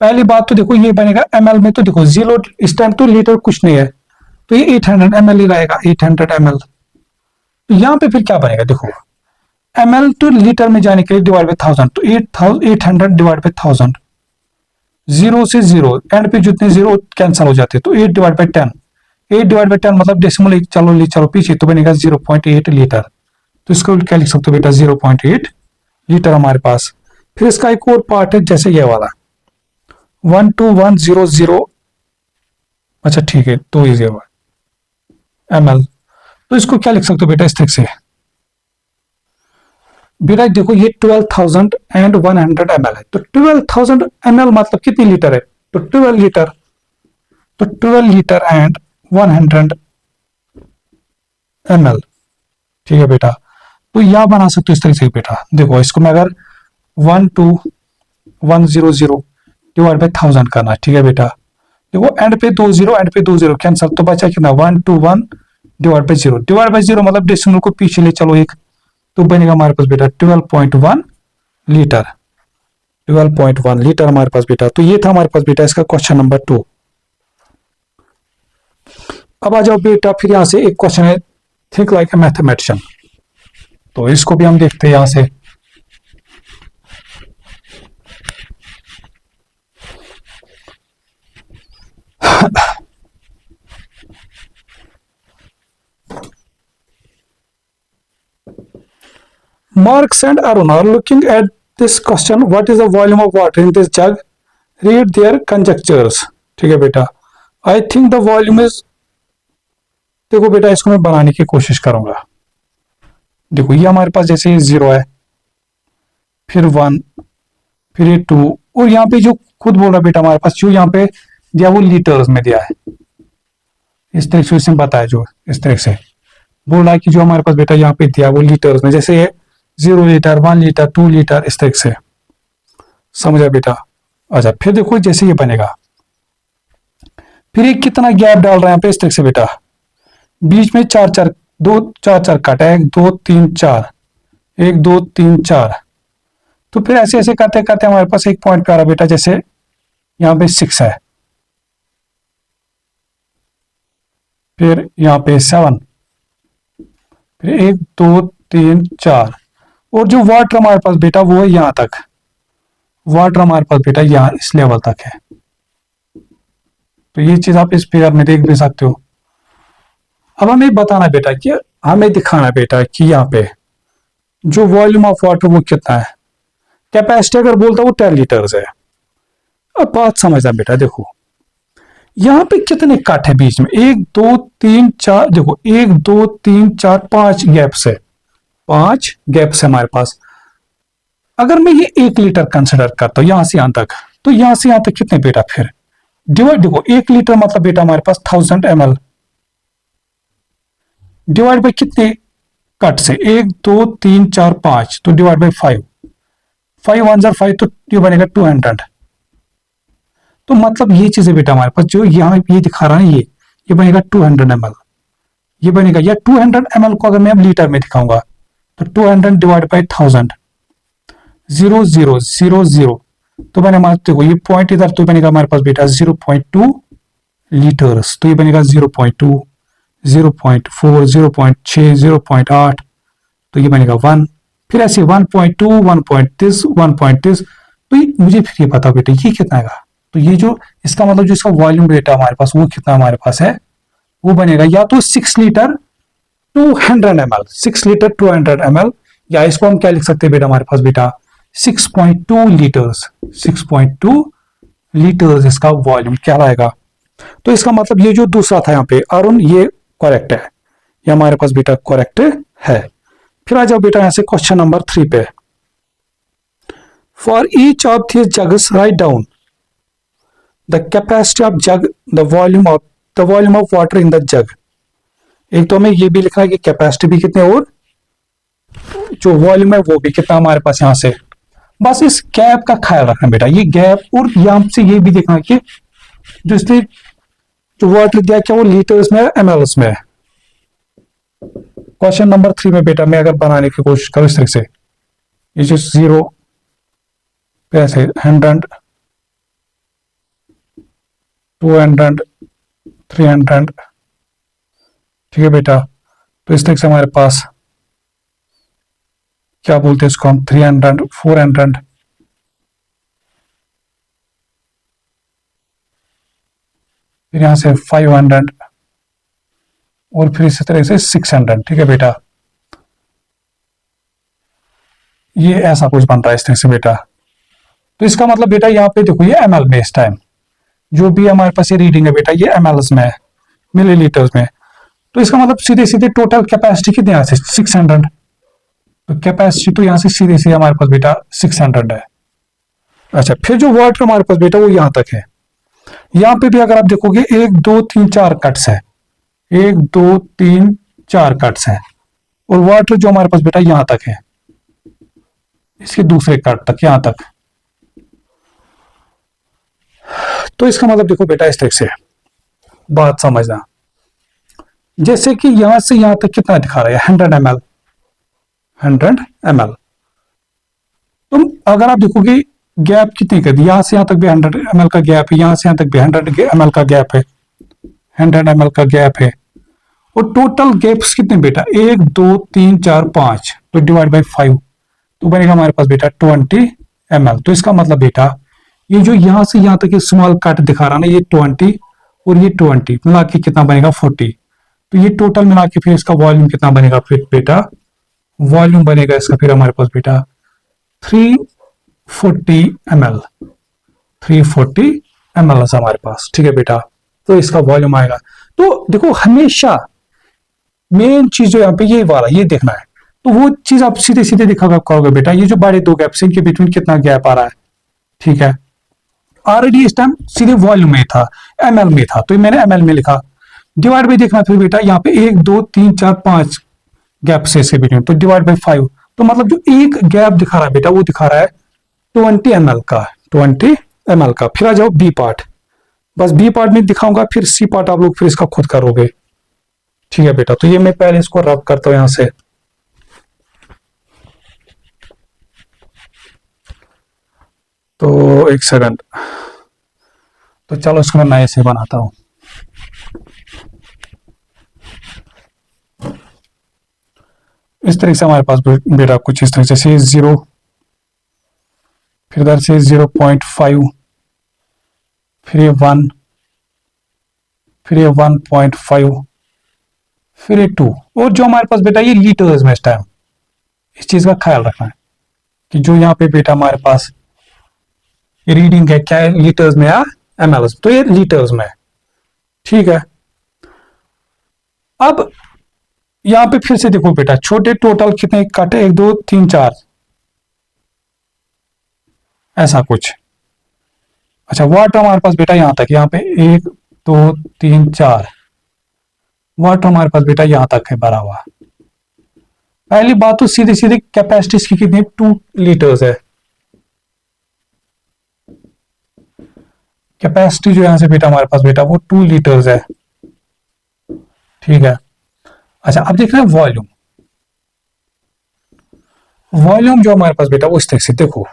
पहली बात तो देखो ये बनेगा ml में, तो देखो 0 इस टाइम तो लीटर कुछ नहीं है तो ये 800 ml ही रहेगा 800 ml। तो यहां पे फिर क्या बनेगा देखो ml टू लीटर में जाने के लिए डिवाइड बाय 1000 तो 800 डिवाइड बाय 1000, 0 से 0 एंड पे जितने 0 कैंसिल हो जाते तो 8 डिवाइड बाय 10, 8 डिवाइड बाय 10 मतलब डेसिमल चलो पीछे तो बनेगा 0.8 लीटर। तो इसको क्या लिख सकते हो बेटा 0.8 लीटर हमारे पास। फिर इसका एक और पार्ट है जैसे ये वाला 12100, अच्छा ठीक है तो ये ml, तो इसको क्या लिख सकते हो बेटा इस तरह से बेटा देखो ये 12,100 ml है, तो 12,000 ml मतलब कितनी लीटर है तो 12 लीटर, तो 12 लीटर एंड 100 ml। ठीक है बेटा, तो यह बना सकते हो इस तरीके से बेटा देखो इसको मैं अगर 12100 डिवाइड बाय 1000 करना है। ठीक है बेटा, देखो एंड पे 20 कैंसिल तो बचा कितना 121 डिवाइड बाय 0 मतलब डेसिमल को पीछे ले चलो एक तो बनेगा हमारे पास बेटा 12.1 लीटर, 12.1 लीटर हमारे पास बेटा। तो ये था हमारे पास बेटा इसका क्वेश्चन नंबर 2। अब आ जाओ बेटा फिर यहां से एक क्वेश्चन है थिंक लाइक ए मैथमेटिशियन, तो इसको भी हम देखते हैं यहां से। Marks and Arun are looking at this question, what is the volume of water in this jug, read their conjectures। ठीक है बेटा, I think the volume is, देखो बेटा इसको मैं बनाने की कोशिश करूंगा। देखो ये हमारे पास जैसे ये 0 है, फिर 1, फिर ये 2, और यहाँ पे जो खुद बोल रहा बेटा हमारे पास जो यहाँ पे दिया वो लीटर्स में दिया है, इस तरह से इसमें बताया, जो इस तरह से बोल रहा है कि जो हमारे पास बेटा यहाँ पे दिया वो लीटर्स में, जैसे ये 0 लीटर, 1 लीटर, 2 लीटर, इस तरह से, समझा बेटा। अच्छा फिर देखो जैसे ये बनेगा, फिर ये कितना गैप डाल रहे हैं यहाँ पे, इस तरह से बेटा, बीच में 4 4, 2 4 4 काटा है, 1 2 3 4, 1 2 3 4, तो फिर ऐसे ऐसे करते करते हमारे पास एक पॉइंट पे आ रहा बेटा, जैसे यहाँ पे 6 है, फिर यहाँ पे 7, फिर 1 2 3 4, और जो वाटर हमारे पास बेटा वो है यहाँ तक, वाटर हमारे पास बेटा यहाँ इस लेवल तक है। तो ये चीज आप इस फिगर में देख भी सकते हो। अब हमें बताना बेटा कि हमें दिखाना बेटा कि यहाँ पे जो वॉल्यूम ऑफ वाटर वो कितना है, कैपेसिटी अगर बोलता वो 10 लीटर्स है। अब बात समझना बेटा, देखो यहाँ पे कितने कट है बीच में, 1 2 3 4, देखो 1 2 3 4 5 गैप्स है, 5 गैप्स है हमारे पास। अगर मैं ये 1 लीटर कंसिडर करता हूँ यहां से यहां तक, तो यहां से यहां तक कितने बेटा, फिर डिवाइड, देखो 1 लीटर मतलब बेटा हमारे पास 1000 ml, डिवाइड बाई कितने कट से, 1 2 3 4 5, तो डिवाइड बाई 5, 5 1 जार 5, तो ये बनेगा 200। तो मतलब ये चीज है बेटा हमारे पास, जो यहाँ ये दिखा रहा है ये बनेगा 200 ml, ये बनेगा, या 200 ml को अगर मैं अब लीटर में दिखाऊंगा तो 200 डिवाइड बाई 1000, 0 0 0 0, तो बने हमारे, देखो ये पॉइंट इधर, तो बनेगा हमारे पास बेटा 0.2 लीटर्स, तो ये बनेगा 0.2, 0.4, 0.6, 0.8, तो ये बनेगा 1, फिर ऐसे 1.2, 1.this, 1.this, तो ये मुझे फिर ये पता बेटा ये कितना आएगा, तो ये जो इसका मतलब जो इसका वॉल्यूम बेटा हमारे पास वो कितना हमारे पास है, वो बनेगा या तो 6 लीटर 200 ml, 6 लीटर 200 ml, या इसको हम क्या लिख सकते हैं बेटा हमारे पास बेटा 6.2 लीटर्स, 6.2 लीटर्स इसका वॉल्यूम क्या आएगा। तो इसका मतलब ये जो दूसरा था यहाँ पे अरुण, ये करेक्ट है, ये हमारे पास बेटा करेक्ट है। फिर आ जाओ बेटा यहाँ से क्वेश्चन नंबर 3 पे, for each of this jugs write down the capacity of jug, the volume of water in the जग। एक तो हमें ये भी लिखना है कि कैपेसिटी भी कितने और जो वॉल्यूम है वो भी कितना हमारे पास यहाँ से, बस इस गैप का ख्याल रखना बेटा, ये गैप, और यहाँ से ये भी देखना कि जो इसने जो वाटर दिया क्या वो लीटर्स में एमएल्स में है। क्वेश्चन नंबर 3 में बेटा मैं अगर बनाने की कोशिश करूं इस तरह से, ये जो 0 पे ऐसे 100 200 300, ठीक है बेटा, तो इस तरह से हमारे पास क्या बोलते हैं इसको हम 300 400, फिर यहां से 500, और फिर इसी तरह से 600, ठीक है बेटा, ये ऐसा कुछ बन रहा है इस तरह से बेटा। तो इसका मतलब बेटा यहाँ पे देखो ये ml में इस टाइम जो भी हमारे पास ये रीडिंग है बेटा ये ml में है, मिलीलीटर्स में, तो इसका मतलब सीधे सीधे टोटल कैपेसिटी कितने यहाँ से 600, तो कैपेसिटी तो यहाँ से सीधे सीधे हमारे पास बेटा 600 है। अच्छा फिर जो वाटर हमारे पास बेटा वो यहाँ तक है, यहाँ पे भी अगर आप देखोगे 1 2 3 4 कट्स है, 1 2 3 4 कट्स है, और वाटर जो हमारे पास बेटा यहां तक है, इसके दूसरे कट तक यहां तक। तो इसका मतलब देखो बेटा इस तरह से बात समझना, जैसे कि यहां से यहां तक कितना दिखा रहा है 100 ml, 100 ml, तो अगर आप देखोगे गैप कितनी कर दी, यहां से यहां तक भी 100 ml का गैप है, यहां से यहां तक भी 100 ml का गैप है, 100 ml का गैप है, और टोटल गैप्स कितने बेटा 1 2 3 4 5, तो डिवाइड बाई 5, तो बनेगा हमारे पास बेटा 20 ml। तो इसका मतलब बेटा ये जो यहां से यहां तक स्मॉल कट दिखा रहा ना ये 20 और ये 20 मिला के कितना बनेगा 40, तो ये टोटल मिला के फिर इसका वॉल्यूम कितना बनेगा, फिर बेटा वॉल्यूम बनेगा इसका फिर हमारे पास बेटा 340 ml, 340 ml हमारे पास, ठीक है बेटा। तो इसका वॉल्यूम आएगा। तो देखो हमेशा मेन चीज जो यहाँ पे ये वाला ये देखना है, तो वो चीज आप सीधे सीधे दिखा करोगे बेटा, ये जो बड़े दो गैप्स इनके बीच कितना गैप आ रहा है, ठीक है। ऑलरेडी इस टाइम सीधे वॉल्यूम में था, एमएल में था, तो मैंने एमएल में लिखा। डिवाइड बाई देखना फिर बेटा, यहाँ पे 1 2 3 4 5 गैप से इसके बीच में, तो डिवाइड बाई 5, तो मतलब जो एक गैप दिखा रहा है बेटा वो दिखा रहा है 20 ml का, 20 ml का। फिर आ जाओ बी पार्ट, बस बी पार्ट में दिखाऊंगा, फिर सी पार्ट आप लोग फिर इसका खुद करोगे, ठीक है बेटा। तो ये मैं पहले इसको रब करता हूं यहां से, तो एक सेकंड, तो चलो इसको मैं नए से बनाता हूं। इस तरह से हमारे पास बेटा कुछ इस तरह से 0, फिर इधर से 0.5, फिर ये 1, फिर ये 1.5, फिर ये 2, और जो हमारे पास बेटा ये लीटर्स में इस टाइम, इस चीज का ख्याल रखना है कि जो यहाँ पे बेटा हमारे पास ये रीडिंग है क्या है, लीटर्स में या एमएल, तो ये लीटर्स में, ठीक है। अब यहां पे फिर से देखो बेटा, छोटे टोटल कितने कट है, 1 2 3 4, ऐसा कुछ। अच्छा वाट हमारे पास बेटा यहां तक, यहाँ पे 1 2 3 4 वाट हमारे पास बेटा यहां तक है भरा हुआ। पहली बात तो सीधे सीधे कैपेसिटी की कितनी, 2 लीटर्स है कैपेसिटी, जो यहां से बेटा हमारे पास बेटा वो 2 लीटर्स है, ठीक है। अच्छा अब देख रहे हैं वॉल्यूम, वॉल्यूम जो हमारे पास बेटा वो इस तरह से देखो,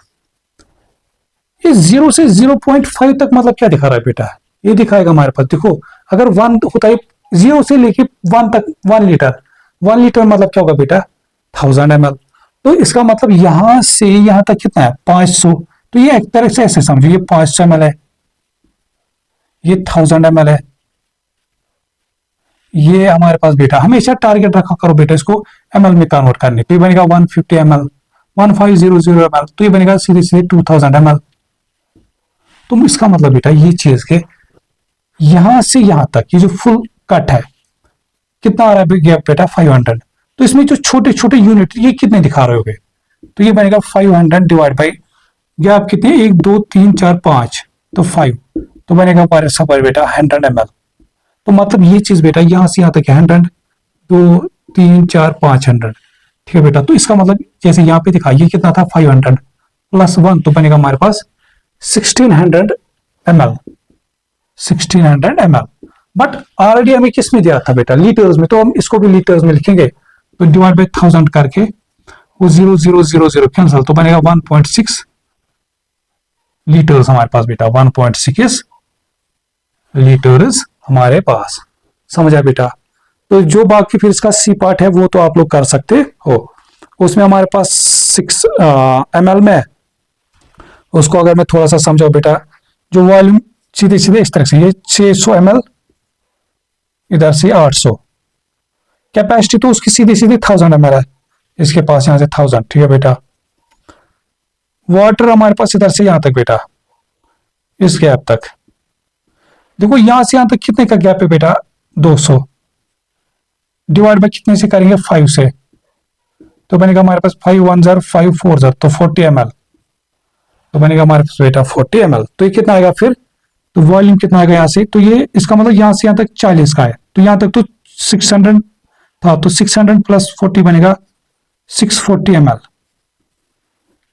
ये 0 से 0.5 तक मतलब क्या दिखा रहा है बेटा, ये दिखाएगा हमारे पास देखो, अगर 1 होता है 0 से लेके 1 तक, 1 लीटर, 1 लीटर मतलब क्या होगा बेटा 1000 ml, तो इसका मतलब यहां से यहां तक कितना है 500, तो ये एक तरह से ऐसे समझो, ये 500 ml है, ये 1000 ml है, ये हमारे पास बेटा हमेशा टारगेट रखा करो बेटा इसको एमएल में कन्वर्ट करने, तो ये बनेगा 150 ml, 1500 ml, तो ये बनेगा सीधे सीधे 2000 ml। तो इसका मतलब बेटा ये चीज के यहां से यहां तक ये जो फुल कट है कितना आ रहा है गैप बेटा 500, तो इसमें जो छोटे छोटे यूनिट ये कितने दिखा रहे होगे, तो ये बनेगा 500 डिवाइड बाई गैप कितने 1 2 3 4 5, तो 5, तो बनेगा हमारे सफर बेटा 100 ml। तो मतलब ये चीज बेटा यहां से यहां तक 100 2 3 4 500, ठीक है बेटा। तो इसका मतलब जैसे यहाँ पे दिखा ये कितना था 500 प्लस 1, तो बनेगा हमारे पास 1600 ml, 1600 ml। बट ऑलरेडी हमें किस में दिया था बेटा लीटर्स में, तो हम इसको भी लीटर्स में लिखेंगे, तो डिवाइड बाई 1000 करके वो 0000 कैंसिल, तो बनेगा 1.6 लीटर्स हमारे पास बेटा, 1.6 लीटर्स हमारे पास, समझा बेटा। तो जो बाकी फिर इसका सी पार्ट है वो तो आप लोग कर सकते हो, उसमें हमारे पास 6 ml में, उसको अगर मैं थोड़ा सा समझाऊं बेटा, जो वॉल्यूम सीधे सीधे इस तरह से ये 600 ml, इधर से 800, कैपेसिटी तो उसकी सीधे सीधे 1000 ml है, इसके पास यहां से 1000, ठीक है बेटा। वाटर हमारे पास इधर से यहां तक बेटा, इस गैप तक देखो, यहां से यहां तक कितने का गैप है बेटा 200, डिवाइड बाय कितने से करेंगे 5 से, तो बनेगा हमारे पास 5 1 जार 5 4 जार, तो 40 ml, तो बनेगा हमारे पास बेटा 40 ml। तो ये कितना आएगा फिर, तो वॉल्यूम कितना आएगा यहाँ से, तो ये इसका मतलब यहां से यहां तक 40 का है, तो यहां तक तो 600 था, तो 600 प्लस 40 बनेगा 640 ml,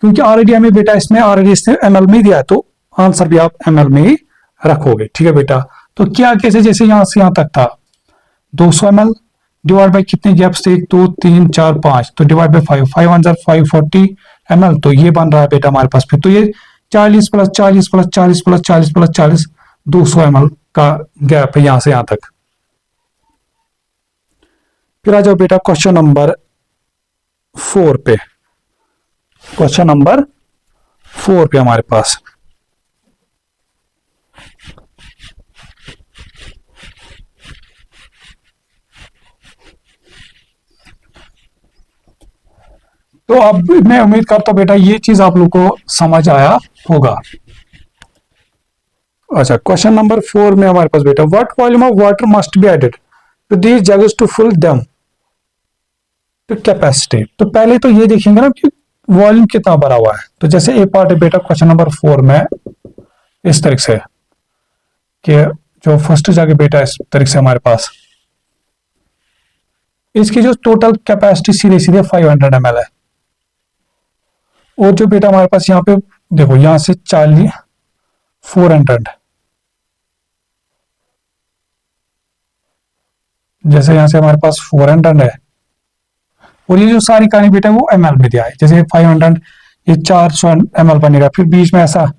क्योंकि ऑलरेडी हमें बेटा इसमें ऑलरेडी इसने ml में दिया है, तो आंसर भी आप ml में ही रखोगे, ठीक है बेटा। तो क्या कैसे, जैसे यहां से यहां तक था 200 ml डिवाइड बाय कितने गैप्स थे 1 2 3 4 5, तो डिवाइड बाय 5, 5 1 जार 540 ml, तो ये बन रहा है बेटा हमारे पास फिर, तो ये 40 plus 40 plus 40 plus 40 plus 40 200 ml का गैप है यहां से यहां तक। फिर आ जाओ बेटा क्वेश्चन नंबर 4 पे, क्वेश्चन नंबर 4 पे हमारे पास तो अब मैं उम्मीद करता हूं बेटा ये चीज आप लोग को समझ आया होगा। अच्छा, क्वेश्चन नंबर 4 में हमारे पास बेटा what volume of water must be added to these jugs to full them to capacity. तो पहले तो ये देखेंगे ना कि वॉल्यूम कितना भरा हुआ है। तो जैसे ए पार्ट है बेटा क्वेश्चन नंबर 4 में इस तरीके से कि जो फर्स्ट जगह बेटा इस तरीके से हमारे पास इसकी जो टोटल कैपेसिटी सीधे सीधे 500 ml है। और जो बेटा हमारे पास यहाँ पे देखो यहां से 400, जैसे यहां से हमारे पास 400 है और ये जो सारी कहानी बेटा वो ml में दिया है। जैसे 500 ये 400 ml बनेगा, फिर बीच में ऐसा।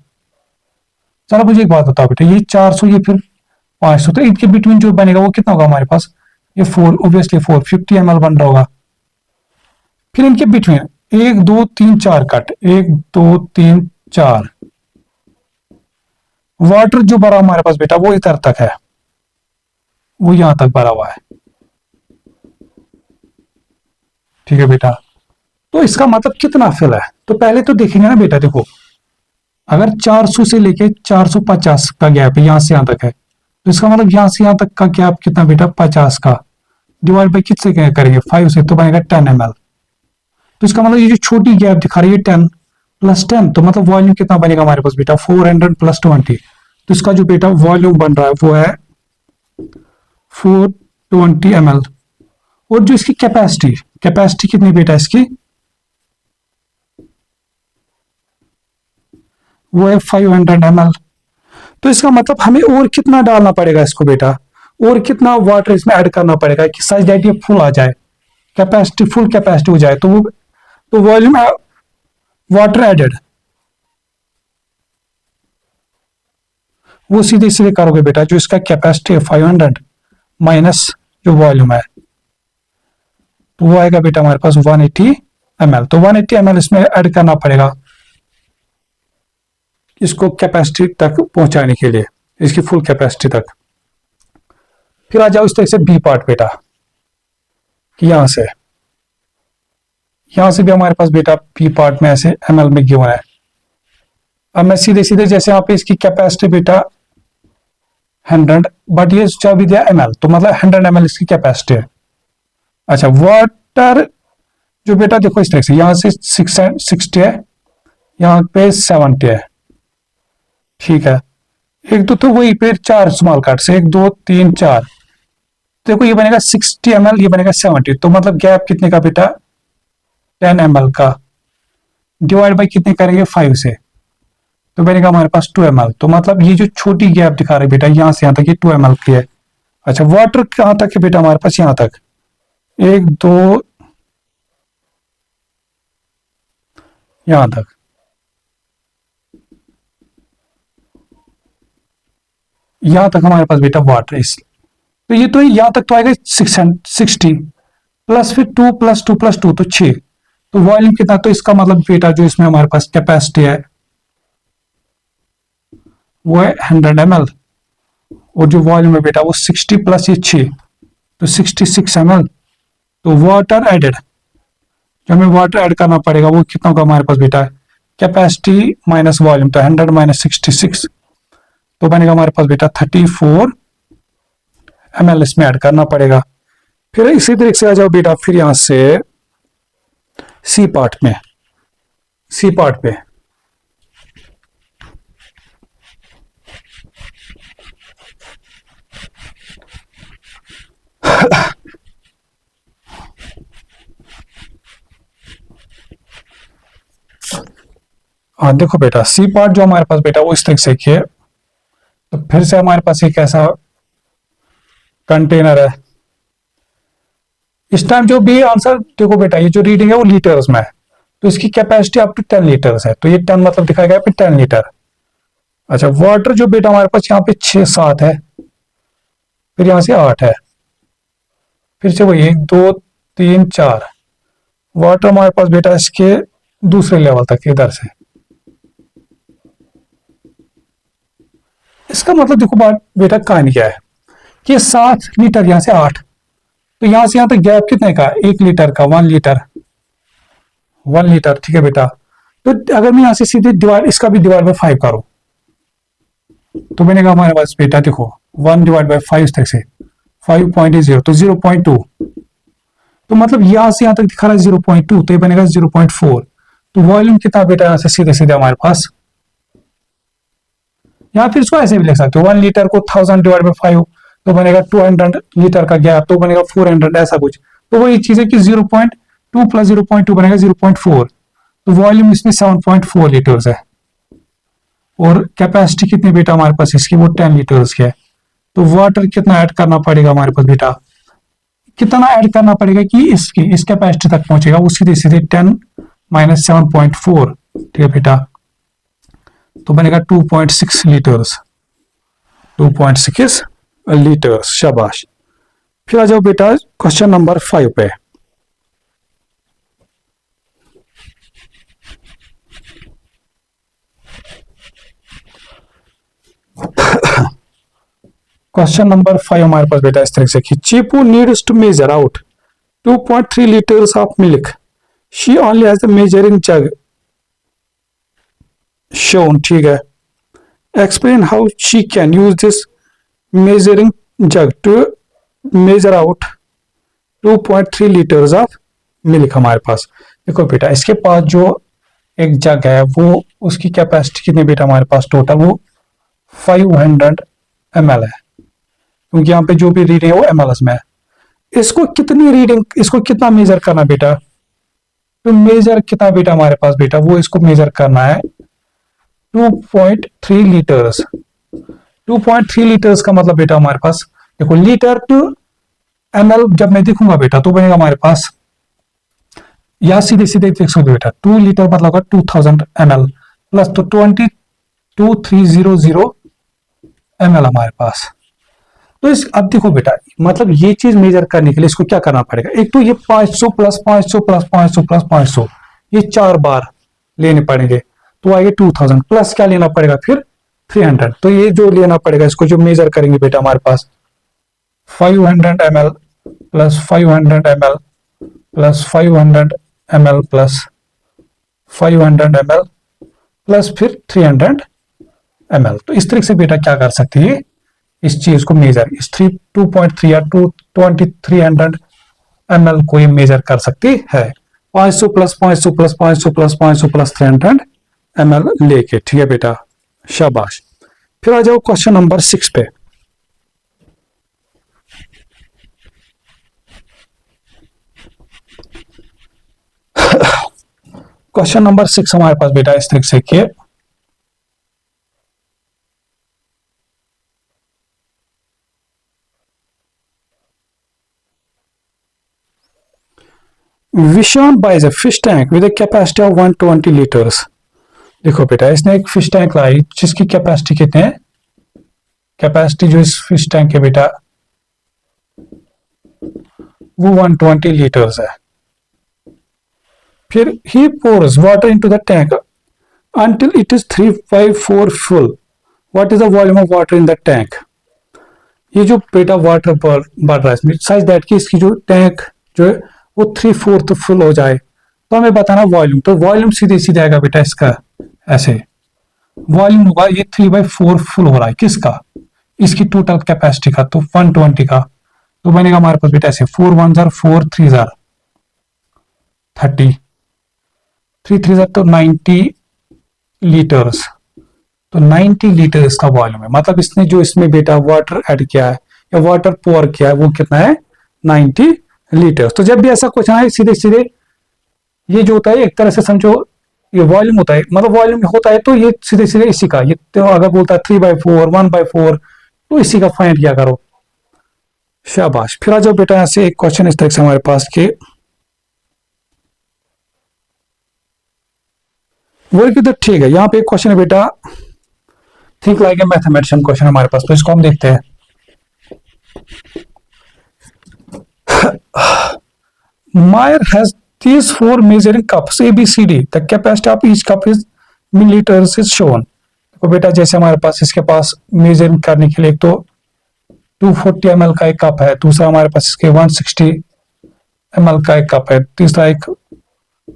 चलो मुझे एक बात बताओ बेटा, ये 400 ये फिर 500, तो इनके बिटवीन जो बनेगा वो कितना होगा हमारे पास? ये 4 ऑब्वियसली 450 ml बन रहा होगा। फिर इनके बिटवीन 1 2 3 4 कट, 1 2 3 4 वाटर जो भरा हमारे पास बेटा वो इधर तक है, वो यहां तक भरा हुआ है। ठीक है बेटा, तो इसका मतलब कितना फिल है? तो पहले तो देखेंगे ना बेटा, देखो अगर 400 से लेके 450 का गैप यहां से यहां तक है, तो इसका मतलब यहां से यहां तक का गैप कितना बेटा? 50 का डिवाइड बाई किससे करेंगे? 5 से, तो बनेगा 10 ml। तो इसका मतलब ये जो छोटी गैप दिखा रही है 10 + 10, तो मतलब वॉल्यूम कितना बनेगा हमारे पास बेटा? 400 + 20। तो इसका जो बेटा वॉल्यूम बन रहा है वो है 420 ml। और जो इसकी कैपेसिटी कितनी बेटा इसकी? वो है 500 ml। तो इसका मतलब हमें और कितना डालना पड़ेगा इसको बेटा, और कितना वाटर इसमें ऐड करना पड़ेगा कि सच दैट ये फुल आ जाए, कैपेसिटी फुल कैपेसिटी हो जाए। तो वॉल्यूम वाटर एडेड वो सीधे सीधे करोगे बेटा, जो इसका कैपेसिटी है 500 माइनस जो वॉल्यूम है, तो वो आएगा बेटा हमारे पास 180 ml। तो 180 ml इसमें ऐड करना पड़ेगा इसको कैपेसिटी तक पहुंचाने के लिए, इसकी फुल कैपेसिटी तक। फिर आ जाओ इस तरह से बी पार्ट बेटा, कि यहां से भी हमारे पास बेटा बी पार्ट में ऐसे ml में गिवन है। अब मैं सीधे सीधे जैसे यहाँ पे इसकी कैपेसिटी बेटा 100, बट ये क्या भी दिया ml, तो मतलब 100 ml इसकी कैपेसिटी है। अच्छा, वाटर जो बेटा देखो इस तरह से यहां से 60 है, यहाँ पे 70 है। ठीक है, एक दो तो वही फिर 4 स्मॉल कट से 1 2 3 4, देखो ये बनेगा 60 ml, ये बनेगा 70। तो मतलब गैप कितने का बेटा? 10 ml का, डिवाइड बाई कितने करेंगे? 5 से, तो बनेगा हमारे पास 2 ml। तो मतलब ये जो छोटी गैप दिखा रहे बेटा यहां से यहां तक, ये 2 ml की है। अच्छा, वाटर कहां तक है बेटा हमारे पास? यहां तक 1 2 यहां तक। यहां तक हमारे पास बेटा वाटर इस, तो ये तो यहां तक तो आएगा 60 प्लस फिर 2 + 2 + 2 तो 6। तो वॉल्यूम कितना? तो इसका मतलब बेटा जो इसमें हमारे पास कैपेसिटी है वो है 100 ml, और जो वॉल्यूम है बेटा वो 60 + ये 6, तो 66 ml। तो वाटर एडेड, जो हमें वाटर ऐड करना पड़ेगा वो कितना होगा हमारे पास बेटा? कैपेसिटी माइनस वॉल्यूम, तो 100 - 66, तो बनेगा हमारे पास बेटा 34 ml इसमें ऐड करना पड़ेगा। फिर इसी तरीके से आ जाओ बेटा, फिर यहां से सी पार्ट पे हाँ देखो बेटा, सी पार्ट जो हमारे पास बेटा वो इस तरीके से किए। तो फिर से हमारे पास एक ऐसा कंटेनर है। इस टाइम जो भी आंसर देखो बेटा, ये जो रीडिंग है वो लीटर्स में है, तो इसकी कैपेसिटी अप टू 10 लीटर्स है, तो ये 10 मतलब दिखाया गया 10 लीटर। अच्छा, वाटर जो बेटा हमारे पास यहाँ पे 6 7 है, फिर यहां से 8 है, फिर से वही 1 2 3 4 वाटर हमारे पास बेटा इसके दूसरे लेवल तक इधर से। इसका मतलब देखो बात बेटा कहानी क्या है कि 7 लीटर यहां से 8, तो यहां से यहां तक गैप कितने का? 1 लीटर का, 1 लीटर 1 लीटर। ठीक है बेटा, तो अगर मैं यहां से सीधे डिवाइड, इसका भी डिवाइड बाय 5 करूं, तो बनेगा हमारे पास बेटा देखो 1/5 इस तरह से 5.0 तो 0.2, तो मतलब यहां से यहां तक दिखा रहा है 0.2, तो ये बनेगा 0.4। तो वॉल्यूम कितना बेटा यहां से सीधे सीधे हमारे पास, या फिर इसको ऐसे भी लिख सकते हो 1 लीटर को 1000/5 तो बनेगा 200 लीटर का गैप तो बनेगा 400, ऐसा कुछ। तो वही चीज है कि 0.2 प्लस 0.2 बनेगा 0.4, तो वॉल्यूम इसमें 7.4 लीटर्स है। और कैपेसिटी कितनी बेटा हमारे पास इसकी, वो 10 लीटर्स की है। तो वाटर कितना ऐड करना पड़ेगा हमारे पास बेटा, कितना ऐड करना पड़ेगा कि इस कैपेसिटी तक पहुंचेगा, वो सीधे सीधे 10 माइनस 7.4, ठीक है बेटा, तो बनेगा 2.6 लीटर्स, 2.6 लीटर्स, शाबाश। फिर आ जाओ बेटा क्वेश्चन नंबर 5 पे। क्वेश्चन नंबर 5 हमारे पास बेटा इस तरह से कि Chipo needs to measure out 2.3 liters of milk. She only has the measuring jug shown, ठीक है। Explain how she can use this measuring jug to measure out 2.3 liters of milk। हमारे पास देखो बेटा इसके पास जो एक जग है वो उसकी कैपेसिटी कितनी बेटा हमारे पास टोटल, वो 500 ml है, क्योंकि यहाँ पे जो भी रीडिंग है वो mls में है। इसको कितनी रीडिंग, इसको कितना मेजर करना बेटा, तो मेजर कितना बेटा हमारे पास बेटा, वो इसको मेजर करना है 2.3 लीटर्स। 2.3 लीटर्स का मतलब बेटा हमारे पास देखो लीटर टू ml जब मैं देखूंगा बेटा तो बनेगा हमारे पास, या सीधे सीधे देख सकते बेटा 2 लीटर मतलब होगा 2000 ml प्लस तो 2300 ml हमारे पास। तो इस अब देखो बेटा मतलब ये चीज मेजर करने के लिए इसको क्या करना पड़ेगा, एक तो ये 500 प्लस 500 प्लस 500 प्लस 500 ये 4 बार लेने पड़ेंगे, तो आएगा 2000 प्लस क्या लेना पड़ेगा फिर 300, तो ये जो लेना पड़ेगा इसको जो मेजर करेंगे बेटा हमारे पास 500 ml plus 500 ml plus 500 ml plus 500 ml plus फिर 300 ml। तो इस तरीके से बेटा क्या कर सकते हैं इस चीज को मेजर, इस 2.3 या 2300 ml को ये मेजर कर सकती है 500 plus 500 plus 500 plus 500 plus 300 ml लेके, ठीक है बेटा, शाबाश। फिर आ जाओ क्वेश्चन नंबर 6 पे। क्वेश्चन नंबर 6 हमारे पास बेटा इस तरीके से कि Vishan buys a fish tank with a capacity of 120 liters। देखो बेटा इसने एक फिश टैंक लाई जिसकी कैपेसिटी कितने है, कैपेसिटी जो इस फिश टैंक है बेटा वो 120 लीटर्स है। फिर he pours water into the tank until it is 3/4 full। What is the volume of water in the tank। ये जो बेटा वाटर बढ़ रहा है इसमें साइज दैट कि इसकी जो टैंक जो है वो 3/4 फुल हो जाए, तो हमें बताना वॉल्यूम। तो वॉल्यूम सीधे सीधे आएगा बेटा इसका ऐसे, वॉल्यूम होगा ये 3/4 फुल हो रहा है किसका, इसकी टोटल कैपेसिटी का, तो 120 का, तो बनेगा हमारे पास बेटा ऐसे 4 1 4 3 30 3 3 तो 90 लीटर्स, तो 90 लीटर्स का वॉल्यूम है। मतलब इसने जो इसमें बेटा वाटर ऐड किया है या वाटर पोर किया है वो कितना है 90 लीटर्स। तो जब भी ऐसा क्वेश्चन आए सीधे सीधे ये जो होता है एक तरह से समझो ये वॉल्यूम होता है, मतलब वॉल्यूम होता है तो ये सीधे सीधे इसी का, ये तो अगर बोलता है 3/4 1/4 तो इसी का फाइंड किया करो, शाबाश। फिर आ जाओ बेटा यहाँ से एक क्वेश्चन इस तरह से हमारे पास के वो किधर, ठीक है, यहाँ पे एक क्वेश्चन है बेटा think like a mathematician question हमारे पास, तो इसको हम देखते हैं। Meyer has these 4 measuring cups A, B, C, D. The capacity of each cup is milliliters is shown। तो बेटा जैसे हमारे पास इसके पास मेजरिंग करने के लिए एक तो 240 ml का एक कप है, दूसरा हमारे पास इसके 160 ml का एक कप है, तीसरा एक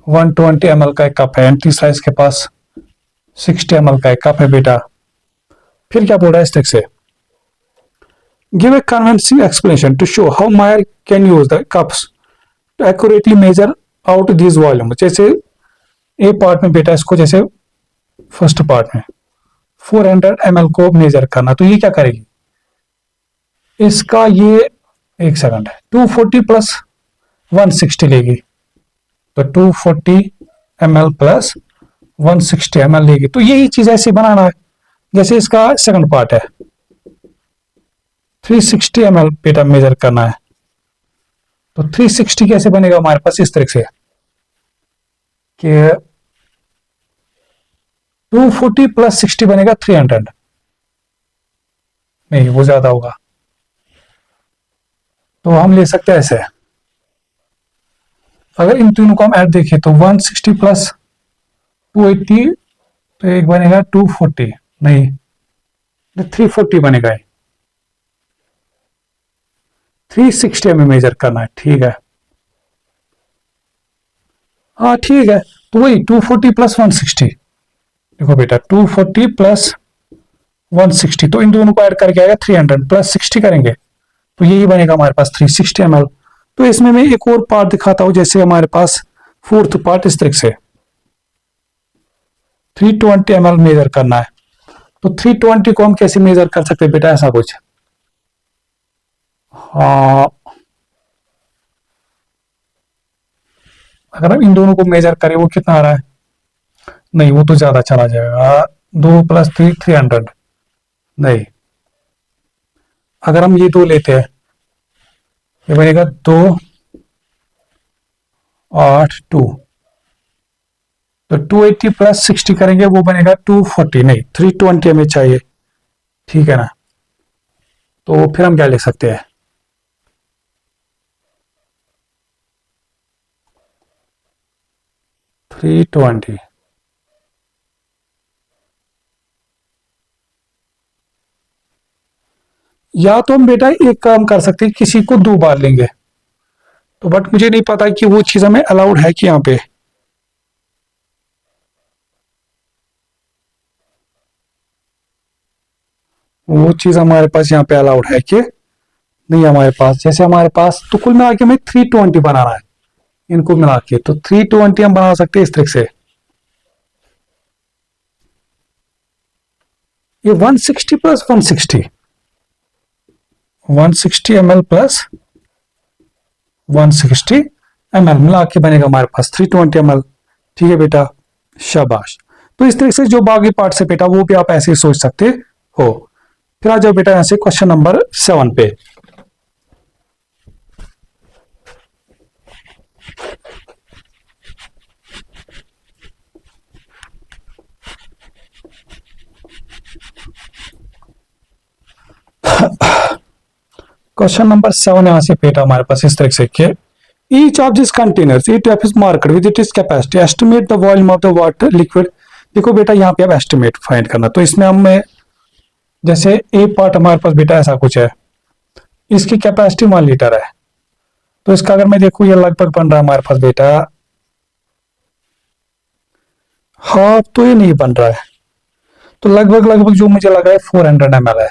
120 ml का एक कप है, तीसरा इसके पास 60 ml का एक कप है बेटा। फिर क्या बोल रहा है इस टेक्स्ट से, give a convincing explanation to show how Myra can use the cups to accurately measure out this volume. जैसे ए पार्ट में बेटा इसको, जैसे फर्स्ट पार्ट में 400 ml को मेजर करना, तो ये क्या करेगी, इसका ये एक सेकंड है 240 प्लस 160 लेगी, तो 240 ml प्लस 160 ml लेगी। तो यही चीज ऐसे बनाना है जैसे इसका सेकंड पार्ट है 360 ml बेटा मेजर करना है। तो 360 कैसे बनेगा हमारे पास, इस तरह से कि 240 प्लस 60 बनेगा 300, नहीं वो ज्यादा होगा, तो हम ले सकते हैं ऐसे। अगर इन तीनों को हम ऐड देखें तो 160 प्लस 280, तो एक बनेगा 240, नहीं 340 बनेगा, 360 हमें मेजर करना है, ठीक है, हाँ ठीक है। तो वही 240 प्लस 160, देखो बेटा 240 प्लस 160, तो इन दोनों को ऐड करके आएगा 300 प्लस 60 करेंगे तो यही बनेगा हमारे पास 360 ml। तो इसमें मैं एक और पार्ट दिखाता हूं, जैसे हमारे पास फोर्थ पार्ट इस तरह से 320 ml मेजर करना है। तो 320 को हम कैसे मेजर कर सकते हैं बेटा, ऐसा कुछ, हाँ अगर हम इन दोनों को मेजर करें वो कितना आ रहा है, नहीं वो तो ज्यादा चला जाएगा, 2 प्लस 3 300, नहीं अगर हम ये दो लेते हैं ये बनेगा 2 8 2, तो 280 प्लस 60 करेंगे वो बनेगा 240, नहीं 320 हमें चाहिए, ठीक है ना। तो फिर हम क्या लिख सकते हैं, थ्री ट्वेंटी, या तो हम बेटा एक काम कर सकते हैं, किसी को 2 बार लेंगे, तो बट मुझे नहीं पता कि वो चीज हमें अलाउड है कि यहाँ पे, वो चीज हमारे पास यहाँ पे अलाउड है कि नहीं हमारे पास। जैसे हमारे पास तो कुल मिला के हमें 320 बनाना है, इनको मिला के तो 320 हम बना सकते हैं इस तरीके से, ये 160 प्लस 160 ml प्लस 160 ml मिला के बनेगा हमारे पास 320 ml, ठीक है बेटा, शाबाश। तो इस तरह से जो बाकी पार्ट से बेटा वो भी आप ऐसे ही सोच सकते हो। फिर आ जाओ बेटा यहां से क्वेश्चन नंबर 7 पे। क्वेश्चन नंबर 7 यहां से बेटा हमारे पास इस तरह से कि each of this containers it is marked with it is capacity, estimate the volume of the water liquid. देखो बेटा यहाँ पे अब एस्टिमेट फाइंड करना, तो इसमें हम जैसे ए पार्ट हमारे पास बेटा ऐसा कुछ है, इसकी कैपेसिटी 1 लीटर है, तो इसका अगर मैं देखूं ये लगभग बन रहा है हमारे पास बेटा हाफ, तो ये नहीं बन रहा है, तो लगभग लगभग जो मुझे लग रहा है 400 ml है।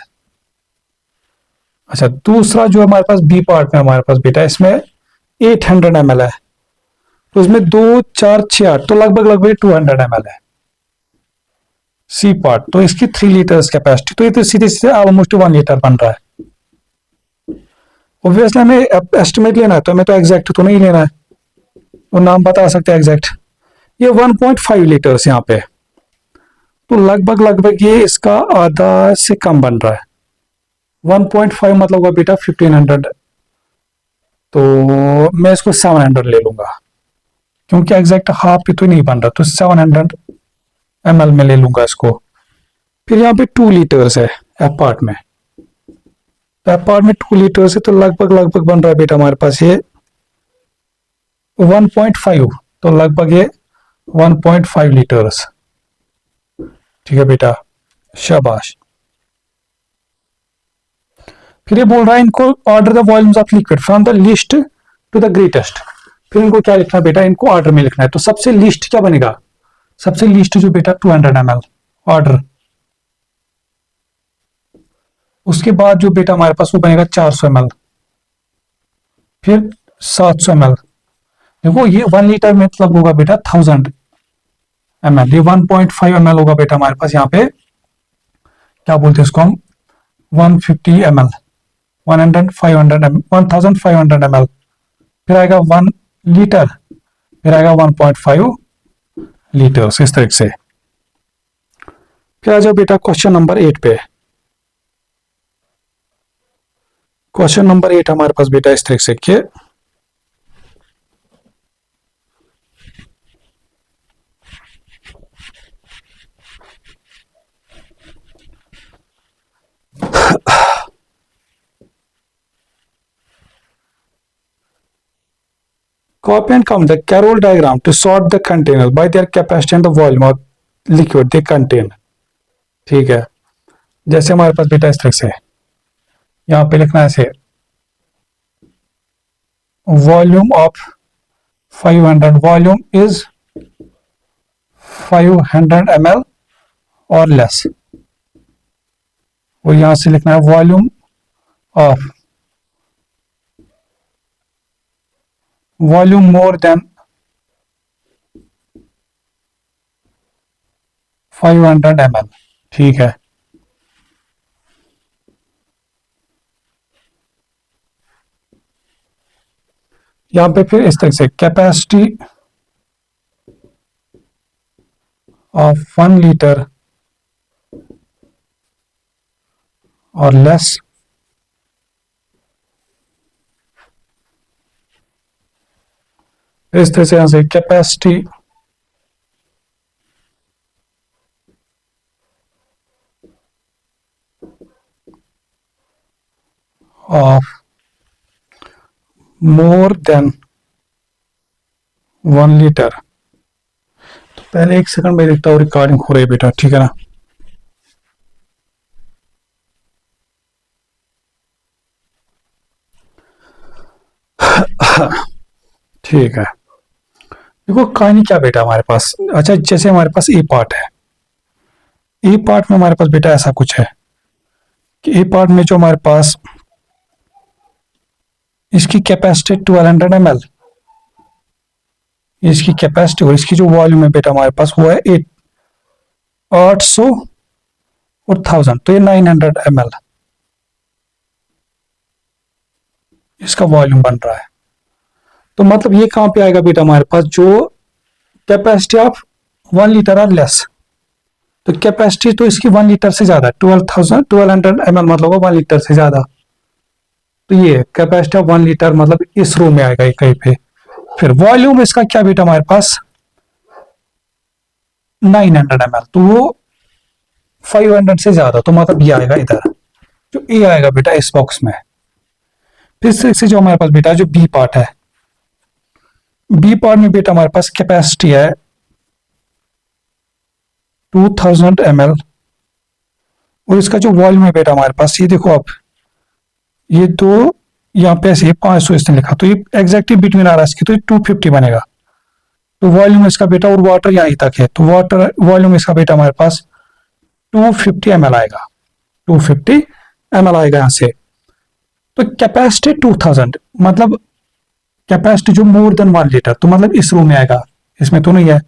अच्छा दूसरा जो हमारे पास बी पार्ट में हमारे पास बेटा इसमें 800 ml है, तो इसमें 2 4 6 8, तो लगभग लगभग 200 ml है सी पार्ट, तो इसकी 3 लीटर्स कैपेसिटी, तो ये तो सीधे सीधे ऑलमोस्ट 1 लीटर बन रहा है। ऑब्वियसली हमें एस्टिमेट लेना है, तो हमें तो एग्जैक्ट तो नहीं लेना है, तो नाम बता सकते हैं एग्जैक्ट, ये 1.5 लीटर्स यहाँ पे, तो लगभग लगभग ये इसका आधा से कम बन रहा है, 1.5 मतलब होगा बेटा 1500, तो मैं इसको 700 ले लूंगा क्योंकि एग्जैक्ट हाफ पे तो नहीं बन रहा, तो 700 ml में ले लूंगा इसको। फिर यहाँ पे 2 लीटर्स है एफ पार्ट में, एफ पार्ट में 2 लीटर्स है, तो लगभग लगभग बन रहा है बेटा हमारे पास ये 1.5, तो लगभग ये 1.5 लीटर्स, ठीक है बेटा, शाबाश। फिर ये बोल रहा है इनको order the volumes of liquid from the list to the greatest, फिर इनको क्या लिखना है बेटा, इनको ऑर्डर में लिखना है, तो सबसे लिस्ट क्या बनेगा, सबसे लिस्ट जो बेटा 200 ml ऑर्डर, उसके बाद जो बेटा हमारे पास वो बनेगा 400 ml, फिर 700 ml। देखो ये 1 लीटर मतलब होगा बेटा 1000 ml, ये 1.5 ml होगा बेटा हमारे पास यहाँ पे, क्या बोलते हैं इसको हम, 150 ml, 1500 ml, फिर आएगा 1 लीटर, फिर आएगा 1.5 लीटर, इस तरीके से। फिर आ जाओ बेटा क्वेश्चन नंबर 8 पे। क्वेश्चन नंबर 8 हमारे पास बेटा इस तरीके से कि copy and come the Carroll diagram to sort the containers by their capacity and the volume of liquid they contain। ठीक है, जैसे हमारे पास बेटा इस तरह से यहाँ पे लिखना है ऐसे, volume of 500, volume is 500 ml और लेस, और यहां से लिखना है volume of, volume more than 500 ml। ठीक है, यहां पे फिर इस तरह से कैपेसिटी ऑफ 1 लीटर और लेस, इस तरह से यहां से capacity of more than 1 litre. तो पहले 1 सेकंड में देखता हूँ रिकॉर्डिंग हो रही है बेटा, ठीक है ना। ठीक है, देखो कहानी क्या बेटा हमारे पास, अच्छा जैसे हमारे पास ए पार्ट है, ए पार्ट में हमारे पास बेटा ऐसा कुछ है कि ए पार्ट में जो हमारे पास इसकी कैपेसिटी 1200 ml, इसकी कैपेसिटी और इसकी जो वॉल्यूम है बेटा हमारे पास वो है 800 और 1000, तो ये 900 ml इसका वॉल्यूम बन रहा है। तो मतलब ये कहां पे आएगा बेटा हमारे पास, जो कैपेसिटी ऑफ 1 लीटर और लेस, तो कैपेसिटी तो इसकी 1 लीटर से ज्यादा, 1200 ml मतलब होगा 1 लीटर से ज्यादा, तो ये कैपेसिटी ऑफ 1 लीटर मतलब इस रो में आएगा कहीं पे। फिर वॉल्यूम इसका क्या बेटा हमारे पास 900 ml, तो वो 500 से ज्यादा, तो मतलब ये आएगा इधर, जो ए आएगा बेटा इस बॉक्स में। फिर से जो हमारे पास बेटा जो बी पार्ट है, बी पार्ट में बेटा हमारे पास कैपेसिटी है 2000 ml, और इसका जो वॉल्यूम है बेटा हमारे पास, ये देखो आप, ये दो यहाँ पे ऐसे 500 इसने लिखा, तो ये एग्जैक्टली बिटवीन आ रहा है इसकी, तो ये 250 बनेगा। तो वॉल्यूम इसका बेटा, और वाटर यहीं तक है, तो वाटर वॉल्यूम इसका बेटा हमारे पास 250 ml आएगा, 250 ml आएगा यहाँ से। तो कैपेसिटी 2000 मतलब कैपेसिटी जो मोर देन 1 लीटर, तो मतलब इस रो में आएगा, इसमें तो नहीं है।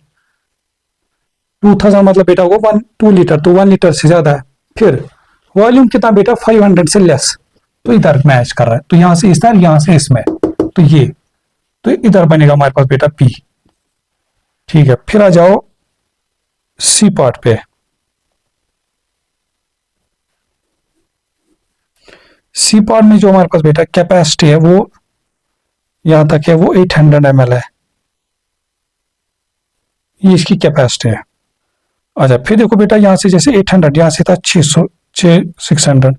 2000 मतलब बेटा होगा 2 लीटर, तो 1 लीटर से ज्यादा है। फिर वॉल्यूम कितना बेटा 500 से लेस, तो इधर मैच कर रहा है, तो यहां से इस तरह, यहां से इसमें, तो ये, तो इधर बनेगा हमारे पास बेटा पी। ठीक है, फिर आ जाओ सी पार्ट पे। सी पार्ट में जो हमारे पास बेटा कैपेसिटी है वो यहां तक है, वो 800 ml है, ये इसकी कैपेसिटी है। अच्छा फिर देखो बेटा यहाँ से जैसे 800, यहाँ से था 600, 600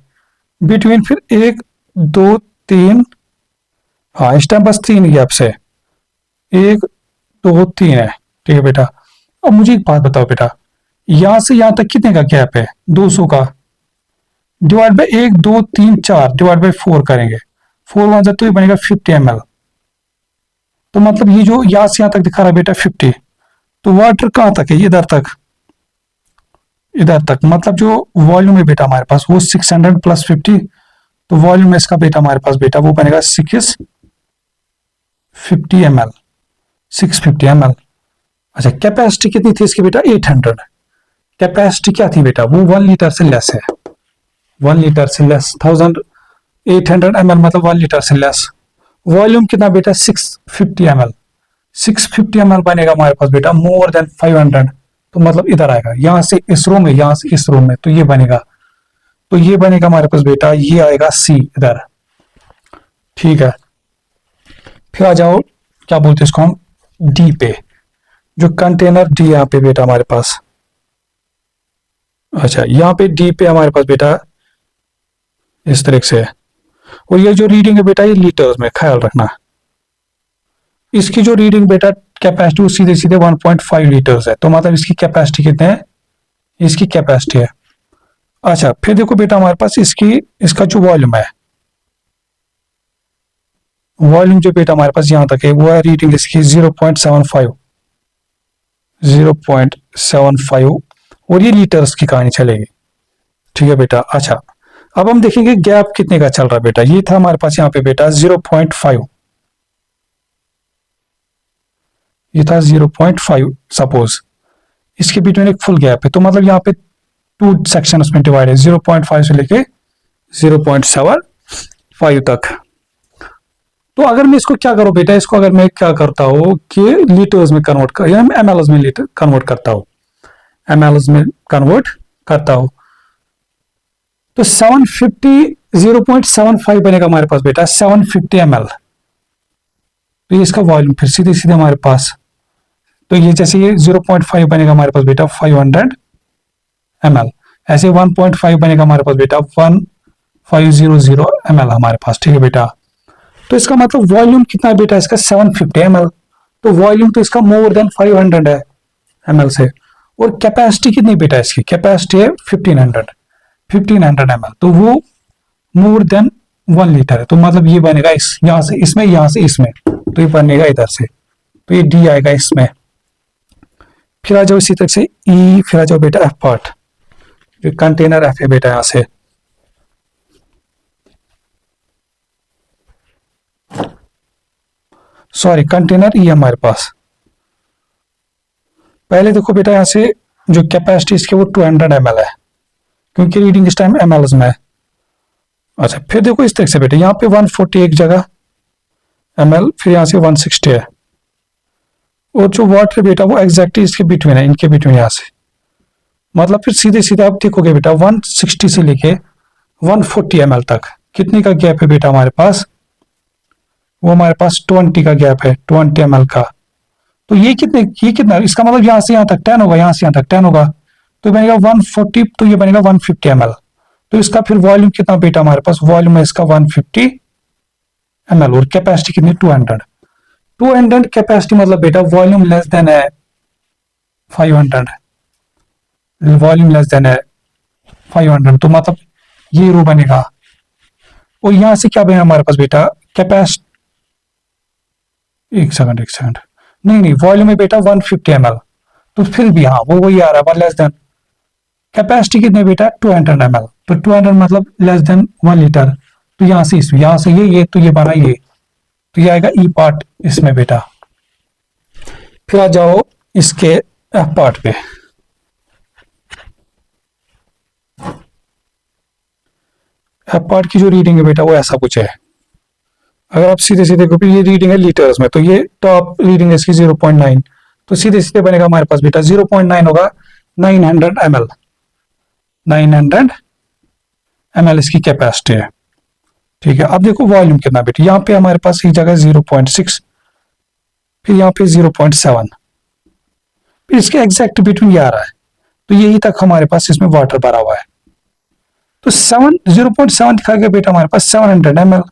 बिटवीन, फिर 1 2 3, हाँ इस टाइम बस 3 गैप से 1 2 3 है। ठीक है बेटा, अब मुझे एक बात बताओ बेटा, यहां से यहां तक कितने का गैप है, 200 का, डिवाइड बाय 1 2 3 4 डिवाइड बाय 4 करेंगे, 4 1 तो ये बनेगा 50 ml। तो मतलब ये जो यहां से यहां तक दिखा रहा है बेटा 50, तो वाटर कहां तक है, इधर तक, इधर तक, मतलब जो वॉल्यूम है बेटा हमारे पास वो 600 प्लस 50, तो वॉल्यूम इसका बेटा हमारे पास बेटा वो बनेगा 650 ml, 650 ml। अच्छा, कैपेसिटी कितनी थी इसकी बेटा? 800। कैपेसिटी क्या थी बेटा? वो 1 लीटर से लेस है, 1 लीटर से लेस, 1800 ml मतलब 1 लीटर से लेस। वॉल्यूम कितना बेटा? 650 ml, 650 ml बनेगा हमारे पास बेटा मोर देन 500, तो मतलब इधर आएगा, यहां से इस रूम में, यहां से इस रूम में, तो ये बनेगा, तो ये बनेगा हमारे पास बेटा, ये आएगा सी इधर, ठीक है। फिर आ जाओ, क्या बोलते हैं इसको हम, डी पे, जो कंटेनर डी यहाँ पे बेटा हमारे पास। अच्छा, यहाँ पे डी पे हमारे पास बेटा इस तरह से है, और ये जो रीडिंग है बेटा ये लीटर्स में, ख्याल रखना। इसकी जो रीडिंग बेटा कैपेसिटी वो सीधे सीधे 1.5 लीटर्स है, तो मतलब इसकी कैपेसिटी कितने है? इसकी कैपेसिटी है। अच्छा, फिर देखो बेटा हमारे पास इसकी, इसका जो वॉल्यूम है, वॉल्यूम जो बेटा हमारे पास यहां तक है वो है रीडिंग इसकी 0.75, 0.75, और ये लीटर्स की कहानी चलेगी, ठीक है बेटा। अच्छा, अब हम देखेंगे गैप कितने का चल रहा है बेटा। ये था हमारे पास यहाँ पे बेटा 0.5, ये था 0.5 सपोज, इसके बीच में एक फुल गैप है, तो मतलब यहाँ पे 2 सेक्शन में डिवाइड है, 0.5 से लेके 0.75 तक। तो अगर मैं इसको क्या करूं बेटा, इसको अगर मैं क्या करता हूं कि लीटर्स में कन्वर्ट कर, या एमएलएस में लीटर कन्वर्ट करता हूं, एमएलएस में कन्वर्ट करता हूं, तो 750, 0.75 बनेगा हमारे पास बेटा 750 ml। तो ये इसका वॉल्यूम फिर सीधे सीधे हमारे पास, तो ये जैसे ये 0.5 बनेगा हमारे पास बेटा 500 ml, ऐसे 1.5 बनेगा हमारे पास बेटा 1500 ml हमारे पास, ठीक है बेटा। तो इसका मतलब वॉल्यूम कितना है बेटा इसका? 750 ml, तो वॉल्यूम तो इसका मोर देन 500 है ml से। और कैपेसिटी कितनी बेटा इसकी? कैपेसिटी है 1500 ml, तो वो मोर देन 1 लीटर है, तो मतलब ये बनेगा इस, यहां से इसमें, यहां से इसमें, तो ये बनेगा इधर से, तो ये डी आएगा इसमें। फिर आ जाओ इसी तरह से ई, फिर आ जाओ बेटा एफ पार्ट, जो कंटेनर एफ है बेटा, यहां से सॉरी कंटेनर ई हमारे पास। पहले देखो बेटा यहां से जो कैपेसिटी इसके वो 200 ml है, क्योंकि रीडिंग इस टाइम ml में है। अच्छा, फिर देखो इस तरह से बेटा यहाँ पे 140 एक जगह ml, फिर यहां से 160 है, और जो वाटर बेटा वो एग्जैक्टली इसके बिटवीन है, इनके बिटवीन यहां से, मतलब फिर सीधे सीधे आप देखोगे बेटा 160 से लेके 140 ml तक कितने का गैप है बेटा हमारे पास? वो हमारे पास 20 का गैप है, 20 ml का। तो ये कितने, ये कितना, इसका मतलब यहां से यहां तक 10 होगा, यहां से यहां तक 10 होगा, तो बनेगा 140, तो ये बनेगा 150 ml। तो इसका फिर वॉल्यूम कितना बेटा हमारे पास? वॉल्यूम है इसका 150 ml, और कैपेसिटी कितनी? 200 कैपेसिटी, मतलब बेटा वॉल्यूम लेस देन है 500, वॉल्यूम लेस देन है 500, तो मतलब ये रो बनेगा। और यहां से क्या बनेगा हमारे पास बेटा? कैपेसिटी, एक सेकंड, नहीं, वॉल्यूम है बेटा 150 ml, तो फिर भी हाँ वो वही आ रहा है, लेस देन। कैपेसिटी कितने बेटा? 200 ml, तो 200 मतलब लेस देन 1 लीटर, तो यहां से इसमें, यहां से ये, तो ये बना ये, तो ये आएगा ई पार्ट इसमें बेटा। फिर आ जाओ इसके एफ पार्ट पे। एफ पार्ट की जो रीडिंग है बेटा वो ऐसा कुछ है, अगर आप सीधे सीधे देखो, ये रीडिंग है लीटर्स में, तो ये टॉप रीडिंग है इसकी 0.9, तो सीधे सीधे बनेगा हमारे पास बेटा 0.9 होगा 900 ml, 900 ml इसकी कैपेसिटी है, ठीक है। अब देखो वॉल्यूम कितना बेटा, यहाँ पे हमारे पास एक जगह 0.6, फिर यहाँ पे 0.7, फिर इसके एग्जैक्ट बिटवीन ये आ रहा है, तो यही तक हमारे पास इसमें वाटर भरा हुआ है। तो 0.7 दिखाएगा बेटा हमारे पास 700 ml,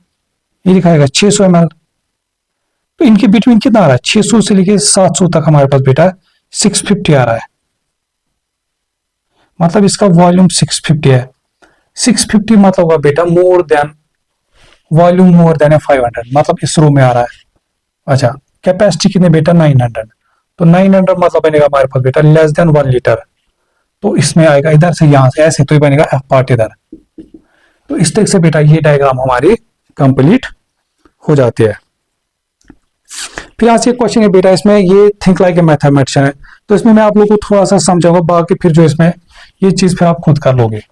ये दिखाएगा 600 ml, तो इनके बिटवीन कितना आ रहा है? 600 से लेके 700 तक हमारे पास बेटा 650 आ रहा है, मतलब इसका वॉल्यूम 650 है। 650 मतलब होगा बेटा more than, volume more than 500, मतलब इस रो में आ रहा है। अच्छा, कैपेसिटी कितने बेटा? 900, तो 900 मतलब बनेगा हमारे पास बेटा लेस देन 1 लीटर, तो इसमें आएगा इधर से यहां से ऐसे, तो ये बनेगा एफ पार्ट इधर। तो इस तरह से बेटा ये डायग्राम हमारी कंप्लीट हो जाती है। फिर यहाँ से एक क्वेश्चन है बेटा, इसमें ये थिंक लाइक ए मैथमेटिशियन है, तो इसमें मैं आप लोगों को थोड़ा सा समझाऊंगा, बाकी फिर जो इसमें ये चीज फिर आप खुद कर लोगे।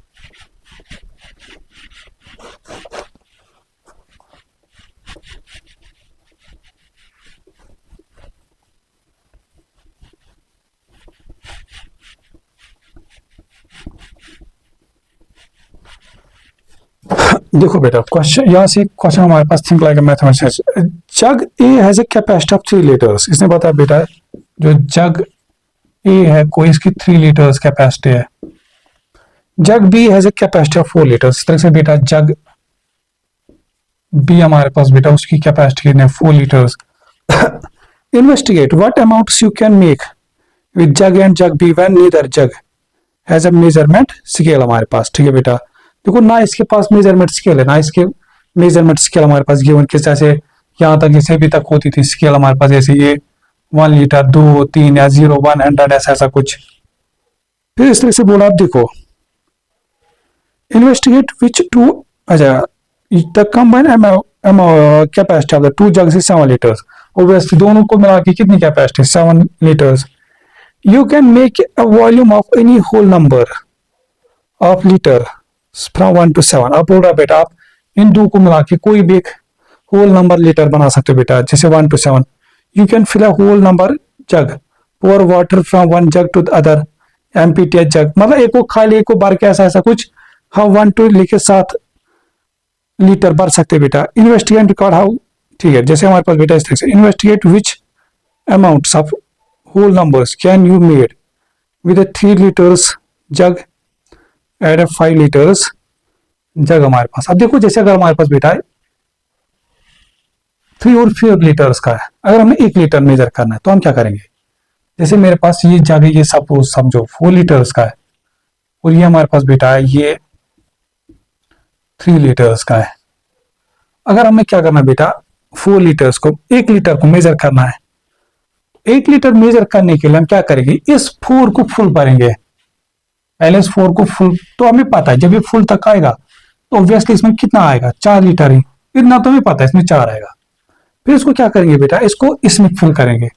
देखो बेटा क्वेश्चन, यहाँ से क्वेश्चन हमारे पास, think like a mathematician. Jug A has a capacity of 3 litres. इसने बताया बेटा जो जग ए है कोई, इसकी 3 लीटर्स कैपेसिटी है। Jug B has a capacity of 4 litres. इस तरह से बेटा जग बी हमारे पास बेटा उसकी कैपेसिटी कितनी है, 4 litres. Investigate what amounts you can make with jug and jug B when neither jug has a measurement scale. हमारे पास ठीक है बेटा, देखो ना इसके पास मेजरमेंट स्केल है, ना इसके मेजरमेंट स्केल हमारे पास गिवन किस जैसे यहाँ तक इसे भी तक होती थी स्केल हमारे पास, जैसे ये 1 लीटर 2 3 या 0 100 ऐसा कुछ। फिर इस तरह से बोला, आप देखो इन्वेस्टिगेट विच टू, अच्छा the combine capacity of the 2 jugs is 7 litres. Obviously दोनों को मिला के कितनी capacity, 7 litres. You can make a volume of any whole number of litre from 1 to 7। अब बोल रहा बेटा आप इन दो को मिला के कोई भी एक होल नंबर लीटर बना सकते हो बेटा, जैसे 1 to 7। You can fill a whole number jug, pour water from one jug to the other, empty jug, मतलब एक को खाली एक को भर के ऐसा ऐसा कुछ हम 1 to लेके 7 लीटर भर सकते बेटा। इन्वेस्टिगेट रिकॉर्ड हाउ, ठीक है, जैसे हमारे पास बेटा इस तरह से investigate which amounts of whole numbers can you made with a 3 litres jug and a 5 litres jug हमारे पास। अब देखो जैसे अगर हमारे पास बेटा 3 और 4 लीटर्स का है, अगर हमें 1 लीटर मेजर करना है तो हम क्या करेंगे, जैसे मेरे पास ये जग ये सपोज समझो 4 लीटर्स का है, और ये हमारे पास बेटा है ये 3 लीटर्स का है। अगर हमें क्या करना है बेटा, 4 लीटर्स को 1 लीटर को मेजर करना है, 1 लीटर मेजर करने के लिए हम क्या करेंगे, इस 4 को फुल भरेंगे। पहले इस 4 को फुल, तो हमें पता है जब ये फुल तक आएगा तो ऑब्वियसली इसमें कितना आएगा, 4 लीटर ही, इतना तो हमें पता है इसमें 4 आएगा। फिर इसको क्या करेंगे बेटा, इसको इसमें फुल करेंगे,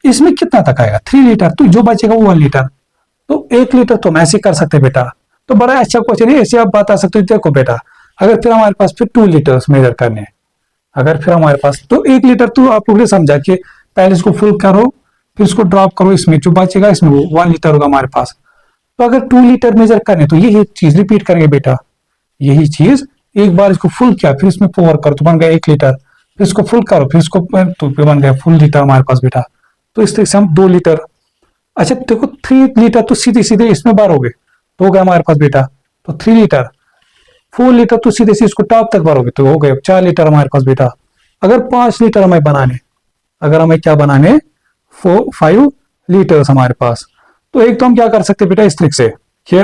इसमें कितना तक आएगा 3 लीटर, तो जो बचेगा वो 1 लीटर। तो 1 लीटर तो हम ऐसे कर सकते बेटा। तो बड़ा अच्छा क्वेश्चन है, ऐसे आप बता सकते हो। देखो बेटा अगर फिर हमारे पास फिर 2 लीटर्स मेजर करने हैं, अगर फिर हमारे पास तो 1 लीटर, तो आप लोग ने समझा कि पहले इसको फुल करो फिर इसको ड्रॉप करो, इसमें जो बचेगा इसमें वो 1 लीटर होगा हमारे पास। तो अगर 2 लीटर मेजर करने तो यही चीज रिपीट करेंगे बेटा, यही चीज एक बार इसको फुल किया फिर इसमें पोर करो तो बन गया 1 लीटर, फिर इसको फुल करो फिर इसको तो फिर बन गया फुल लीटर हमारे पास बेटा। तो इस तरह से हम 2 लीटर, अच्छा देखो 3 लीटर तो सीधे सीधे इसमें भरोगे तो हो गया हमारे पास बेटा, तो 3 लीटर। 4 लीटर तो सीधे से इसको टॉप तक भरोगे तो हो गए 4 लीटर हमारे पास बेटा। अगर 5 लीटर हमें बनाने, अगर हमें क्या बनाने 5 लीटर्स हमारे पास, तो एक तो हम क्या कर सकते बेटा इस ट्रिक से कि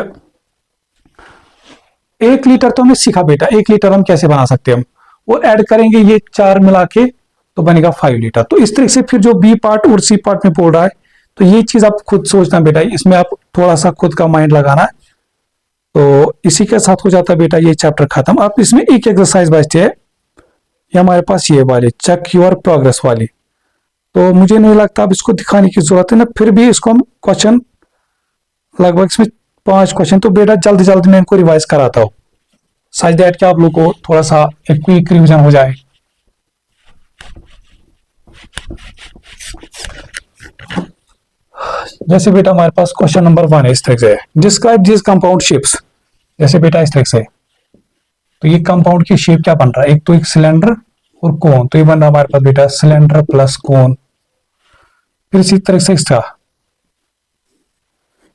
1 लीटर तो हमने सीखा बेटा, 1 लीटर हम कैसे बना सकते हैं, हम वो ऐड करेंगे ये 4 मिला के तो बनेगा 5 लीटर। तो इस तरीके से फिर जो बी पार्ट और सी पार्ट में बोल रहा है, तो ये चीज आप खुद सोचना बेटा, इसमें आप थोड़ा सा खुद का माइंड लगाना है। तो इसी के साथ हो जाता है बेटा ये चैप्टर खत्म। आप इसमें एक एक्सरसाइज बचती है, ये हमारे पास ये वाली चेक योर प्रोग्रेस वाली, तो मुझे नहीं लगता अब इसको दिखाने की जरूरत है ना, फिर भी इसको हम क्वेश्चन लगभग इसमें 5 क्वेश्चन, तो बेटा जल्दी जल्दी मैं इनको रिवाइज कराता हूँ सच दैट कि आप लोग को थोड़ा सा एक क्विक रिविजन हो जाए। जैसे बेटा हमारे पास क्वेश्चन नंबर 1 है इस तरह से, डिस्क्राइब दिस कंपाउंड शेप्स। जैसे बेटा इस तरह से, तो ये कंपाउंड की शेप क्या बन रहा है, एक तो एक सिलेंडर और कोन, तो ये बन रहा है हमारे पास बेटा सिलेंडर प्लस कोन। फिर इसी तरह से इसका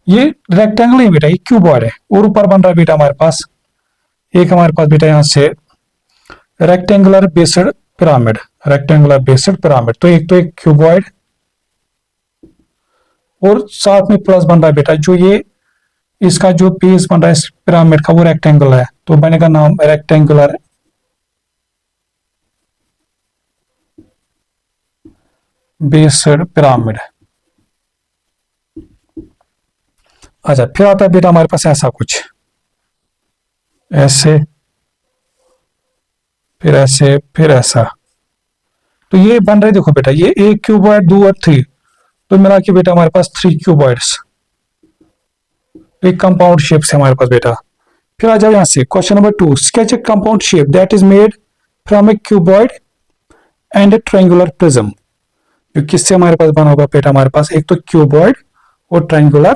ये रेक्टेंगल है बेटा, ये क्यूबॉइड है, और ऊपर बन रहा है बेटा हमारे पास एक हमारे पास बेटा यहां से rectangular based pyramid, rectangular based pyramid. तो एक क्यूबॉइड और साथ में प्लस बन रहा है बेटा, जो ये इसका जो बेस बन रहा है इस पिरामिड का वो रेक्टेंगल है, तो बनेगा नाम रेक्टेंगुलर बेस्ड पिरामिड। अच्छा, फिर आता है बेटा हमारे पास ऐसा कुछ, ऐसे, फिर ऐसे, फिर ऐसा। तो ये बन रहे, देखो बेटा, ये एक क्यूबॉइड, दो और थ्री, तो मिला के बेटा हमारे पास थ्री क्यूबॉइड्स, एक कंपाउंड शेप से हमारे पास बेटा। फिर आ जाओ यहां से question number 2, sketch A compound shape that is made from A cuboid and A triangular prism. जो किससे हमारे पास बना होगा बेटा, हमारे पास एक तो क्यूबॉइड और ट्रायंगुलर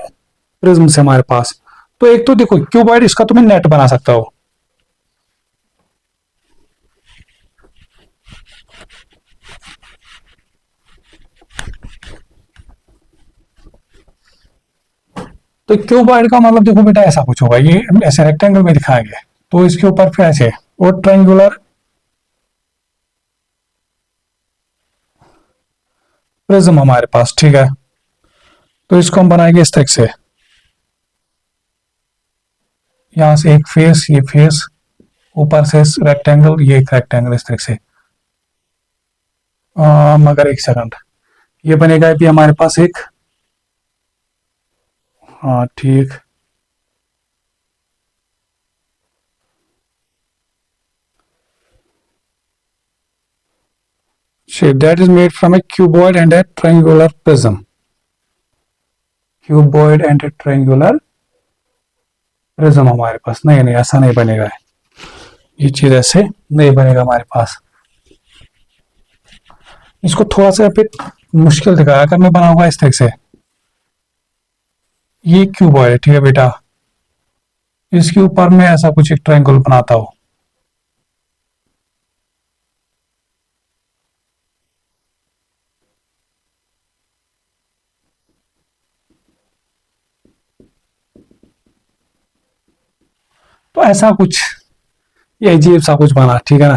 प्रिज्म से हमारे पास। तो एक तो देखो क्यूबॉइड, इसका तुम्हें नेट बना सकता हो, तो क्यूबॉइड का मतलब देखो बेटा ऐसा कुछ होगा, ये ऐसे रेक्टेंगल में दिखाएंगे, तो इसके ऊपर फिर ऐसे, और ट्रायंगुलर प्रिज्म हमारे पास, ठीक है। तो इसको हम बनाएंगे इस तरह से, यहां से एक फेस, ये फेस, ऊपर से रेक्टेंगल, ये एक रेक्टेंगल, इस तरह से। मगर एक सेकंड, ये बनेगा अभी हमारे पास एक, हाँ ठीक, shape that is made from a cuboid and a triangular prism, cuboid and a triangular prism हमारे पास। नहीं नहीं, ऐसा नहीं बनेगा, ये चीज ऐसे नहीं बनेगा हमारे पास। इसको थोड़ा सा फिर मुश्किल दिखाया, अगर मैं बनाऊंगा इस तरह से, ये क्यूबॉइड है, ठीक है बेटा, इसके ऊपर मैं ऐसा कुछ एक ट्रायंगल बनाता हूं, तो ऐसा कुछ, ये अजीब सा कुछ बना, ठीक है ना।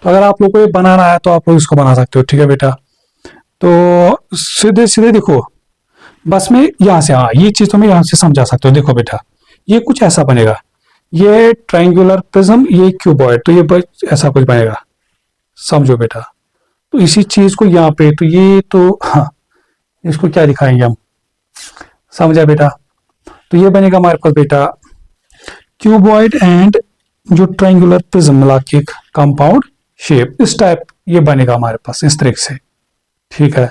तो अगर आप लोग को ये बनाना है तो आप लोग इसको बना सकते हो, ठीक है बेटा। तो सीधे सीधे देखो, बस में यहां से, हाँ ये चीज तो मैं यहां से समझा सकते हो। देखो बेटा, ये कुछ ऐसा बनेगा, ये ट्रायंगुलर प्रिज्म, ये क्यूबॉइड, तो ये ऐसा कुछ बनेगा, समझो बेटा। तो इसी चीज को यहाँ पे, तो ये तो हाँ, इसको क्या दिखाएंगे हम, समझा बेटा। तो ये बनेगा हमारे पास बेटा क्यूबॉइड एंड जो ट्रायंगुलर प्रिज्म मिला के कंपाउंड शेप, इस टाइप ये बनेगा हमारे पास इस तरीके से, ठीक है।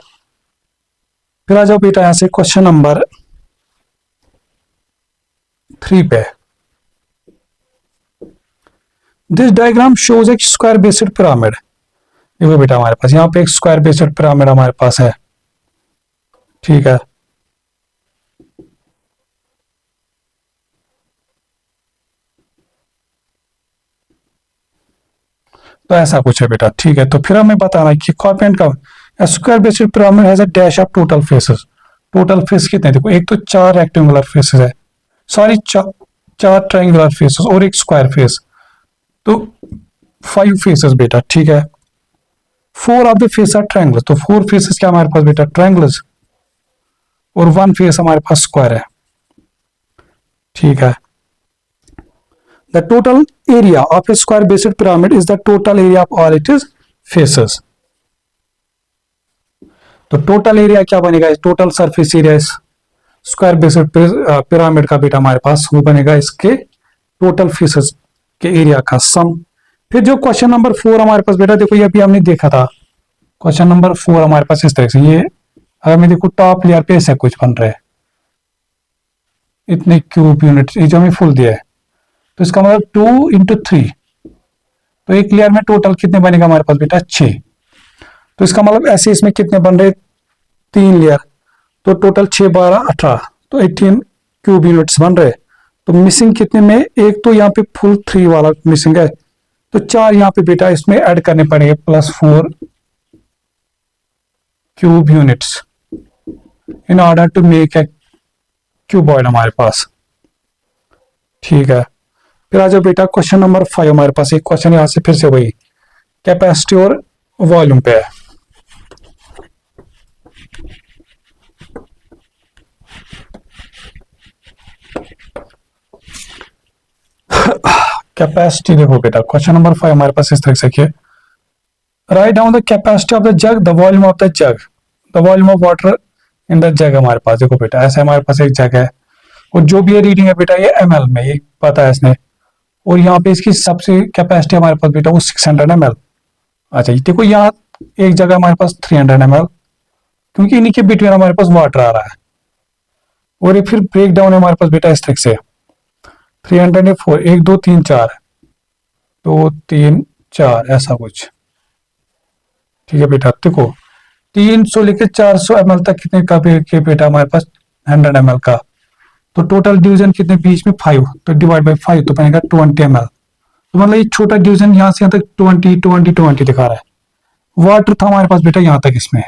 फिर आ जाओ बेटा यहां से क्वेश्चन नंबर 3 पे। दिस डायग्राम शोज एक स्क्वायर बेस्ड पिरामिड। देखो बेटा हमारे पास यहाँ पे एक स्क्वायर बेस्ड पिरामिड हमारे पास है, ठीक है। तो ऐसा कुछ है बेटा, ठीक है। तो फिर हमें बताना है कि कॉर्पोरेट का square based pyramid has a dash of total faces. Total face कितने, देखो एक तो 4 रेक्टेंगुलर फेसेस है, सॉरी 4 ट्रायंगुलर फेसेस और एक स्क्वायर फेस, तो 5 फेसेस बेटा, ठीक है। 4 of the face are triangle, तो 4 फेसेस क्या हमारे पास बेटा, ट्रायंगल्स, और 1 फेस हमारे पास स्क्वायर है, ठीक है। The total area of a square based pyramid is the total area of all its faces. तो टोटल एरिया क्या बनेगा, टोटल सरफेस एरिया इस स्क्वायर बेस्ड पिरामिड का बेटा हमारे पास वो बनेगा इसके टोटल फेसेस के एरिया का सम। फिर जो क्वेश्चन नंबर 4 हमारे पास बेटा, देखो ये अभी हमने देखा था, क्वेश्चन नंबर 4 हमारे पास इस तरह से, ये अगर मैं देखो टॉप लेयर पे ऐसा कुछ बन रहा है, इतने क्यूब यूनिट, ये जो हमें फुल दिया है, तो इसका मतलब 2 इंटू 3, तो एक लेयर में टोटल कितने बनेगा हमारे पास बेटा, 6। तो इसका मतलब ऐसे इसमें कितने बन रहे, 3 लेयर, तो टोटल 6 12 18, तो 18 क्यूब यूनिट्स बन रहे। तो मिसिंग कितने में, एक तो यहाँ पे फुल 3 वाला मिसिंग है, तो 4 यहाँ पे बेटा इसमें ऐड करने पड़ेंगे, +4 cube units in order to make a cuboid हमारे पास, ठीक है। फिर आ जाओ बेटा क्वेश्चन नंबर 5 हमारे पास एक क्वेश्चन यहां से फिर से वही कैपेसिटी और वॉल्यूम पे है। कैपेसिटी देखो बेटा, क्वेश्चन नंबर 5 हमारे पास इस तरह से है, write down the capacity of the jug, the volume of the jug, the volume of water in the जग। हमारे पास देखो बेटा ऐसे हमारे पास एक जग है, और जो भी ये रीडिंग है बेटा ये ml में, ये पता है इसने। और यहाँ पे इसकी सबसे कैपेसिटी हमारे पास बेटा वो 600 ml। अच्छा ये देखो यहाँ एक जगह हमारे पास 300 ml, क्योंकि इन्हीं के बिटवीन हमारे पास वाटर आ रहा है। और ये फिर ब्रेक डाउन है हमारे पास बेटा इस तरीके से 304, 1 2 3 4, 2 3 4 ऐसा कुछ। ठीक है बेटा, देखो 300 लेके 400 ml तक कितने का के बेटा हमारे पास 100 ml का। तो टोटल डिवीजन कितने बीच में 5, तो डिवाइड बाई 5 तो बनेगा 20 ml। तो मतलब ये छोटा डिवीजन यहाँ से यहाँ तक 20 20 20 दिखा रहा है। वाटर था हमारे पास बेटा यहाँ तक इसमें,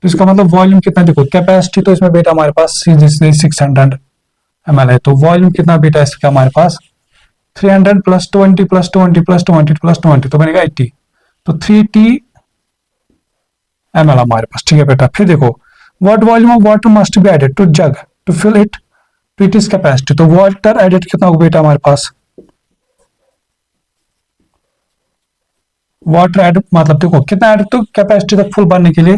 तो इसका मतलब वॉल्यूम कितना, देखो कैपेसिटी तो इसमें बेटा हमारे पास 600 ml है, तो वॉल्यूम कितना बेटा इसका हमारे पास 300 प्लस 20 प्लस 20 प्लस 20 प्लस 20 तो बनेगा 80, तो 3T ml हमारे पास। ठीक है बेटा, फिर देखो what volume of water must be added to jug to fill it to its capacity. तो वाटर एडेड कितना होगा बेटा हमारे पास, वाटर एड मतलब देखो कितना एड, तो कैपेसिटी तक फुल भरने के लिए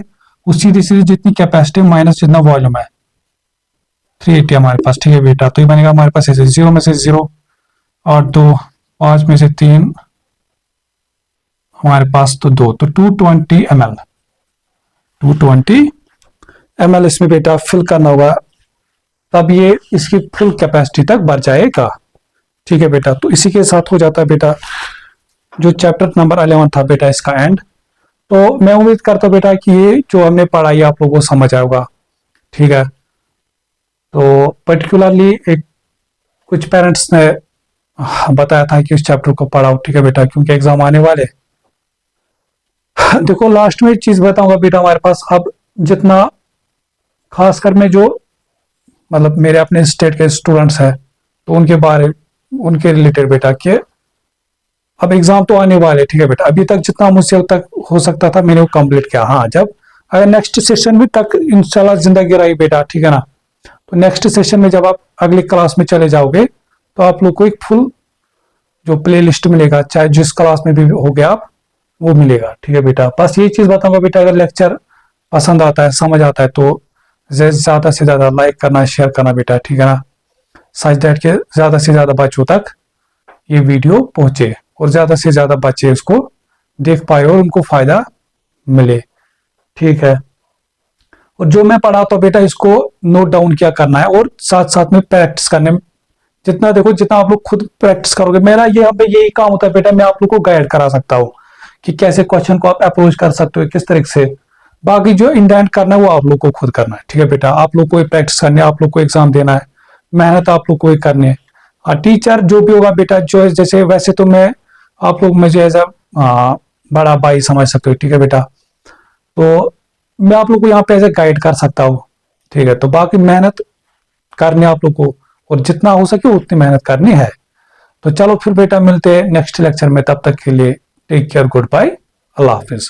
वो सीधी सीधी जितनी कैपेसिटी माइनस जितना वॉल्यूम है 380 हमारे पास। ठीक है बेटा, तो ये बनेगा हमारे पास ऐसे 0 में से 0 और 2, 5 में से 3 हमारे पास तो 2, तो 220 ml, 220 ml इसमें बेटा फिल करना होगा, तब ये इसकी फुल कैपेसिटी तक भर जाएगा। ठीक है बेटा, तो इसी के साथ हो जाता है बेटा जो चैप्टर नंबर 11 था बेटा इसका एंड। तो मैं उम्मीद करता हूँ बेटा कि ये जो हमने पढ़ा ये आप लोगों को समझ आया होगा। ठीक है, तो पर्टिकुलरली एक कुछ पेरेंट्स ने बताया था कि इस चैप्टर को पढ़ाओ। ठीक है बेटा, क्योंकि एग्जाम आने वाले। देखो लास्ट में एक चीज बताऊंगा बेटा, हमारे पास अब जितना खासकर में जो मतलब मेरे अपने स्टेट के स्टूडेंट्स हैं तो उनके रिलेटेड बेटा के अब एग्जाम तो आने वाले। ठीक है बेटा, अभी तक जितना मुझसे अब तक हो सकता था मैंने वो कंप्लीट किया। हाँ, जब अगर नेक्स्ट सेशन में तक इंशाल्लाह जिंदगी रही बेटा, ठीक है ना, तो नेक्स्ट सेशन में जब आप अगली क्लास में चले जाओगे तो आप लोग को एक फुल जो प्ले लिस्ट मिलेगा, चाहे जिस क्लास में भी हो गया आप वो मिलेगा। ठीक है बेटा, बस ये चीज बताऊंगा बेटा, अगर लेक्चर पसंद आता है समझ आता है तो ज्यादा से ज्यादा लाइक करना, शेयर करना बेटा। ठीक है ना, सच दैट के ज्यादा से ज्यादा बच्चों तक ये वीडियो पहुंचे और ज्यादा से ज्यादा बच्चे इसको देख पाए और उनको फायदा मिले। ठीक है, और जो मैं पढ़ाता हूं बेटा इसको नोट डाउन क्या करना है और साथ साथ में प्रैक्टिस करने में जितना देखो जितना आप लोग खुद प्रैक्टिस करोगे, मेरा यहाँ पे यही काम होता है बेटा, मैं आप लोग को गाइड करा सकता हूँ कि कैसे क्वेश्चन को आप अप्रोच कर सकते हो, किस तरीके से। बाकी जो इंडेंट करना है वो आप लोग को खुद करना है। ठीक है बेटा, आप लोग को प्रैक्टिस करनी है, आप लोग को एग्जाम देना है, मेहनत आप लोग को करनी है। और टीचर जो भी होगा बेटा, जो जैसे वैसे तो मैं आप लोग मुझे एज अ बड़ा भाई समझ सकते हो। ठीक है बेटा, तो मैं आप लोग को यहाँ पे एज ए गाइड कर सकता हूँ। ठीक है, तो बाकी मेहनत करनी है आप लोग को और जितना हो सके उतनी मेहनत करनी है। तो चलो फिर बेटा मिलते हैं नेक्स्ट लेक्चर में, तब तक के लिए टेक केयर, गुड बाय, अल्लाह हाफिज।